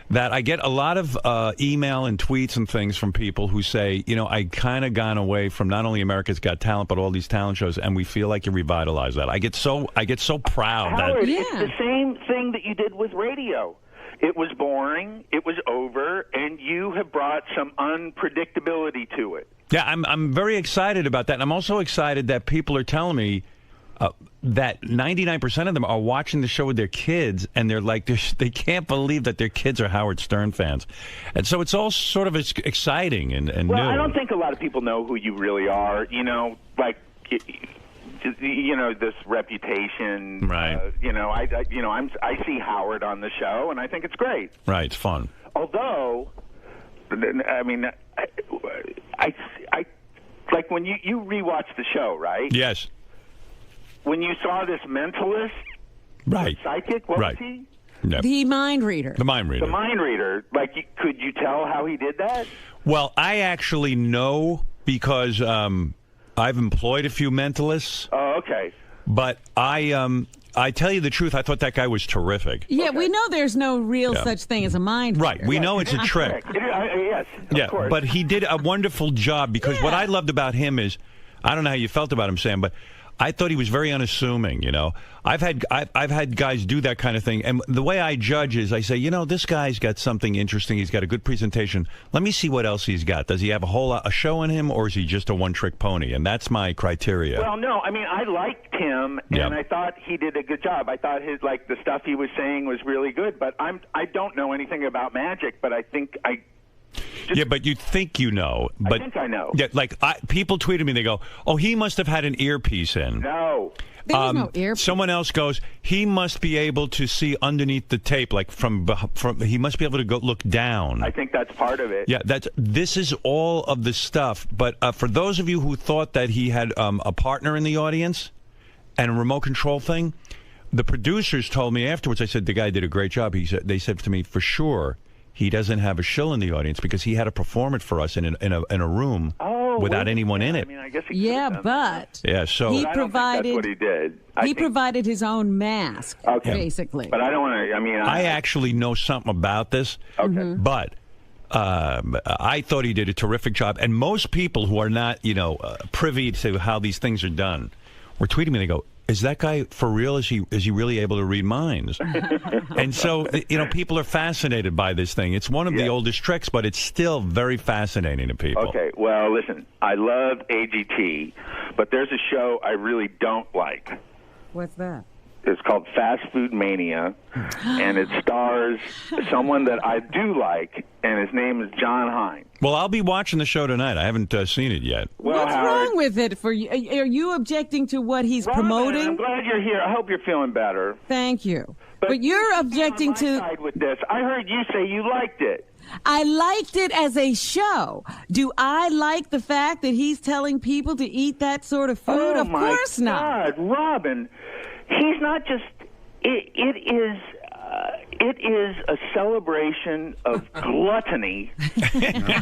That I get a lot of email and tweets and things from people who say, I kind of gone away from not only America's Got Talent, but all these talent shows, and we feel like you revitalized that. I get so proud. Howard, that it's the same thing that you did with radio. It was boring, it was over, and you have brought some unpredictability to it. Yeah, I'm very excited about that. And I'm also excited that people are telling me that 99% of them are watching the show with their kids, and they're like, they can't believe that their kids are Howard Stern fans. And so it's all sort of exciting and well, new. I don't think a lot of people know who you really are, this reputation. Right. I see Howard on the show, and I think it's great. Right, it's fun. Although, I mean, I like when you rewatch the show, right? Yes. When you saw this mentalist, right, psychic, what was he? Yep. The mind reader. The mind reader. The mind reader. Could you tell how he did that? Well, I actually know because I've employed a few mentalists. Oh, okay. But I I tell you the truth, I thought that guy was terrific. Yeah, we know there's no real such thing as a mind reader. Right, we know it's a trick. Yes, Yeah, but he did a wonderful job because what I loved about him is, I don't know how you felt about him, Sam, but I thought he was very unassuming. I've had guys do that kind of thing, and the way I judge is I say, this guy's got something interesting. He's got a good presentation. Let me see what else he's got. Does he have a show in him, or is he just a one-trick pony? And that's my criteria. Well, no, I mean, I liked him, and I thought he did a good job. I thought the stuff he was saying was really good. But I don't know anything about magic, but I think yeah, but you think you know. But, I think I know. Yeah, people tweeted me. They go, "Oh, he must have had an earpiece in." No. There was no earpiece. Someone else goes, "He must be able to see underneath the tape, like from. He must be able to go look down." I think that's part of it. Yeah, this is all of the stuff. But for those of you who thought that he had a partner in the audience and a remote control thing, the producers told me afterwards. I said the guy did a great job. They said to me, for sure, he doesn't have a shill in the audience because he had to perform it for us in a room without anyone in it. I mean, I guess he but so he I don't think that's what he did. He provided his own mask, basically. But I don't want to. I mean, I actually know something about this. Okay. But I thought he did a terrific job, and most people who are not, privy to how these things are done, were tweeting me. They go, "Is that guy for real? Is he really able to read minds?" And so, people are fascinated by this thing. It's one of the oldest tricks, but it's still very fascinating to people. Okay, well, listen, I love AGT, but there's a show I really don't like. What's that? It's called Fast Food Mania, and it stars someone that I do like, and his name is John Hine. Well, I'll be watching the show tonight. I haven't seen it yet. Well, what's wrong with it for you? Are you objecting to what he's promoting? I'm glad you're here. I hope you're feeling better. Thank you. But you're objecting to. Side with this. I heard you say you liked it. I liked it as a show. Do I like the fact that he's telling people to eat that sort of food? Of course not. God, Robin, he's not just. It is a celebration of gluttony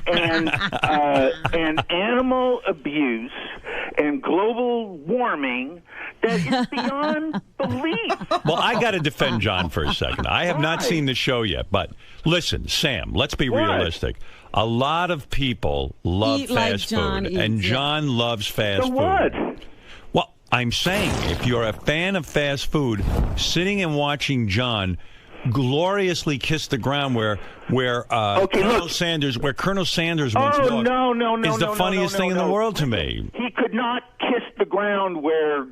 and animal abuse and global warming that is beyond belief. Well, I got to defend John for a second. I have not seen the show yet, but listen, Sam, let's be realistic. A lot of people love fast food, and John loves fast food. What? Well, I'm saying if you're a fan of fast food, sitting and watching John gloriously kiss the ground where Colonel Sanders once walked is the funniest thing in the world to me. He could not kiss the ground where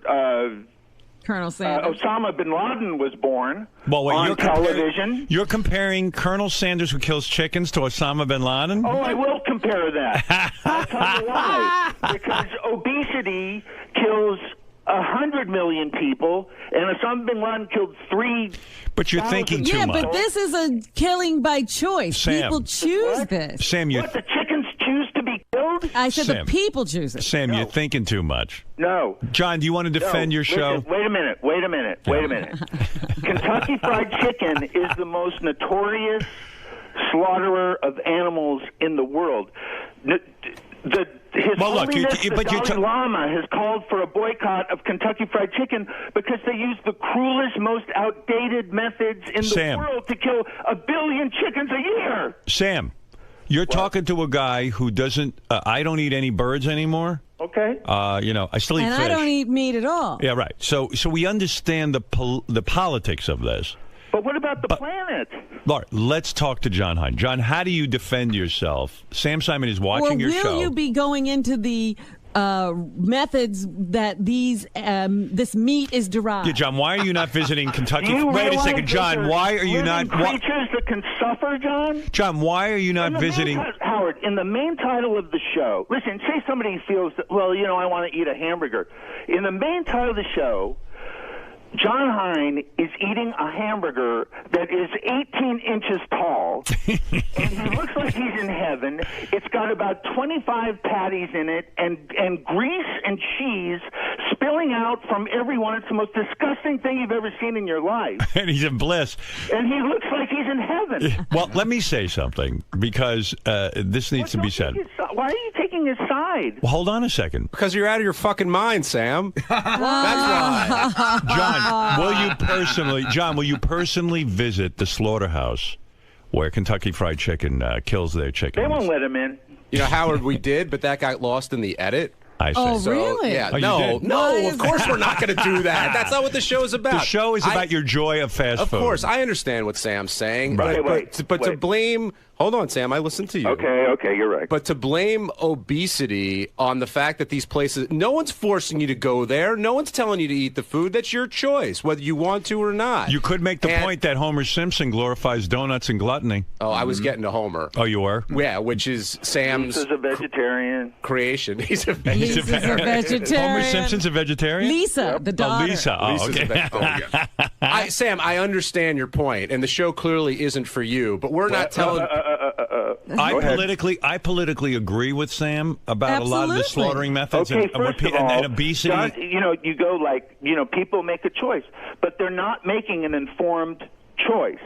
Colonel Sanders. Osama bin Laden was born on television. You're comparing Colonel Sanders who kills chickens to Osama bin Laden? Oh, I will compare that. I'll tell you why. Because obesity kills 100 million people, and Osama bin Laden killed 3. But you're thinking too much. Yeah, but this is a killing by choice. Sam. People choose this. Sam, What, the chickens choose to be killed? I said the people choose it. Sam, you're thinking too much. No. John, do you want to defend your show? Listen, wait a minute. Kentucky Fried Chicken is the most notorious slaughterer of animals in the world. His Holiness the Dalai Lama has called for a boycott of Kentucky Fried Chicken because they use the cruelest, most outdated methods in the world to kill 1 billion chickens a year. Sam, you're talking to a guy who doesn't. I don't eat any birds anymore. Okay. I still eat and fish. I don't eat meat at all. Yeah, right. So we understand the politics of this. But what about the planet? Laura, let's talk to John Hine. John, how do you defend yourself? Sam Simon is watching your show. Will you be going into the methods that this meat is derived? Yeah, John, why are you not visiting Kentucky? Wait a second, John. Why are you not? Creatures that can suffer, John. John, why are you not visiting? Howard, in the main title of the show, listen. Say somebody feels that. Well, I want to eat a hamburger. In the main title of the show, John Hine is eating a hamburger that is 18 inches tall, and he looks like he's in heaven. It's got about 25 patties in it, and grease and cheese spilling out from everyone. It's the most disgusting thing you've ever seen in your life. And he's in bliss. And he looks like he's in heaven. Well, let me say something, because this needs to be said. Why are you taking taking his side. Well, hold on a second. Because you're out of your fucking mind, Sam. That's why. John, will you personally visit the slaughterhouse where Kentucky Fried Chicken kills their chickens? They won't let him in. You know, Howard, we did, but that got lost in the edit. I see. Oh, So, really? Yeah. Oh, you no, did? no, of course we're not going to do that. That's not what the show is about. The show is about your joy of fast food. Of course, I understand what Sam's saying. Right. But to blame... Hold on, Sam, I listened to you. Okay, you're right. But to blame obesity on the fact that these places... No one's forcing you to go there. No one's telling you to eat the food. That's your choice, whether you want to or not. You could make the point that Homer Simpson glorifies donuts and gluttony. Oh, I was getting to Homer. Oh, you were? Yeah, which is Sam's... He's a vegetarian. Creation. He's a Lisa's a vegetarian. Homer Simpson's a vegetarian? Lisa, the daughter. Oh, Lisa. Oh, Lisa's okay. Sam, I understand your point, and the show clearly isn't for you, but we're not telling... I politically agree with Sam about a lot of the slaughtering methods Okay, and first of all, and obesity. John, you go people make a choice, but they're not making an informed choice.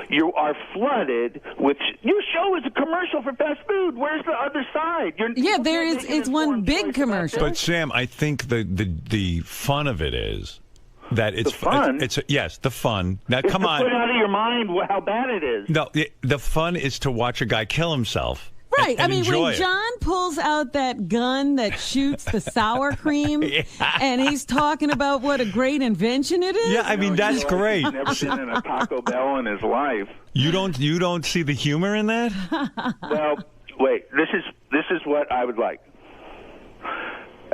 You are flooded with your show is a commercial for fast food. Where's the other side? There is. It's one big commercial. But Sam, I think the fun of it is that it's the fun. Yes, the fun. Now, It's come to on. put out of your mind how bad it is. No, the fun is to watch a guy kill himself. Right. And I mean, enjoy when it. John pulls out that gun that shoots the sour cream, and he's talking about what a great invention it is. Yeah, I mean that's great. He's never been in a Taco Bell in his life. You don't see the humor in that? Well, wait. This is what I would like.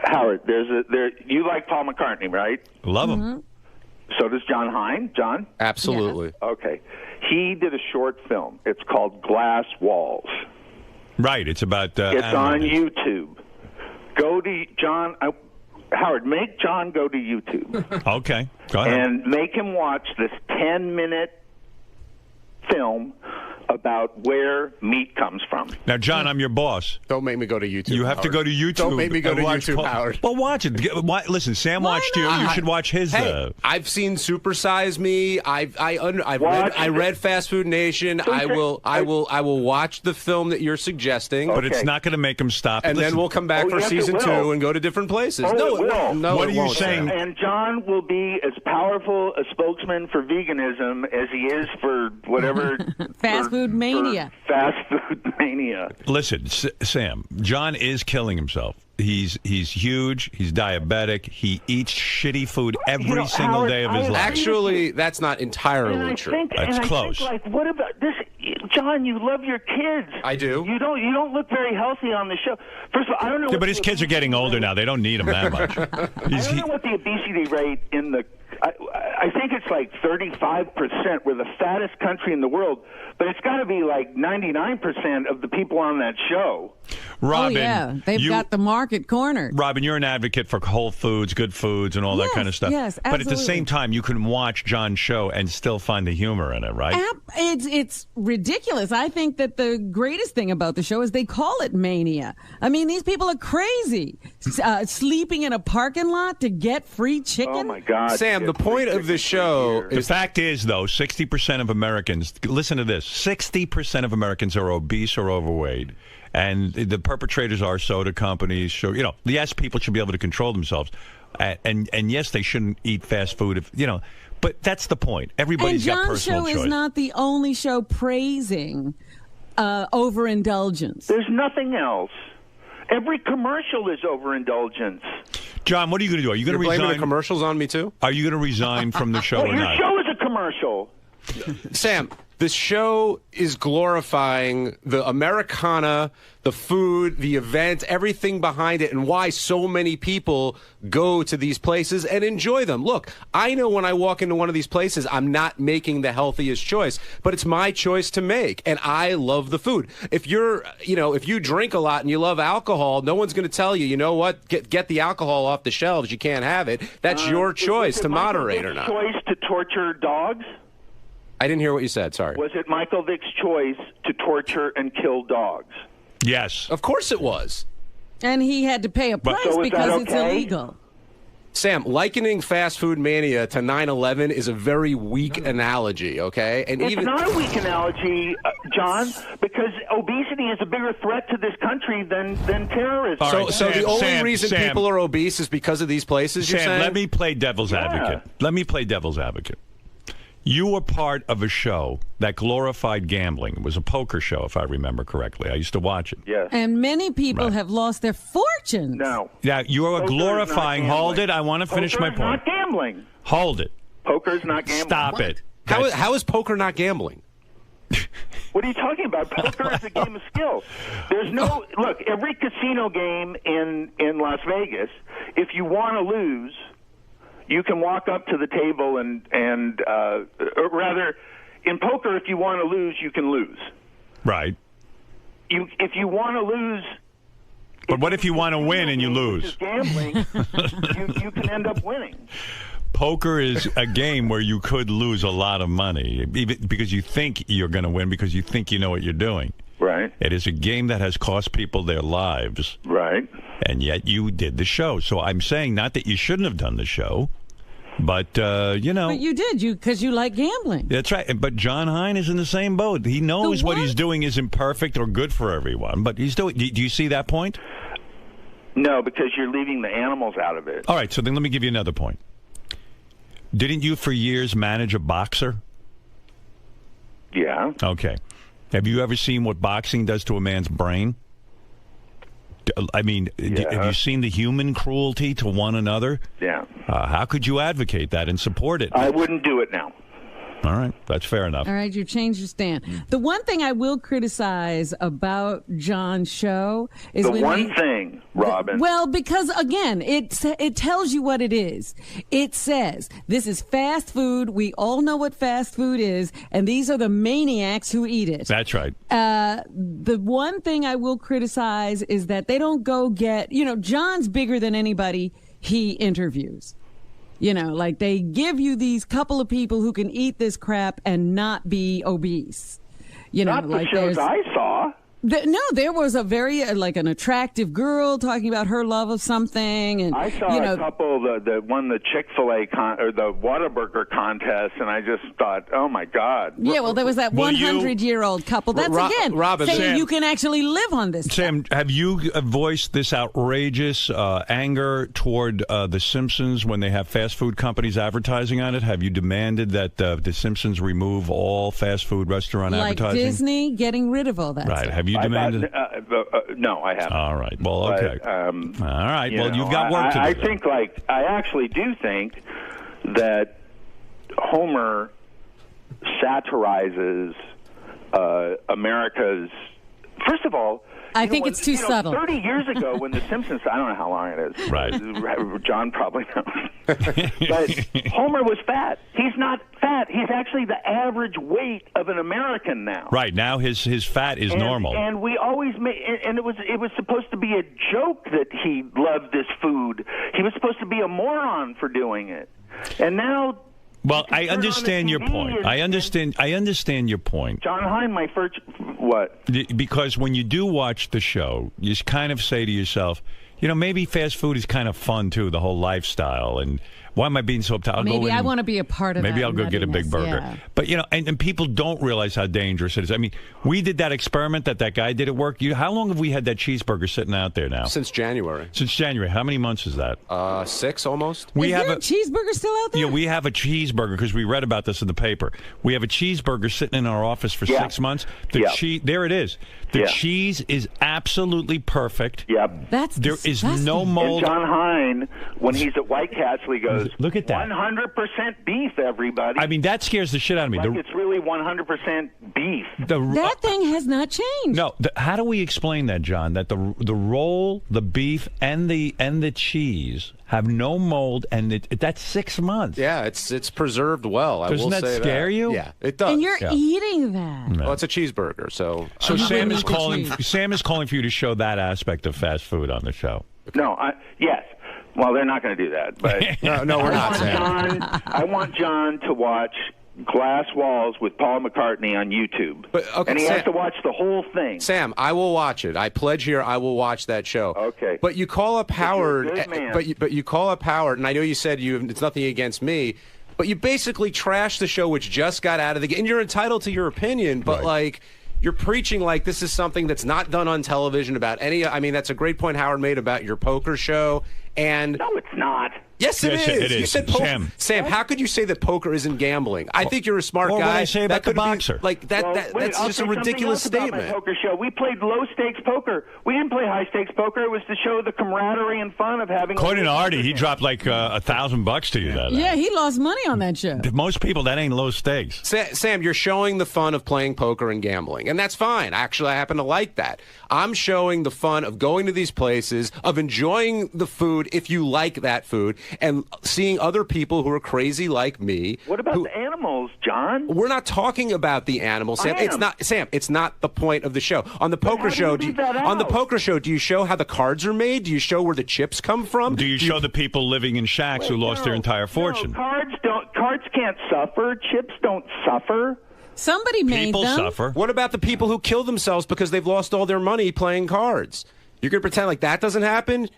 Howard, you like Paul McCartney, right? Love him. So does John Hine. John? Absolutely. Yeah. Okay. He did a short film. It's called Glass Walls. Right. It's about. It's on YouTube. Go to John. Howard, make John go to YouTube. Okay. Go ahead. And make him watch this 10-minute film about where meat comes from. Now, John, I'm your boss. Don't make me go to YouTube. You have to go to YouTube. Don't make me go and to watch YouTube, Howard. Well, watch it. Listen, Sam watched you. You should watch his. Hey, I've seen Super Size Me. I've read Fast Food Nation. I will watch the film that you're suggesting. But it's not going to make him stop. And then we'll come back for season 2 and go to different places. No, it will. No, what it are you won't, saying? Sam. And John will be as powerful a spokesman for veganism as he is for whatever fast food mania. Fast food mania. Listen, Sam, John is killing himself. He's huge. He's diabetic. He eats shitty food every single day of his life. Actually, that's not entirely true. That's close. What about this, John? You love your kids. I do. You don't look very healthy on the show. First of all, I don't know. Yeah, but his kids are getting older now. They don't need him that much. I don't know what the obesity rate in the. I think it's like 35%. We're the fattest country in the world, but it's got to be like 99% of the people on that show. Robin, oh, yeah. They've got the market cornered. Robin, you're an advocate for whole foods, good foods, and all that kind of stuff. Yes, But at the absolutely. same time, you can watch John's show and still find the humor in it, right? It's ridiculous. I think that the greatest thing about the show is they call it mania. I mean, these people are crazy. Sleeping in a parking lot to get free chicken. Oh, my God. Sam, the point of the show The fact is, though, 60% of Americans, listen to this, 60% of Americans are obese or overweight. And the perpetrators are soda companies. Yes, people should be able to control themselves. And yes, they shouldn't eat fast food, but that's the point. Everybody's got personal choice. And John's show is not the only show praising overindulgence. There's nothing else. Every commercial is overindulgence. John, what are you going to do? Are you going to resign? blaming the commercials on me, too? Are you going to resign from the show or Your not? show is a commercial. Sam, the show is glorifying the Americana, the food, the event, everything behind it, and why so many people go to these places and enjoy them. Look, I know when I walk into one of these places, I'm not making the healthiest choice, but it's my choice to make, and I love the food. If you drink a lot and you love alcohol, no one's going to tell you, you know what, get the alcohol off the shelves. You can't have it. That's your choice to moderate or not. Choice to torture dogs? I didn't hear what you said. Sorry. Was it Michael Vick's choice to torture and kill dogs? Yes. Of course it was. And he had to pay a price So is that because it's okay? illegal. Sam, likening fast food mania to 9/11 is a very weak analogy, okay? And It's not a weak analogy, John, because obesity is a bigger threat to this country than terrorism. So the only reason people are obese is because of these places, you're Sam, saying? let me play devil's advocate. Let me play devil's advocate. You were part of a show that glorified gambling. It was a poker show, if I remember correctly. I used to watch it. Yes. And many people have lost their fortunes. No. Yeah, you are Poker glorifying. is not Hold it. I want to finish my Poker is point. not gambling. Hold it. Poker's not gambling. Stop it. How is poker not gambling? What are you talking about? Poker is a game of skill. There's no look. Every casino game in Las Vegas, if you want to lose, you can walk up to the table and or rather, in poker, if you want to lose, you can lose. Right. If you want to lose. But what if you want to win and you lose? Gambling, you can end up winning. Poker is a game where you could lose a lot of money because you think you're going to win because you think you know what you're doing. Right. It is a game that has cost people their lives. Right. And yet you did the show. So I'm saying not that you shouldn't have done the show, but, you know. But you did, because you like gambling. That's right. But John Hein is in the same boat. He knows what he's doing isn't perfect or good for everyone, but he's doing. Do you see that point? No, because you're leaving the animals out of it. All right, so then let me give you another point. Didn't you for years manage a boxer? Yeah. Okay. Have you ever seen what boxing does to a man's brain? I mean, have you seen the human cruelty to one another? Yeah. How could you advocate that and support it? I wouldn't do it now. All right. That's fair enough. All right, you changed your stand. The one thing I will criticize about John's show is the one thing, Robin. Well, because again, it tells you what it is. It says this is fast food. We all know what fast food is, and these are the maniacs who eat it. That's right. The one thing I will criticize is that they don't go get. John's bigger than anybody he interviews. Like they give you these couple of people who can eat this crap and not be obese. Not the shows I saw. No, there was a very an attractive girl talking about her love of something, and I saw a couple that won the Chick-fil-A or the Whataburger contest, and I just thought, oh my God. Yeah, well, there was that 100-year-old couple. That's Robin, saying Sam, you can actually live on this. Sam, have you voiced this outrageous anger toward The Simpsons when they have fast food companies advertising on it? Have you demanded that The Simpsons remove all fast food restaurant advertising? Like Disney getting rid of all that Right. stuff. Have you demanded? No, I haven't. All right. Well, okay. All right. Well, you've got work to do. I actually do think that Homer satirizes America's. First of all, I think it's too subtle. 30 years ago, when The Simpsons, I don't know how long it is. Right. John probably knows. But Homer was fat. He's not fat. He's actually the average weight of an American now. Right. Now his fat is normal. And we always made, and it was supposed to be a joke that he loved this food. He was supposed to be a moron for doing it. And now. Well, I understand your point. I understand your point. John Hein, my first what? Because when you do watch the show, you kind of say to yourself, maybe fast food is kind of fun too, the whole lifestyle. And why am I being so uptight? Maybe I want to be a part of that. Maybe I'll go get a big burger. Yeah. But, and people don't realize how dangerous it is. I mean, we did that experiment that guy did at work. How long have we had that cheeseburger sitting out there now? Since January. Since January. How many months is that? 6 almost. Is there a cheeseburger still out there? Yeah, we have a cheeseburger because we read about this in the paper. We have a cheeseburger sitting in our office for 6 months. There it is. The cheese is absolutely perfect. Yep. There is no mold. And John Hein, when he's at White Castle, he goes, look at that. 100% beef, everybody. I mean, that scares the shit out of me. It's really 100% beef. That thing has not changed. No, how do we explain that, John? That the roll, the beef, and the cheese have no mold, and that's 6 months. Yeah, it's preserved well. Doesn't that scare you? Yeah, it does. And you're eating that. Well, it's a cheeseburger, so Sam is calling. Sam is calling for you to show that aspect of fast food on the show. No, yes. Well, they're not going to do that. But no, we're not. I want John to watch glass walls with Paul McCartney on YouTube. And he has to watch the whole thing. Sam, I will watch it. I pledge here I will watch that show. Okay. But you call up Howard, but you call up Howard, and I know you said it's nothing against me, but you basically trashed the show, which just got out of the game. And you're entitled to your opinion, but like you're preaching like this is something that's not done on television about any. I mean, that's a great point Howard made about your poker show. And no, it's not. Yes, it is. You said poker. Sam, how could you say that poker isn't gambling? I think you're a smart guy. What I say about the boxer? That's just a ridiculous statement. My poker show. We played low stakes poker. We didn't play high stakes poker. It was to show the camaraderie and fun of having. According to Artie, he dropped like $1,000 to you that night. Yeah, he lost money on that show. Most people, that ain't low stakes. Sam, you're showing the fun of playing poker and gambling, and that's fine. Actually, I happen to like that. I'm showing the fun of going to these places, of enjoying the food if you like that food, and seeing other people who are crazy like me. What about the animals, John? We're not talking about the animals, Sam. It's not, Sam. It's not the point of the show. On the poker show, on the poker show, do you show how the cards are made? Do you show where the chips come from? Do you show the people living in shacks who lost their entire fortune? No, cards can't suffer. Chips don't suffer. Somebody made People them. suffer. What about the people who kill themselves because they've lost all their money playing cards? You're going to pretend like that doesn't happen?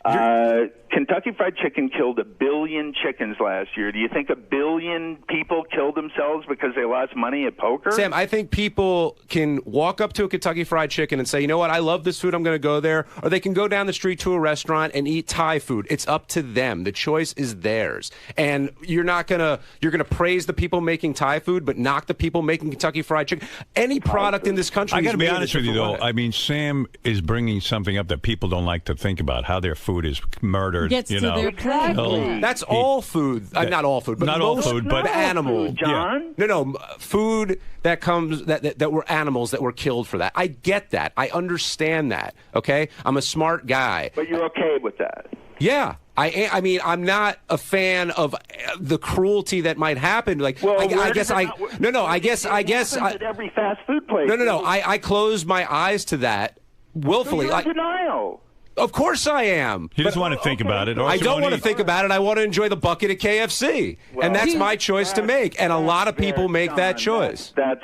Kentucky Fried Chicken killed 1 billion chickens last year. Do you think 1 billion people killed themselves because they lost money at poker? Sam, I think people can walk up to a Kentucky Fried Chicken and say, you know what, I love this food, I'm going to go there. Or they can go down the street to a restaurant and eat Thai food. It's up to them. The choice is theirs. And you're going to praise the people making Thai food, but knock the people making Kentucky Fried Chicken. Any product in this country I got to is be made honest with you, though. way. I mean, Sam is bringing something up that people don't like to think about, how their food is murdered. Gets you to know. their plate. That's all food. Not all food, but not all food, but animal. Food, John. No, food that comes that were animals that were killed for that. I get that. I understand that. Okay, I'm a smart guy. But you're okay with that? Yeah. I mean, I'm not a fan of the cruelty that might happen. Like, Well, I guess I guess at every fast food place. No. I close my eyes to that willfully. So you're in denial. Of course I am. He doesn't want to think about it. I don't want to think about it. I want to enjoy the bucket at KFC. And that's my choice to make. And a lot of people make that choice. That's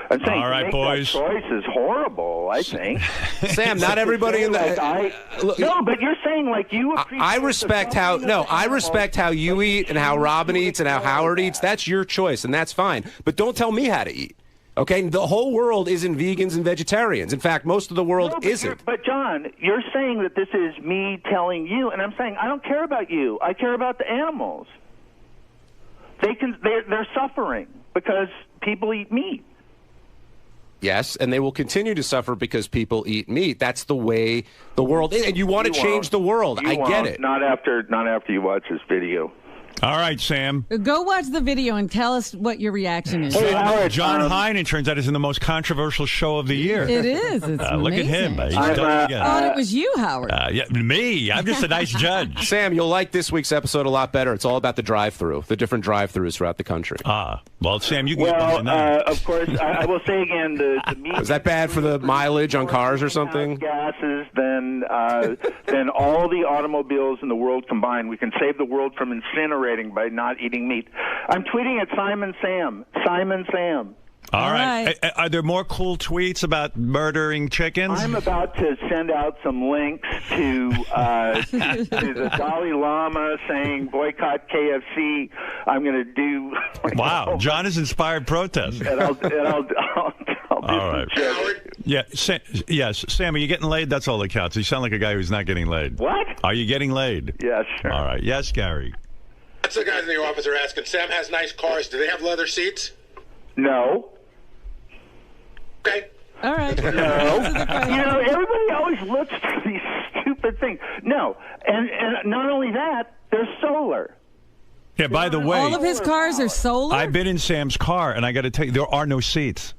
I'm saying all right, boys. That choice is horrible, I think. Sam, not everybody in the No, but you're saying like you I respect how you eat and how Robin eats and how Howard eats. That's your choice and that's fine. But don't tell me how to eat. Okay, the whole world isn't vegans and vegetarians. In fact, most of the world isn't. But John, you're saying that this is me telling you, and I'm saying I don't care about you. I care about the animals. They're suffering because people eat meat. Yes, and they will continue to suffer because people eat meat. That's the way the world is, and you want to change the world. I get it. Not after you watch this video. All right, Sam. Go watch the video and tell us what your reaction is. Hey, Howard, John Hein, it turns out, is in the most controversial show of the year. It is. It's look at him. He's done it again. Oh, it was you, Howard. Yeah, me. I'm just a nice judge. Sam, you'll like this week's episode a lot better. It's all about the drive-through, the different drive-throughs throughout the country. Well, Sam, you can of course, I will say again, the meat is that bad for the mileage on cars or something? Gases than all the automobiles in the world combined. We can save the world from incinerating by not eating meat. I'm tweeting at Simon Sam. All right. Are there more cool tweets about murdering chickens? I'm about to send out some links to the Dalai Lama saying boycott KFC. I'm going to do. Wow, John has inspired protest. And I'll do all right. Yeah, yes, Sam, are you getting laid? That's all that counts. You sound like a guy who's not getting laid. What? Are you getting laid? Yes, sure. All right. Yes, Gary. That's the guys in the office are asking. Sam has nice cars. Do they have leather seats? No. Okay. All right. No. Everybody always looks for these stupid things. No. And not only that, they're solar. Yeah, by the way, all of his cars are solar? I've been in Sam's car, and I got to tell you, there are no seats.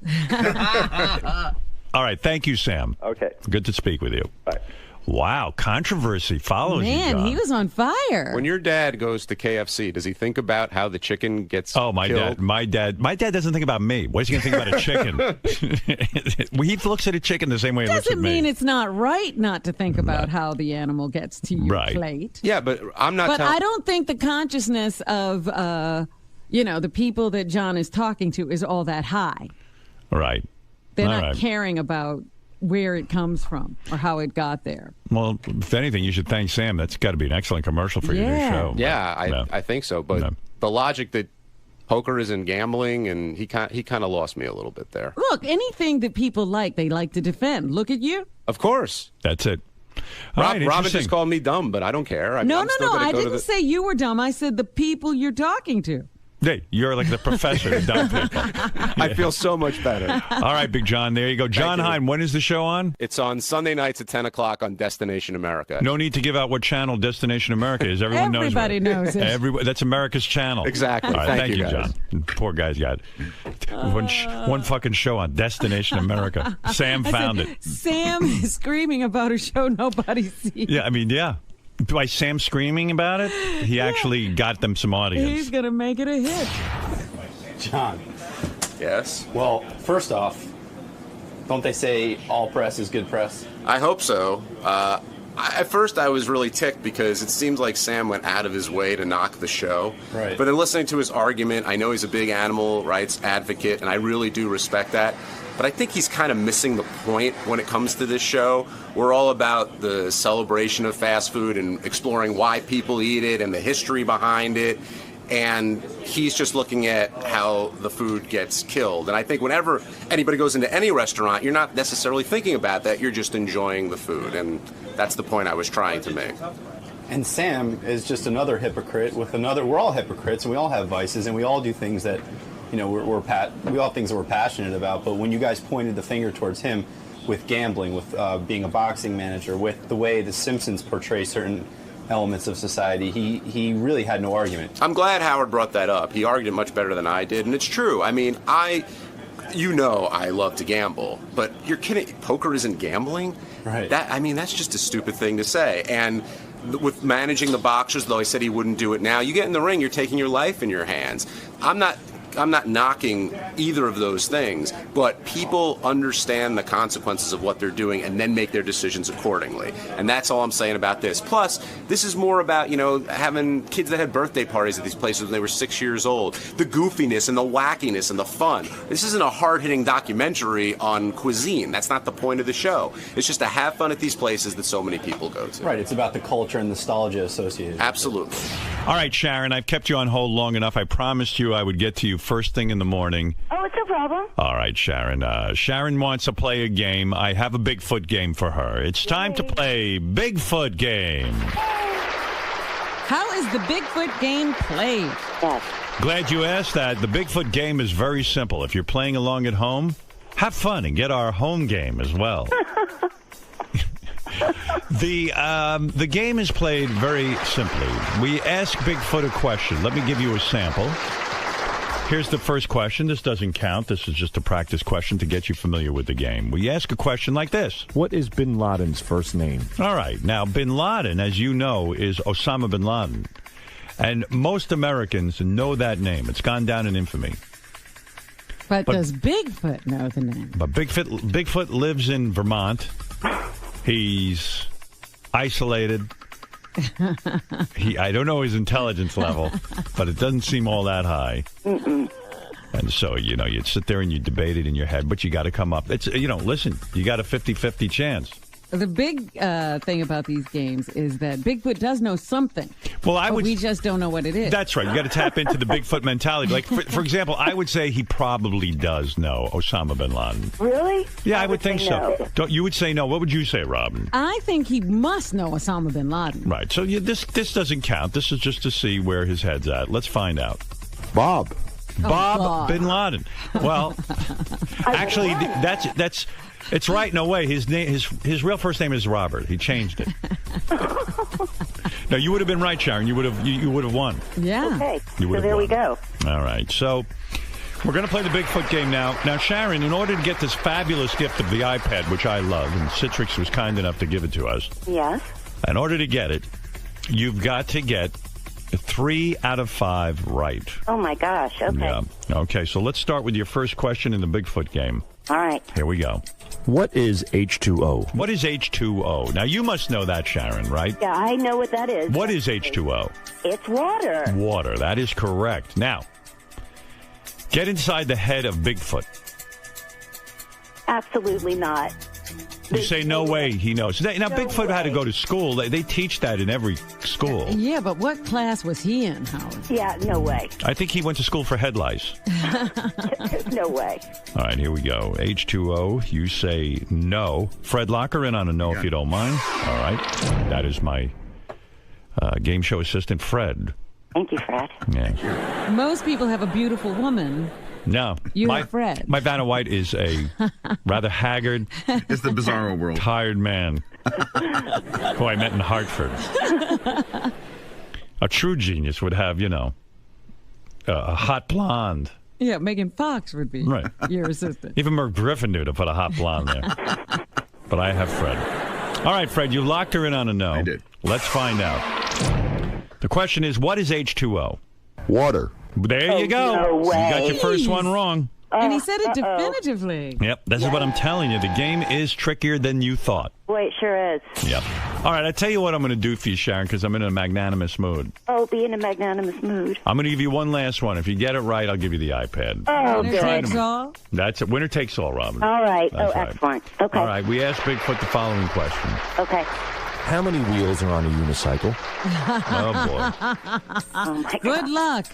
All right. Thank you, Sam. Okay. Good to speak with you. Bye. Wow, controversy follows you, Man, John. he was on fire. When your dad goes to KFC, does he think about how the chicken gets killed? My dad doesn't think about me. What is he going to think about a chicken? He looks at a chicken the same way he looks at Doesn't me. mean it's not right not to think about how the animal gets to your plate. Yeah, but I'm not. But I don't think the consciousness of the people that John is talking to is all that high. Right. They're All not right. caring about where it comes from or how it got there. Well, if anything, you should thank Sam. That's got to be an excellent commercial for your new show. Yeah, I think so. But the logic that poker isn't gambling, and he kind of lost me a little bit there. Look, anything that people like, they like to defend. Look at you. Of course. That's it. Robin just called me dumb, but I don't care. No. I didn't say you were dumb. I said the people you're talking to. Hey, you're like the professor of dumb people. I feel so much better. All right, Big John. There you go. John Hein, when is the show on? It's on Sunday nights at 10 o'clock on Destination America. No need to give out what channel Destination America is. Everyone knows. Everybody knows it. That's America's channel. Exactly. All right, Thank you, John. Poor guy's got one fucking show on Destination America. Sam found it. Sam is screaming about a show nobody sees. Yeah, I mean, yeah. By Sam screaming about it, he actually got them some audience. He's going to make it a hit. John. Yes? Well, first off, don't they say all press is good press? I hope so. At first, I was really ticked because it seems like Sam went out of his way to knock the show. Right. But then listening to his argument, I know he's a big animal rights advocate, and I really do respect that. But I think he's kind of missing the point when it comes to this show. We're all about the celebration of fast food and exploring why people eat it and the history behind it. And he's just looking at how the food gets killed. And I think whenever anybody goes into any restaurant, you're not necessarily thinking about that. You're just enjoying the food. And that's the point I was trying to make. And Sam is just another hypocrite with another. We're all hypocrites, and we all have vices, and we all do things that, we all have things that we're passionate about. But when you guys pointed the finger towards him with gambling, with being a boxing manager, with the way The Simpsons portray certain elements of society, he really had no argument. I'm glad Howard brought that up. He argued it much better than I did, and it's true. I mean, I love to gamble, but you're kidding. Poker isn't gambling? Right. That's just a stupid thing to say. And with managing the boxers, though I said he wouldn't do it now, you get in the ring, you're taking your life in your hands. I'm not knocking either of those things, but people understand the consequences of what they're doing and then make their decisions accordingly. And that's all I'm saying about this. Plus, this is more about, having kids that had birthday parties at these places when they were 6 years old. The goofiness and the wackiness and the fun. This isn't a hard-hitting documentary on cuisine. That's not the point of the show. It's just to have fun at these places that so many people go to. Right, it's about the culture and nostalgia associated. Absolutely. All right, Sharon, I've kept you on hold long enough. I promised you I would get to you first thing in the morning. Oh, it's no problem. All right, Sharon. Sharon wants to play a game. I have a Bigfoot game for her. It's time to play Bigfoot Game. How is the Bigfoot game played? Yes. Glad you asked that. The Bigfoot game is very simple. If you're playing along at home, have fun and get our home game as well. The game is played very simply. We ask Bigfoot a question. Let me give you a sample. Here's the first question. This doesn't count. This is just a practice question to get you familiar with the game. We ask a question like this. What is bin Laden's first name? All right. Now, bin Laden, as you know, is Osama bin Laden. And most Americans know that name. It's gone down in infamy. But does Bigfoot know the name? But Bigfoot lives in Vermont. He's isolated. I don't know his intelligence level, but it doesn't seem all that high. Mm-mm. And so, you'd sit there and you debate it in your head, but you got to come up. It's, listen, you got a 50-50 chance. The big thing about these games is that Bigfoot does know something. Well, we just don't know what it is. That's right. You got to tap into the Bigfoot mentality. Like, for example, I would say he probably does know Osama bin Laden. Really? Yeah, I would think so. No. You would say no. What would you say, Robin? I think he must know Osama bin Laden. Right. So this doesn't count. This is just to see where his head's at. Let's find out. Bob bin Laden. Well, actually, that's. It's right in a way. His name, his real first name is Robert. He changed it. No, you would have been right, Sharon. You would have won. Yeah. Okay. So there we go. All right. So we're going to play the Bigfoot game now. Now, Sharon, in order to get this fabulous gift of the iPad, which I love, and Citrix was kind enough to give it to us. Yes. In order to get it, you've got to get 3 out of 5 right. Oh my gosh. Okay. Yeah. Okay. So let's start with your first question in the Bigfoot game. All right. Here we go. What is H2O? What is H2O? Now, you must know that, Sharon, right? Yeah, I know what that is. What is H2O? It's water. Water. That is correct. Now, Get inside the head of Bigfoot. Absolutely not. You say, no way he knows. Now, Bigfoot had to go to school. They teach that in every school. Yeah, but what class was he in, Howard? Yeah, no way. I think he went to school for head lice. There's no way. All right, here we go. H2O, you say no. Fred, lock her in on a no if you don't mind. All right. That is my game show assistant, Fred. Thank you, Fred. Yeah. Most people have a beautiful woman. No. You're Fred. My Vanna White is a rather haggard. It's the bizarro world. Tired man who I met in Hartford. A true genius would have, a hot blonde. Yeah, Megan Fox would be your assistant. Even Merv Griffin knew to put a hot blonde there. But I have Fred. All right, Fred, you locked her in on a no. I did. Let's find out. The question is, what is H2O? Water. There you go. No way. You got your first one wrong. And he said it definitively. Yep, this is what I'm telling you. The game is trickier than you thought. Boy, it sure is. Yep. All right, I tell you what I'm going to do for you, Sharon, because I'm in a magnanimous mood. Oh, be in a magnanimous mood. I'm going to give you one last one. If you get it right, I'll give you the iPad. Oh, Winner takes all? That's it. Winner takes all, Robin. All right. That's right. Excellent. Okay. All right, we asked Bigfoot the following question. Okay. How many wheels are on a unicycle? Oh, boy. Oh, my God. Good luck.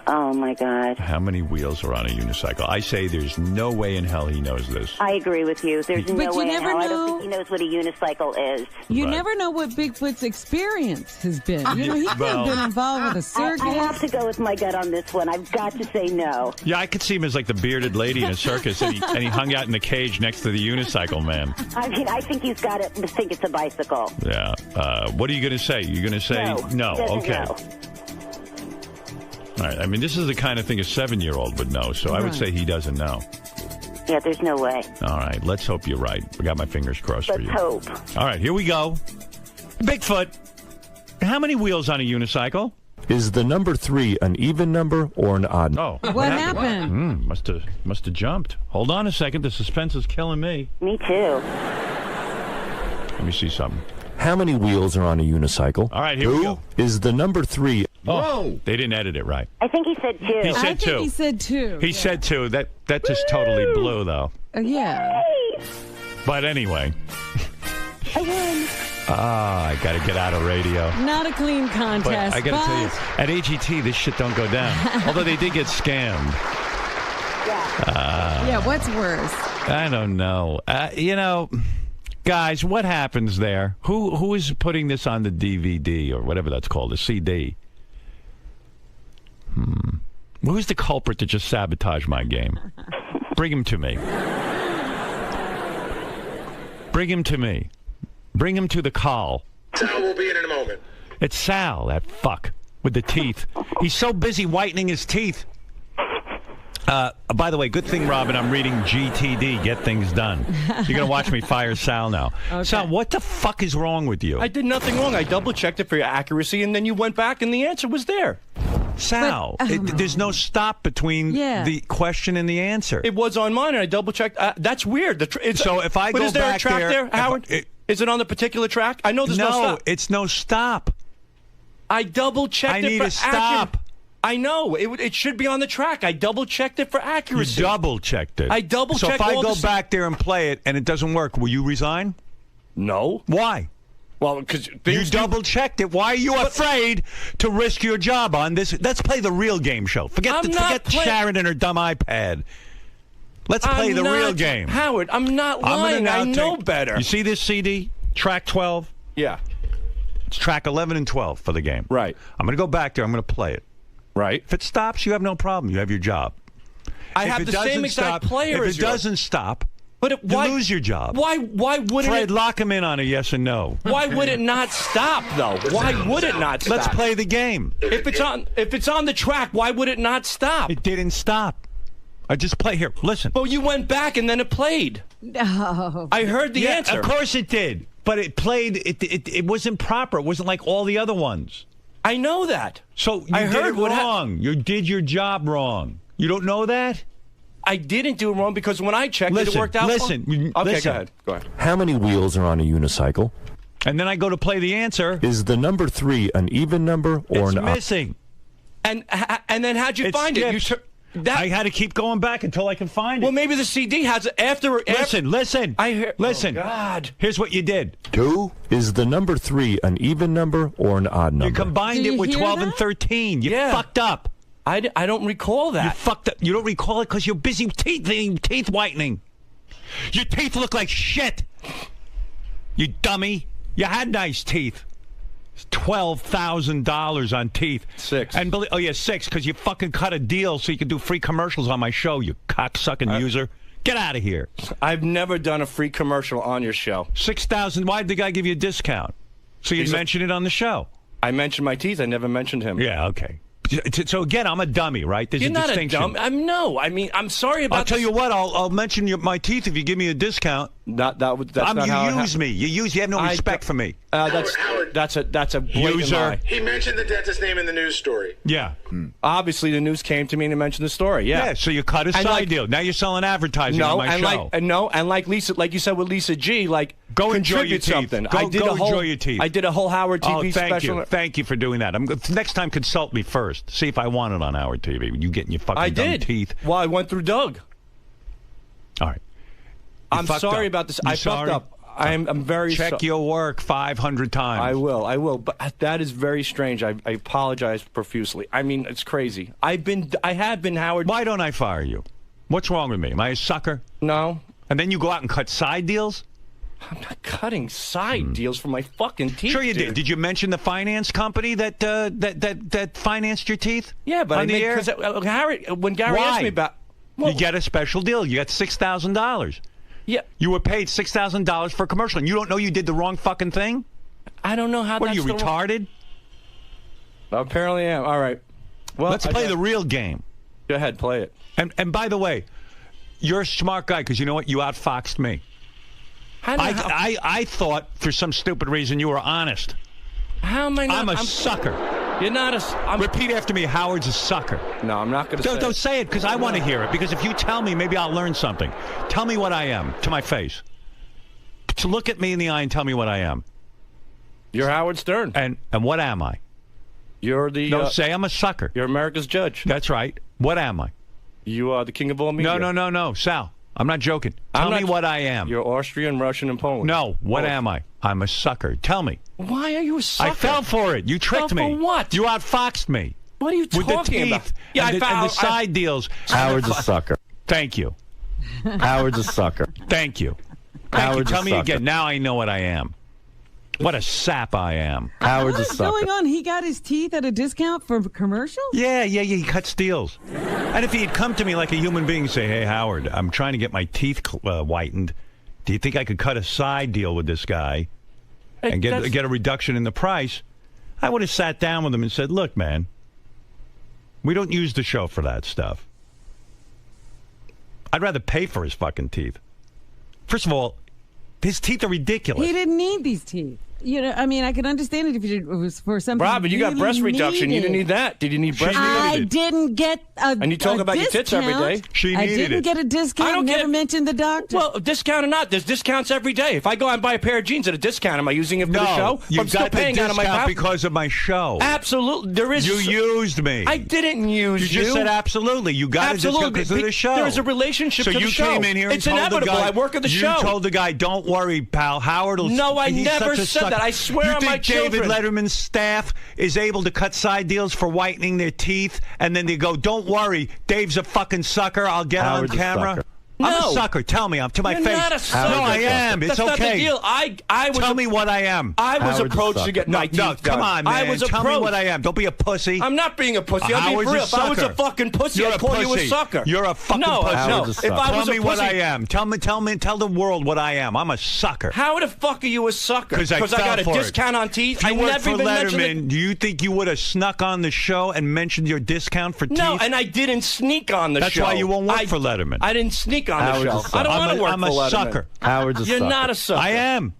Oh, my God. How many wheels are on a unicycle? I say there's no way in hell he knows this. I agree with you. There's no way in hell. I don't think he knows what a unicycle is. You never know what Bigfoot's experience has been. He could have been involved with a circus. I have to go with my gut on this one. I've got to say no. Yeah, I could see him as like the bearded lady in a circus, and he hung out in the cage next to the unicycle man. I mean, I think he's got to think it's a bicycle. Yeah. What are you going to say? You're going to say no. Okay. Know. All right. I mean, this is the kind of thing a 7-year-old would know, so I would say he doesn't know. Yeah, there's no way. All right. Let's hope you're right. I got my fingers crossed for you. Let's hope. All right. Here we go. Bigfoot. How many wheels on a unicycle? Is the number 3 an even number or an odd number? Oh. What happened? Must have jumped. Hold on a second. The suspense is killing me. Me too. Let me see something. How many wheels are on a unicycle? All right, here we go. Is the number 3... Oh, they didn't edit it right. I think he said 2. He said I think 2. he said 2. He said 2. That just totally blew, though. Yeah. But anyway. I won. I got to get out of radio. Not a clean contest. But I got to tell you, at AGT, this shit don't go down. Although they did get scammed. Yeah, what's worse? I don't know. Guys, what happens there? Who is putting this on the DVD or whatever that's called, the CD? Who's the culprit that just sabotaged my game? Bring him to me. Bring him to me. Bring him to the call. Sal will be in a moment. It's Sal, that fuck, with the teeth. He's so busy whitening his teeth. By the way, good thing, Robin, I'm reading GTD, Get Things Done. You're going to watch me fire Sal now. Okay. Sal, what the fuck is wrong with you? I did nothing wrong. I double-checked it for your accuracy, and then you went back, and the answer was there. Sal, there's no stop between the question and the answer. It was on mine, and I double-checked. That's weird. So if I go is there back a track there, Howard? Is it on the particular track? I know there's no stop. No, it's no stop. I double-checked it for I need a stop. I know. It should be on the track. I double-checked it for accuracy. You double-checked it. I double-checked So if I go back there and play it and it doesn't work, will you resign? No. Why? Well, because you double-checked it. Why are you afraid to risk your job on this? Let's play the real game show. Forget Sharon and her dumb iPad. Let's play the real game. Howard, I'm not lying. I know better. You see this CD? Track 12? Yeah. It's track 11 and 12 for the game. Right. I'm going to go back there. I'm going to play it. Right. If it stops, you have no problem. You have your job. I have the same exact player as If it doesn't stop, you lose your job. Why wouldn't Fred, lock him in on a yes and no. Why would it not stop, though? Why would it not stop? Let's play the game. If it's on the track, why would it not stop? It didn't stop. I just play here. Listen. Well, you went back and then it played. No. I heard the answer. Of course it did. But it played. It wasn't proper. It wasn't like all the other ones. I know that. So you did it wrong. You did your job wrong. You don't know that? I didn't do it wrong because when I checked it worked out. Listen. Okay, go ahead. How many wheels are on a unicycle? And then I go to play the answer. Is the number 3 an even number or it's an missing? And then how'd you find it? I had to keep going back until I can find it. Well, maybe the CD has it after. Listen. I hear. Listen. Oh, God. Here's what you did. 2. Is the number 3 an even number or an odd number? You combined it with 12 and 13. You fucked up. I don't recall that. You fucked up. You don't recall it because you're busy teeth whitening. Your teeth look like shit. You dummy. You had nice teeth. $12,000 on teeth. 6. And 6 because you fucking cut a deal so you can do free commercials on my show, you cocksucking user. Get out of here. I've never done a free commercial on your show. 6,000. Why did the guy give you a discount? So you'd mention it on the show. I mentioned my teeth. I never mentioned him. Yeah, okay. So again, I'm a dummy, right? There's You're a not distinction. a dumb. I'm sorry about. I'll tell you what. I'll mention my teeth if you give me a discount. That's not how you use me. You have no respect for me. That's a blatant User. lie. He mentioned the dentist's name in the news story. Yeah. Obviously, the news came to me and mentioned the story. Yeah. So you cut a side deal. Now you're selling advertising on my show. Like Lisa, like you said with Lisa G, go enjoy your contribute teeth. something. Go enjoy your teeth. I did a whole Howard TV special. Thank you for doing that. Next time, consult me first. See if I want it on Howard TV. You getting your fucking dumb teeth. Well, I went through Doug. All right. I'm sorry about this. I fucked up. I'm very sorry. Check your work 500 times. I will. But that is very strange. I apologize profusely. I mean, it's crazy. I have been Howard. Why don't I fire you? What's wrong with me? Am I a sucker? No. And then you go out and cut side deals? I'm not cutting side deals for my fucking teeth. Sure you dude. did. Did you mention the finance company that financed your teeth? Yeah, but on the air? When Gary asked me about, you get a special deal. You got $6,000. Yeah. You were paid $6,000 for a commercial, and you don't know you did the wrong fucking thing? I don't know how. What are you, retarded? Apparently, I am. All right. Well, let's play the real game. Go ahead, play it. And by the way, you're a smart guy because you know what? You outfoxed me. I thought for some stupid reason you were honest. How am I not? I'm a sucker. You're not a. Repeat after me. Howard's a sucker. No, I'm not going to say. Don't say it because I want to hear it. Because if you tell me, maybe I'll learn something. Tell me what I am to my face. To look at me in the eye and tell me what I am. You're Howard Stern. And what am I? You're the. No, say I'm a sucker. You're America's judge. That's right. What am I? You are the king of all media. No, Sal. I'm not joking. Tell me what I am. You're Austrian, Russian, and Polish. No, what am I? I'm a sucker. Tell me. Why are you a sucker? I fell for it. You tricked me. For what? You outfoxed me. What are you talking about? With the teeth about? Yeah, and the side deals. Howard's a sucker. Thank you. Howard's a sucker. Thank you. Howard's Tell a me sucker. again. Now I know what I am. What a sap I am. Howard's a What's sucker. going on? He got his teeth at a discount for a commercial? Yeah. He cuts deals. And if he'd come to me like a human being and say, hey, Howard, I'm trying to get my teeth whitened. Do you think I could cut a side deal with this guy and get a reduction in the price? I would have sat down with him and said, look, man, we don't use the show for that stuff. I'd rather pay for his fucking teeth. First of all, his teeth are ridiculous. He didn't need these teeth. You know, I mean, I could understand it if it was for something. Robin, you got really breast reduction. You needed. didn't need that. Did you need breast reduction? I didn't get a And you talk about your tits every day. I didn't get a discount. I don't never mentioned the doctor. Well, discount or not, there's discounts every day. If I go out and buy a pair of jeans at a discount, am I using it for the show? You I'm still got the paying out of my discount pocket. because of my show. Absolutely, there is. You used me. I didn't use you. You just said absolutely. You got a discount because of the show. There's a relationship so to the show. So you came in here and it's told inevitable. the guy. I work at the show. You told the guy, "Don't worry, pal. Howard will." No, I he's never such a said sucker. that. I swear you on think my children. David Letterman's staff is able to cut side deals for whitening their teeth, and then they go, "Don't worry, Dave's a fucking sucker. I'll get Howard's on a camera." sucker. I'm No. a sucker. Tell me. I'm to my You're face. not a sucker. No, I am. It's That's okay. not the deal. I was Tell me what I am. I was Howard's a approached to sucker. get my teeth No, done. come on, man. I was Tell me approached. what I am. Don't be a pussy. I'm not being a pussy. I'm being Howard's for real. a If I was a sucker. fucking pussy, You're I'd a call you a pussy. sucker. You're a fucking no, pussy. No, Howard's a if sucker. I Tell was me a what pussy, I am. Tell the world what I am. I'm a sucker. How the fuck are you a sucker? Because I got a fell for discount it. on teeth. If you I worked never for even mentioned it. Letterman, do you think you would have snuck on the show and mentioned your discount for teeth? No, and I didn't sneak on the That's show. why you won't work for Letterman. I didn't sneak on Howard's the a show. sucker. I don't want to work I'm for a Letterman. sucker. Howard's a You're sucker. not a sucker. I am.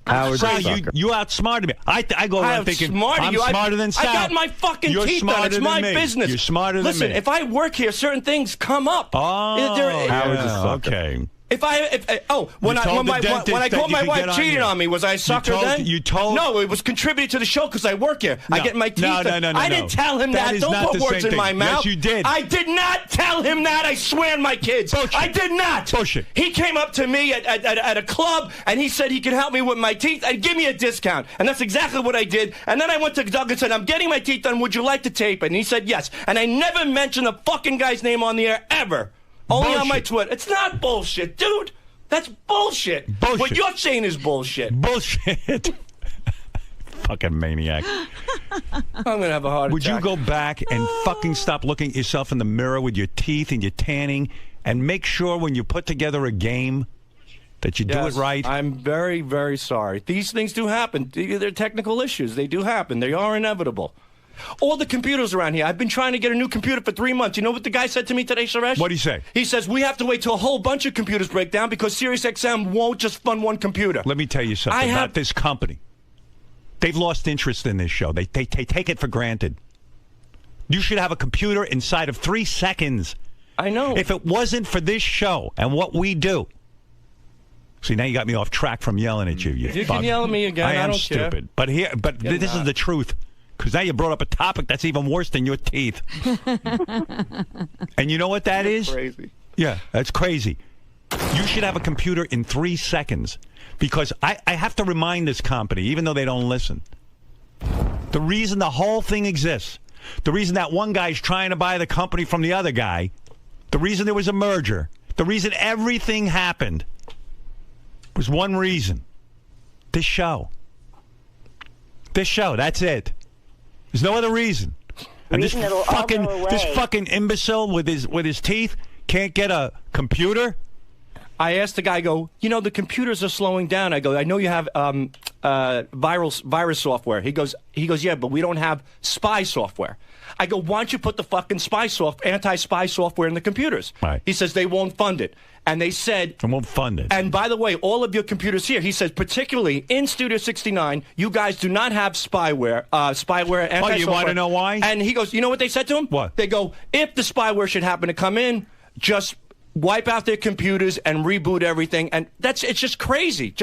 Howard's a Sal, sucker. you outsmarted me. I go I around am thinking smarter I'm you. smarter than Sal. I got my fucking You're teeth done. smarter It's than my me. business. You're smarter than Listen, me. if I work here, certain things come up. Oh, There- Howard's a sucker. okay. When I caught my wife cheating on me, was I a sucker then? No, it was contributing to the show because I work here. I get my teeth. No. I didn't tell him that. Don't put words in my mouth. Yes, you did. I did not tell him that. I swear on my kids. Bullshit. I did not. Bullshit. He came up to me at a club and he said he could help me with my teeth and give me a discount. And that's exactly what I did. And then I went to Doug and said, I'm getting my teeth done. Would you like to tape it? And he said yes. And I never mentioned the fucking guy's name on the air ever. Only on my Twitter. It's not bullshit, dude. That's bullshit. Bullshit. What you're saying is bullshit. Bullshit. Fucking maniac. I'm going to have a heart attack. Would you go back and fucking stop looking at yourself in the mirror with your teeth and your tanning and make sure when you put together a game that you do it right? I'm very, very sorry. These things do happen. They're technical issues. They do happen. They are inevitable. All the computers around here. I've been trying to get a new computer for 3 months. You know what the guy said to me today, Suresh? What did he say? He says, we have to wait till a whole bunch of computers break down because SiriusXM won't just fund one computer. Let me tell you something about this company. They've lost interest in this show. They take it for granted. You should have a computer inside of 3 seconds. I know. If it wasn't for this show and what we do. See, now you got me off track from yelling at you. You can yell at me again. I am don't care. stupid. But this is the truth. Because now you brought up a topic that's even worse than your teeth. And you know what that is? Crazy. Yeah, that's crazy. You should have a computer in 3 seconds. Because I have to remind this company, even though they don't listen, the reason the whole thing exists, the reason that one guy's trying to buy the company from the other guy, the reason there was a merger, the reason everything happened was one reason. This show. This show, that's it. There's no other reason. And this fucking imbecile with his teeth can't get a computer. I asked the guy, the computers are slowing down. I go, I know you have virus software. He goes, yeah, but we don't have spy software. I go, why don't you put the fucking anti-spy software in the computers? Right. He says they won't fund it. And they said... They won't fund it. And by the way, all of your computers here, he says, particularly in Studio 69, you guys do not have spyware, anti-software. Oh, you want to know why? And he goes, you know what they said to him? What? They go, if the spyware should happen to come in, just wipe out their computers and reboot everything. And it's just crazy.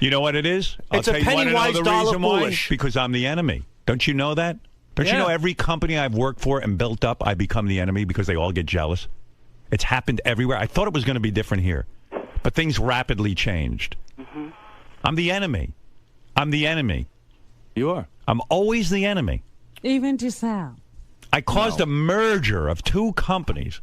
You know what it is? It's a penny-wise, dollar-foolish. Because I'm the enemy. Don't you know that? Don't you know every company I've worked for and built up, I become the enemy because they all get jealous? It's happened everywhere. I thought it was going to be different here. But things rapidly changed. Mm-hmm. I'm the enemy. I'm the enemy. You are. I'm always the enemy. Even to Sal. I caused a merger of 2 companies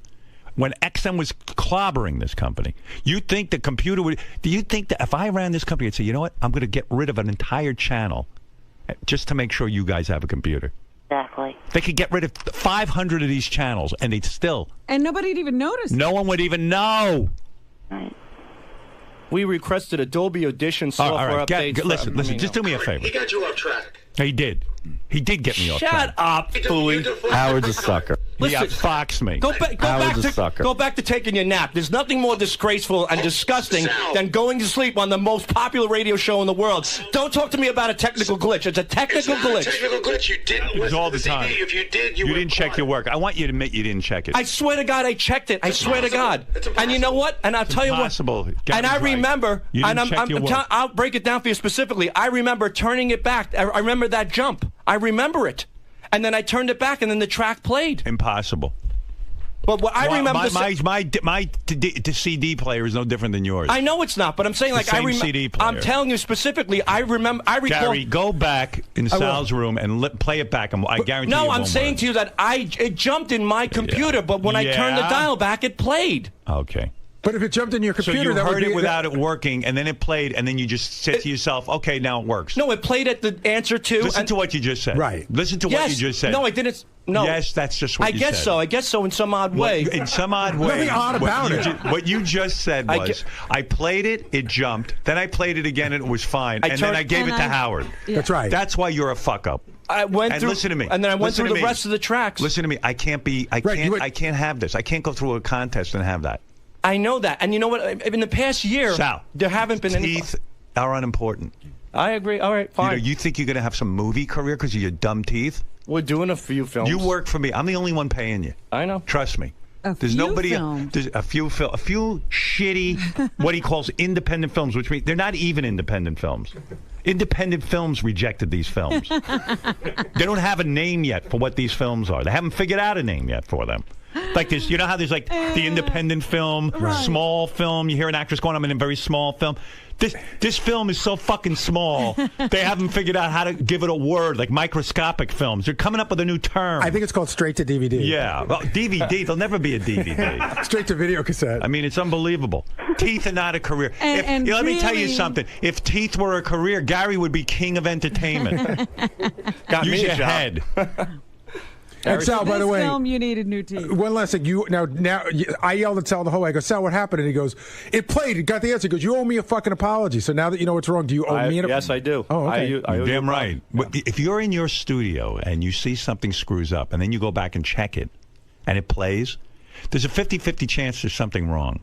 when XM was clobbering this company. You think the computer would... Do you think that if I ran this company, I'd say, you know what? I'm going to get rid of an entire channel just to make sure you guys have a computer. Exactly. They could get rid of 500 of these channels, and they'd still... And nobody'd even notice. No one would even know. Right. We requested Adobe Audition software updates. Listen, just do me a favor. He got you off track. He did. He did get me off track. Shut up, Fooey. Howard's a sucker. He outfoxed me. Go back to taking your nap. There's nothing more disgraceful and disgusting than going to sleep on the most popular radio show in the world. Don't talk to me about a technical glitch. It's a technical glitch. It's not a technical glitch. You didn't listen all to the the time. CD. If you did, you didn't check your work. I want you to admit you didn't check it. I swear to God, I checked it. I swear to God. And you know what? And I'll tell you what. And I remember, I'll break it down for you specifically. I remember turning it back. I remember that jump. I remember it. And then I turned it back, and then the track played. Impossible. But what I remember... My CD player is no different than yours. I know it's not, but I'm saying, like, I remember... CD player. I'm telling you specifically, I recall... Gary, go back in Sal's room and play it back. I guarantee you it I'm won't saying work. to you that it jumped in my computer, but when I turned the dial back, it played. Okay. But if it jumped in your computer, so you that heard would be, it without it working, and then it played, and then you just said to yourself, "Okay, now it works." No, it played at the answer to. Listen to what you just said. Right. Listen to what you just said. No, I didn't. No. Yes, that's just what you said. I guess so in some odd way. In some odd way. Nothing odd about it. What you just said was, I played it, it jumped, then I played it again, and it was fine, and then I gave it to Howard. Yeah. That's right. That's why you're a fuck up. I went through. Listen to me. And then I went through the rest of the tracks. Listen to me. I can't have this. I can't go through a contest and have that. I know that. And you know what? In the past year, Sal, there haven't been any... Teeth are unimportant. I agree. All right, fine. You think you're going to have some movie career because of your dumb teeth? We're doing a few films. You work for me. I'm the only one paying you. I know. Trust me. There's nobody. There's a few shitty, what he calls independent films, which means they're not even independent films. Independent films rejected these films. They don't have a name yet for what these films are. They haven't figured out a name yet for them. Like this, you know how there's like the independent film, small film. You hear an actress going, "I'm in a very small film." This film is so fucking small. They haven't figured out how to give it a word, like microscopic films. They're coming up with a new term. I think it's called straight to DVD. Yeah, well, DVD. There'll never be a DVD. Straight to video cassette. I mean, it's unbelievable. Teeth are not a career. Let me tell you something. If teeth were a career, Gary would be king of entertainment. Use your head. And Sal, by the way, film you needed new teeth. One last thing. I yelled at Sal the whole way. I go, Sal, what happened? And he goes, it played. It got the answer. He goes, you owe me a fucking apology. So now that you know what's wrong, do you owe me an apology? Yes, I do. Oh, okay. You're damn right. If you're in your studio and you see something screws up and then you go back and check it and it plays, there's a 50-50 chance there's something wrong.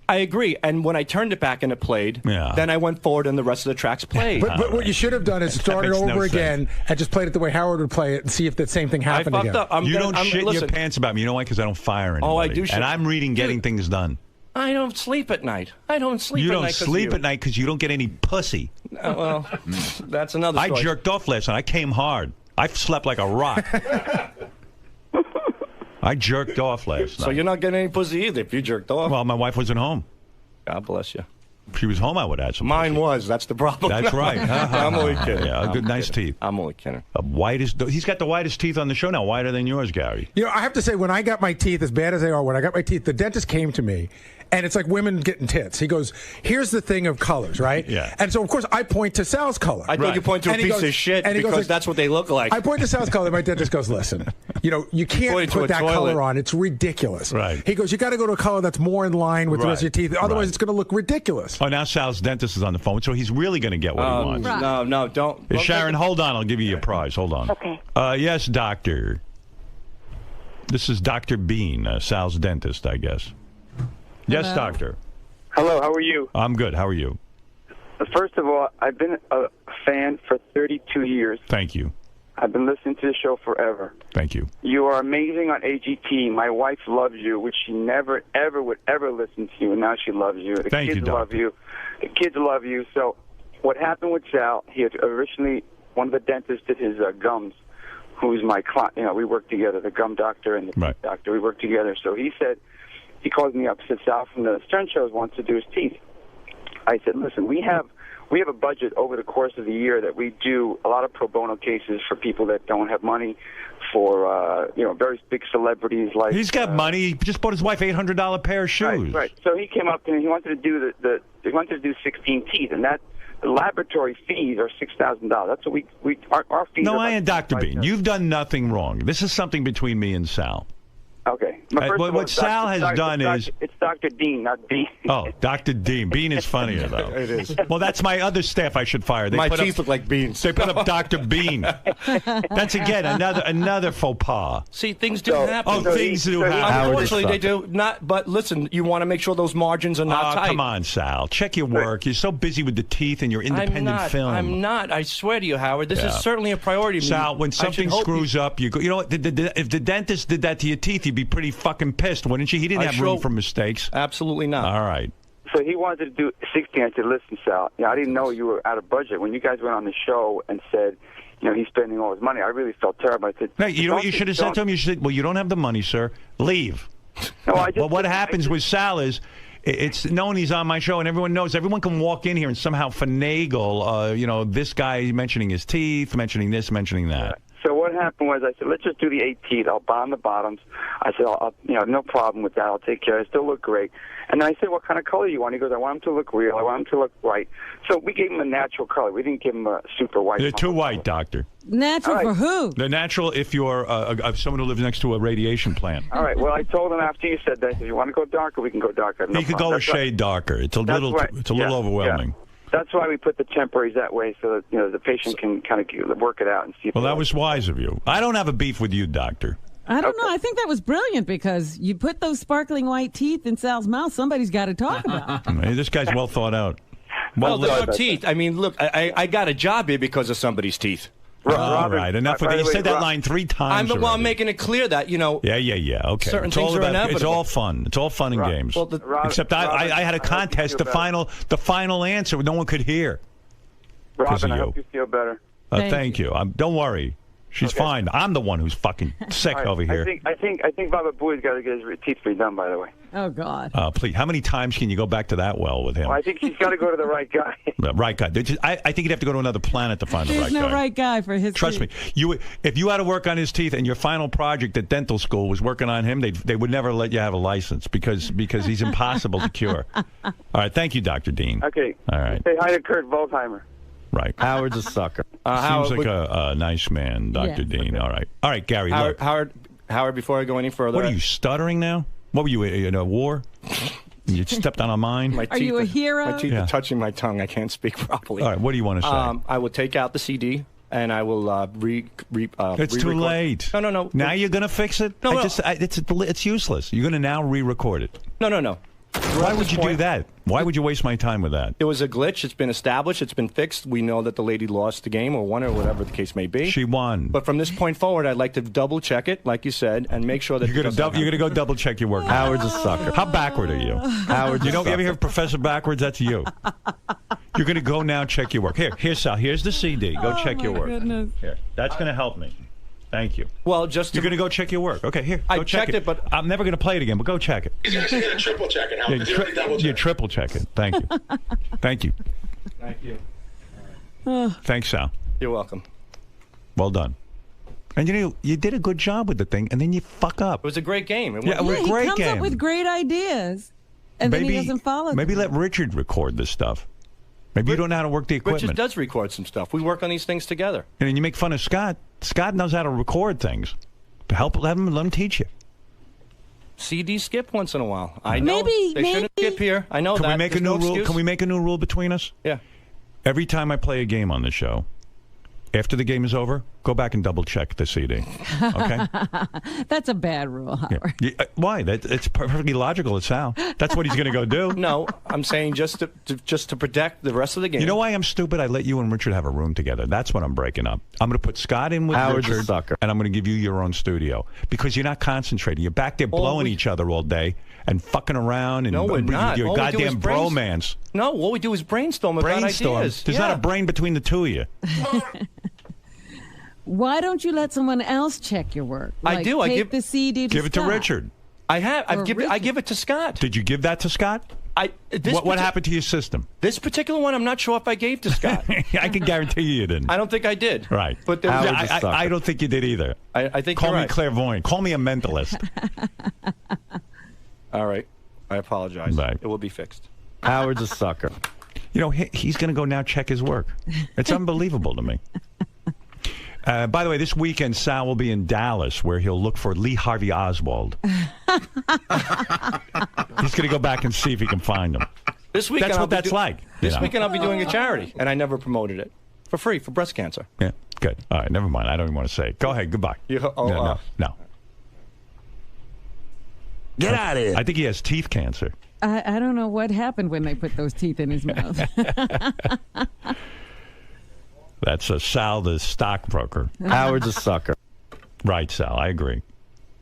I agree. And when I turned it back and it played, then I went forward and the rest of the tracks played. But what you should have done is started over again and just played it the way Howard would play it and see if that same thing happened again. You don't shit your pants about me. You know why? Because I don't fire anybody. Oh, I do shit. And I'm reading Getting Things Done. I don't sleep at night. I don't sleep You at don't night. sleep at night because you don't get any pussy. Well, that's another story. I jerked off last night. I came hard. I slept like a rock. I jerked off last night. So you're not getting any pussy either if you jerked off. Well, my wife wasn't home. God bless you. If she was home, I would have some. Mine was. That's the problem. That's right. I'm only kidding. Yeah, good, nice teeth. I'm only kidding. He's got the whitest teeth on the show now. Whiter than yours, Gary. You know, I have to say, when I got my teeth, as bad as they are, when I got my teeth, the dentist came to me, and it's like women getting tits. He goes, here's the thing of colors, right? Yeah. And so, of course, I point to Sal's color. I think you point to a piece of shit because that's what they look like. I point to Sal's color. My dentist goes, listen, you can't put that color on. It's ridiculous. Right. He goes, you got to go to a color that's more in line with the rest of your teeth. Otherwise, it's going to look ridiculous. Oh, now Sal's dentist is on the phone, so he's really going to get what he wants. No, don't. Sharon, hold on. I'll give you your prize. Hold on. Okay. Yes, doctor. This is Dr. Bean, Sal's dentist, I guess. Yes, doctor. Hello, how are you? I'm good. How are you? First of all, I've been a fan for 32 years. Thank you. I've been listening to the show forever. Thank you. You are amazing on AGT. My wife loves you, which she never, ever would ever listen to you, and now she loves you. The Thank kids you, love you. The kids love you. So what happened with Sal, he had originally, one of the dentists did his gums, who's my client. You know, we work together, the gum doctor and the teeth doctor. We work together. So he said, he called me up, said, Sal from the Stern Shows wants to do his teeth. I said, listen, we have a budget over the course of the year that we do a lot of pro bono cases for people that don't have money, for very big celebrities like. He's got money. He just bought his wife $800 pair of shoes. Right. So he came up and he wanted to do he wanted to do 16 teeth, and that the laboratory fees are $6,000. That's what our fees. No, are I am Dr. Bean. You've done nothing wrong. This is something between me and Sal. Okay. What Sal has done is... It's Dr. Dean, not Bean. Oh, Dr. Dean. Bean is funnier, though. It is. Well, that's my other staff I should fire. My teeth look like beans. They put up Dr. Bean. That's, again, another faux pas. See, things do happen. Oh, things do happen. Unfortunately, they do not. But listen, you want to make sure those margins are not tight. Come on, Sal. Check your work. You're so busy with the teeth and your independent film. I'm not. I swear to you, Howard. This is certainly a priority to me. Sal, when something screws up, you go. You know what? If the dentist did that to your teeth, you'd be pretty fucking pissed, wouldn't you? He didn't have room for mistakes. Absolutely not. All right. So he wanted to do 16. I said, listen, Sal, I didn't know you were out of budget. When you guys went on the show and said, he's spending all his money, I really felt terrible. I said, no, you know what you should have said to him? You should say, well, you don't have the money, sir. Leave. No, well, what happens with Sal is, it's known he's on my show, and everyone knows. Everyone can walk in here and somehow finagle, this guy mentioning his teeth, mentioning this, mentioning that. So what happened was I said, let's just do the 8 teeth. I'll bond the bottoms. I said, no problem with that. I'll take care. I still look great. And then I said, what kind of color do you want? He goes, I want them to look real. I want them to look white. So we gave him a natural color. We didn't give him a super white. They're too white, doctor. Natural for who? They're natural if you're someone who lives next to a radiation plant. All right. Well, I told him after you said that, if you want to go darker, we can go darker. He could go a shade darker. It's a little overwhelming. Yeah. That's why we put the temporaries that way, so that the patient can kind of work it out and see. Well, that was wise of you. I don't have a beef with you, doctor. I don't know. I think that was brilliant because you put those sparkling white teeth in Sal's mouth. Somebody's got to talk about. Hey, this guy's well thought out. Well, they're teeth. I mean, look, I got a job here because of somebody's teeth. All right, enough with that. You said that line 3 times. I'm making it clear that Yeah. Okay. Certain it's things all are about, inevitable. It's all fun. It's all fun and games. Well, Except I had a contest. The final answer the one could hear. Robin, I hope you feel better. Thank you. Don't worry. She's fine. I'm the one who's fucking sick over here. I think Baba Booey's got to get his teeth redone. By the way. Oh God. Please, how many times can you go back to that well with him? Well, I think he's got to go to the right guy. The right guy. I think you'd have to go to another planet to find the right guy. There's no right guy for his Trust me. If you had to work on his teeth and your final project at dental school was working on him, they would never let you have a license because he's impossible to cure. All right. Thank you, Dr. Dean. Okay. All right. Say hi to Kurt Voltheimer. Right. Howard's a sucker. Seems like a nice man, Dr. Dean. All right, Gary. Howard, before I go any further. What are you, stuttering now? What were you, in a war? You stepped on a mine? Are you a hero? My teeth are touching my tongue. I can't speak properly. All right, what do you want to say? I will take out the CD, and I will It's too late. No. Now you're going to fix it? No. It's useless. You're going to now re-record it. No. Why would you do that? Why would you waste my time with that? It was a glitch. It's been established. It's been fixed. We know that the lady lost the game or won or whatever the case may be. She won. But from this point forward, I'd like to double check it, like you said, and make sure that you're going to go double check your work. Howard's a sucker. How backward are you? Howard's you ever hear Professor Backwards? That's you. You're going to go now check your work. Here, Sal. Here's the CD. Go check your work. Goodness. Here, that's going to help me. Thank you. Well, you're going to go check your work. Okay, here. I go check checked it, but I'm never going to play it again. But go check it. He's actually going to triple check it. You triple check it. Thank you. Thank you. Thank you. Thanks, Sal. You're welcome. Well done. And you did a good job with the thing, and then you fuck up. It was a great game. It was a great he comes game. up with great ideas, and then he doesn't follow. Maybe let Richard record this stuff. Maybe you don't know how to work the equipment. Richard does record some stuff. We work on these things together. And then you make fun of Scott. Scott knows how to record things. Let him teach you. CD skip once in a while. I know maybe shouldn't skip here. I know Can that. we make There's a new no rule? excuse. Can we make a new rule between us? Yeah. Every time I play a game on the show, after the game is over, go back and double check the CD. Okay. That's a bad rule, Howard. Yeah. Why? It's perfectly logical. It's Sal. That's what he's going to go do. No, I'm saying just to protect the rest of the game. You know why I'm stupid? I let you and Richard have a room together. That's what I'm breaking up. I'm going to put Scott in with Howard's Richard, a sucker. and I'm going to give you your own studio because you're not concentrating. You're back there blowing each other all day and fucking around and No, we're not. your All we do is goddamn bromance. No, what we do is brainstorm about ideas. There's not a brain between the two of you. Why don't you let someone else check your work? I do. I Take give the CD to Give it to Scott. Richard. I have. I give it to Scott. Did you give that to Scott? What happened to your system? This particular one, I'm not sure if I gave to Scott. I can guarantee you didn't. I don't think I did. Right. But I don't think you did either. I think Call you're me right. clairvoyant. Call me a mentalist. All right. I apologize. Right. It will be fixed. Howard's a sucker. He's going to go now check his work. It's unbelievable to me. By the way, this weekend, Sal will be in Dallas, where he'll look for Lee Harvey Oswald. He's going to go back and see if he can find him. This weekend, That's what that's like. This weekend, I'll be doing a charity, and I never promoted it for free for breast cancer. Yeah, good. All right, never mind. I don't even want to say it. Go ahead. Goodbye. No. Get out of here. I think he has teeth cancer. I don't know what happened when they put those teeth in his mouth. That's Sal, the stockbroker. Howard's a sucker. Right, Sal. I agree.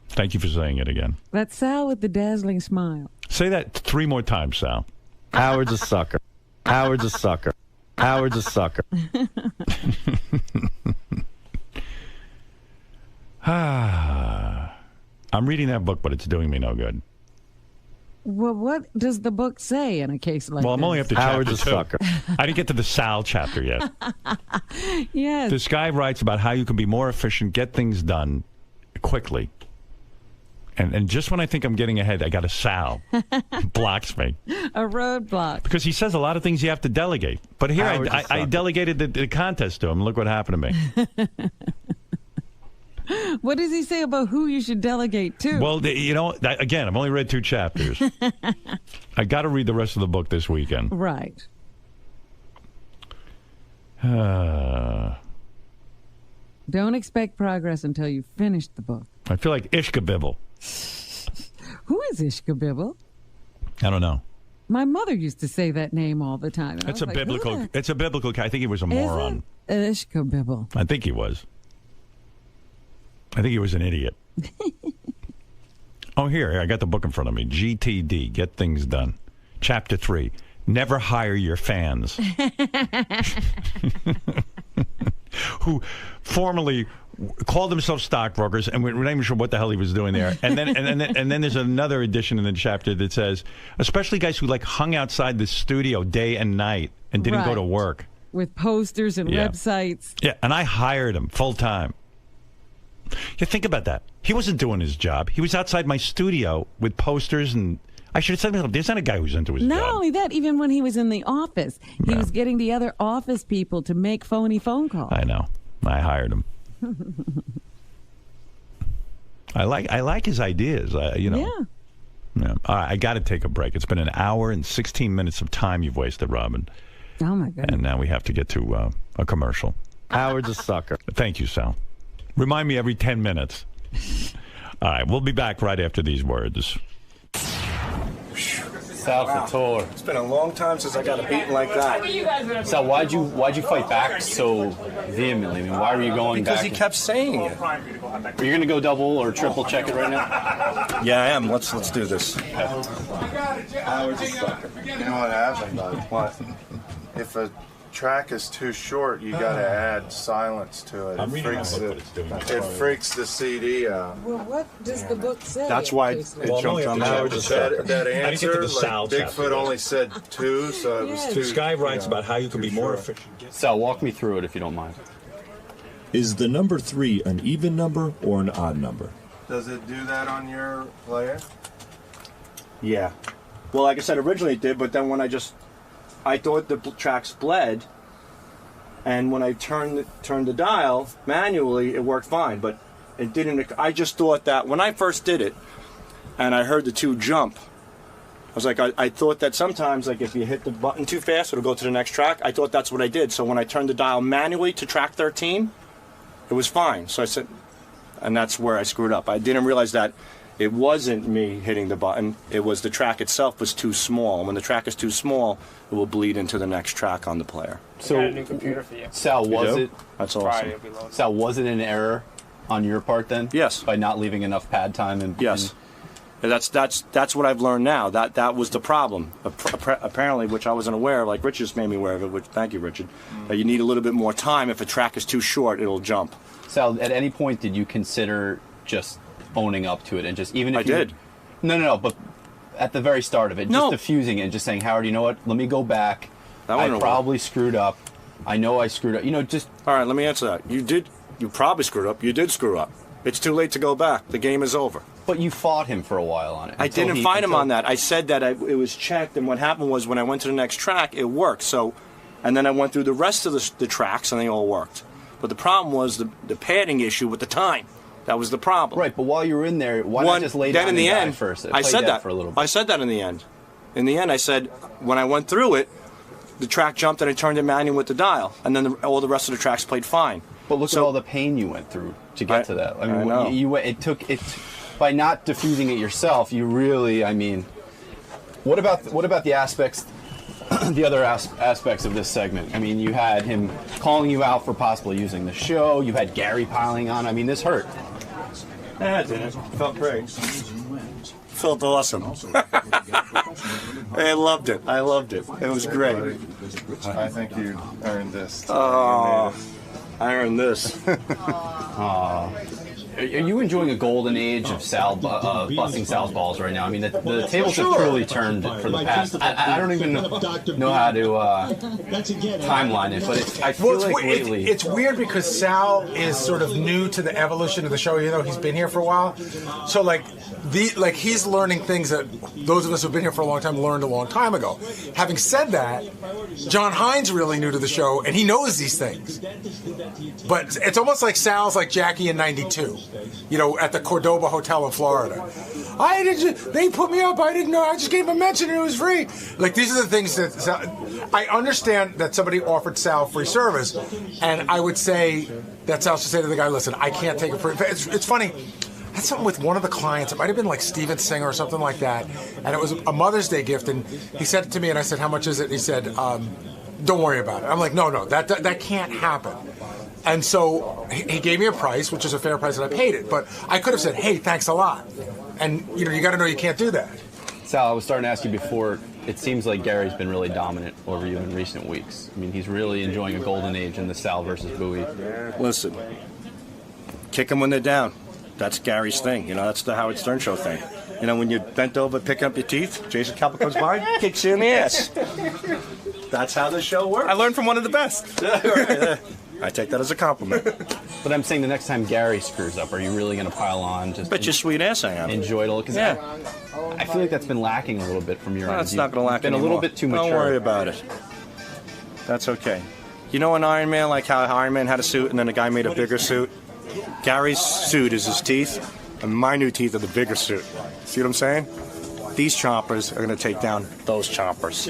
Thank you for saying it again. That's Sal with the dazzling smile. Say that 3 more times, Sal. Howard's a sucker. Howard's a sucker. Howard's a sucker. I'm reading that book, but it's doing me no good. Well, what does the book say in a case like this? Well, I'm only up to chapter Howard's a 2. sucker. I didn't get to the Sal chapter yet. Yes. This guy writes about how you can be more efficient, get things done quickly. And just when I think I'm getting ahead, I got a Sal. Blocks me. A roadblock. Because he says a lot of things you have to delegate. But here I delegated the contest to him. Look what happened to me. What does he say about who you should delegate to? Well, again, I've only read 2 chapters. I got to read the rest of the book this weekend. Right. I Don't expect progress until you finish the book. feel like Ishkabibble. Who is Ishkabibble? I don't know. My mother used to say that name all the time. It's a biblical. It's a biblical. I think he was a moron. Ishkabibble. I think he was. I think he was an idiot. Oh, here, I got the book in front of me. GTD, Get Things Done. Chapter 3, Never Hire Your Fans. Who formerly called themselves stockbrokers, and we're not even sure what the hell he was doing there. And then there's another edition in the chapter that says, especially guys who like hung outside the studio day and night and didn't go to work. With posters and websites. Yeah, and I hired him full time. Yeah, think about that. He wasn't doing his job. He was outside my studio with posters, and I should have said to him, there's not a guy who's into his job. Not only that, even when he was in the office, he was getting the other office people to make phony phone calls. I know. I hired him. I like his ideas. Yeah. All right, I got to take a break. It's been an hour and 16 minutes of time you've wasted, Robin. Oh, my goodness. And now we have to get to a commercial. Howard's a sucker. Thank you, Sal. Remind me every 10 minutes. All right, we'll be back right after these words. Sal Couture. It's been a long time since I got a beating like that. Sal, why'd you fight back so vehemently? I mean, why were you going because back? Because he kept saying it. Are you going to go double or triple check it right now? Yeah, I am. Let's do this. Howard's a sucker. You know what happened? What? If a track is too short, you got to add silence to it. It freaks the CD out. Well, what does the book say? That's why it jumped on Howard's that answer. Bigfoot only said 2, so it was 2. This guy writes about how you can be more efficient. Sal, walk me through it if you don't mind. Is the number 3 an even number or an odd number? Does it do that on your player? Yeah. Well, like I said, originally it did, but then when I thought the tracks bled, and when I turned the dial manually, it worked fine, but it didn't. I just thought that when I first did it, and I heard the 2 jump, I was like, I thought that sometimes, like if you hit the button too fast, it'll go to the next track. I thought that's what I did. So when I turned the dial manually to track 13, it was fine. So I said, and that's where I screwed up. I didn't realize that it wasn't me hitting the button. It was the track itself was too small. And when the track is too small, it will bleed into the next track on the player. So, I got a new computer for you. Sal, was it? That's awesome. Sal, was it an error on your part then? Yes. By not leaving enough pad time? And yes. And that's what I've learned now. That was the problem. Apparently, which I wasn't aware of. Like Richard just made me aware of it. Which, thank you, Richard. You need a little bit more time. If a track is too short, it'll jump. Sal, at any point did you consider just owning up to it and just even if I did. No, but at the very start of it, just diffusing it and just saying, Howard, you know what? Let me go back. I probably screwed up. I know I screwed up. You know, just all right. Let me answer that. You did. You probably screwed up. You did screw up. It's too late to go back. The game is over. But you fought him for a while on it. I didn't fight him on that. I said that it was checked, and what happened was when I went to the next track, it worked. So, and then I went through the rest of the tracks, and they all worked. But the problem was the padding issue with the time. That was the problem. Right, but while you were in there, why not just lay down and die first? I said that for a little bit. I said that in the end. In the end, I said when I went through it, the track jumped and I turned it manual with the dial, and then all the rest of the tracks played fine. But look at all the pain you went through to get to that. I mean, know. It took by not diffusing it yourself. You really, I mean, what about the aspects? The other aspects of this segment. I mean, you had him calling you out for possibly using the show. You had Gary piling on. I mean, this hurt. Yeah, it didn't. It felt great. Felt awesome. I loved it. It was great. I think you earned this. Oh, I earned this. Are you enjoying a golden age of Sal busting Sal's balls right now? I mean, the tables have truly turned for the past. I don't even know how to timeline it, but I feel like lately it's weird because Sal is sort of new to the evolution of the show. You know, he's been here for a while, so like he's learning things that those of us who've been here for a long time learned a long time ago. Having said that, John Hines really new to the show, and he knows these things. But it's almost like Sal's like Jackie in '92. You know, at the Cordoba Hotel in Florida. They put me up. I didn't know. I just gave a mention and it was free. Like, these are the things that I understand that somebody offered Sal free service, and I would say that Sal should say to the guy, listen, I can't take a free. It's funny. I had something with one of the clients. It might have been like Steven Singer or something like that, and it was a Mother's Day gift. And he said it to me, and I said, how much is it? And he said, don't worry about it. I'm like, no, that can't happen. And so he gave me a price, which is a fair price, and I paid it. But I could have said, hey, thanks a lot. And, you got to know you can't do that. Sal, I was starting to ask you before, it seems like Gary's been really dominant over you in recent weeks. I mean, he's really enjoying a golden age in the Sal versus Bowie. Listen, kick them when they're down. That's Gary's thing. That's the Howard Stern show thing. When you bent over picking up your teeth, Jason Kappa comes by, kicks you in the ass. That's how the show works. I learned from one of the best. I take that as a compliment. But I'm saying the next time Gary screws up, are you really going to pile on? Bet your sweet ass I am. Enjoy it a little? Because I feel like that's been lacking a little bit from your end. It's not going to lack been anymore. a little bit too mature. Don't worry about it. That's okay. In Iron Man, like how Iron Man had a suit and then the guy made a bigger suit? Gary's suit is his teeth, and my new teeth are the bigger suit. See what I'm saying? These chompers are going to take down those chompers.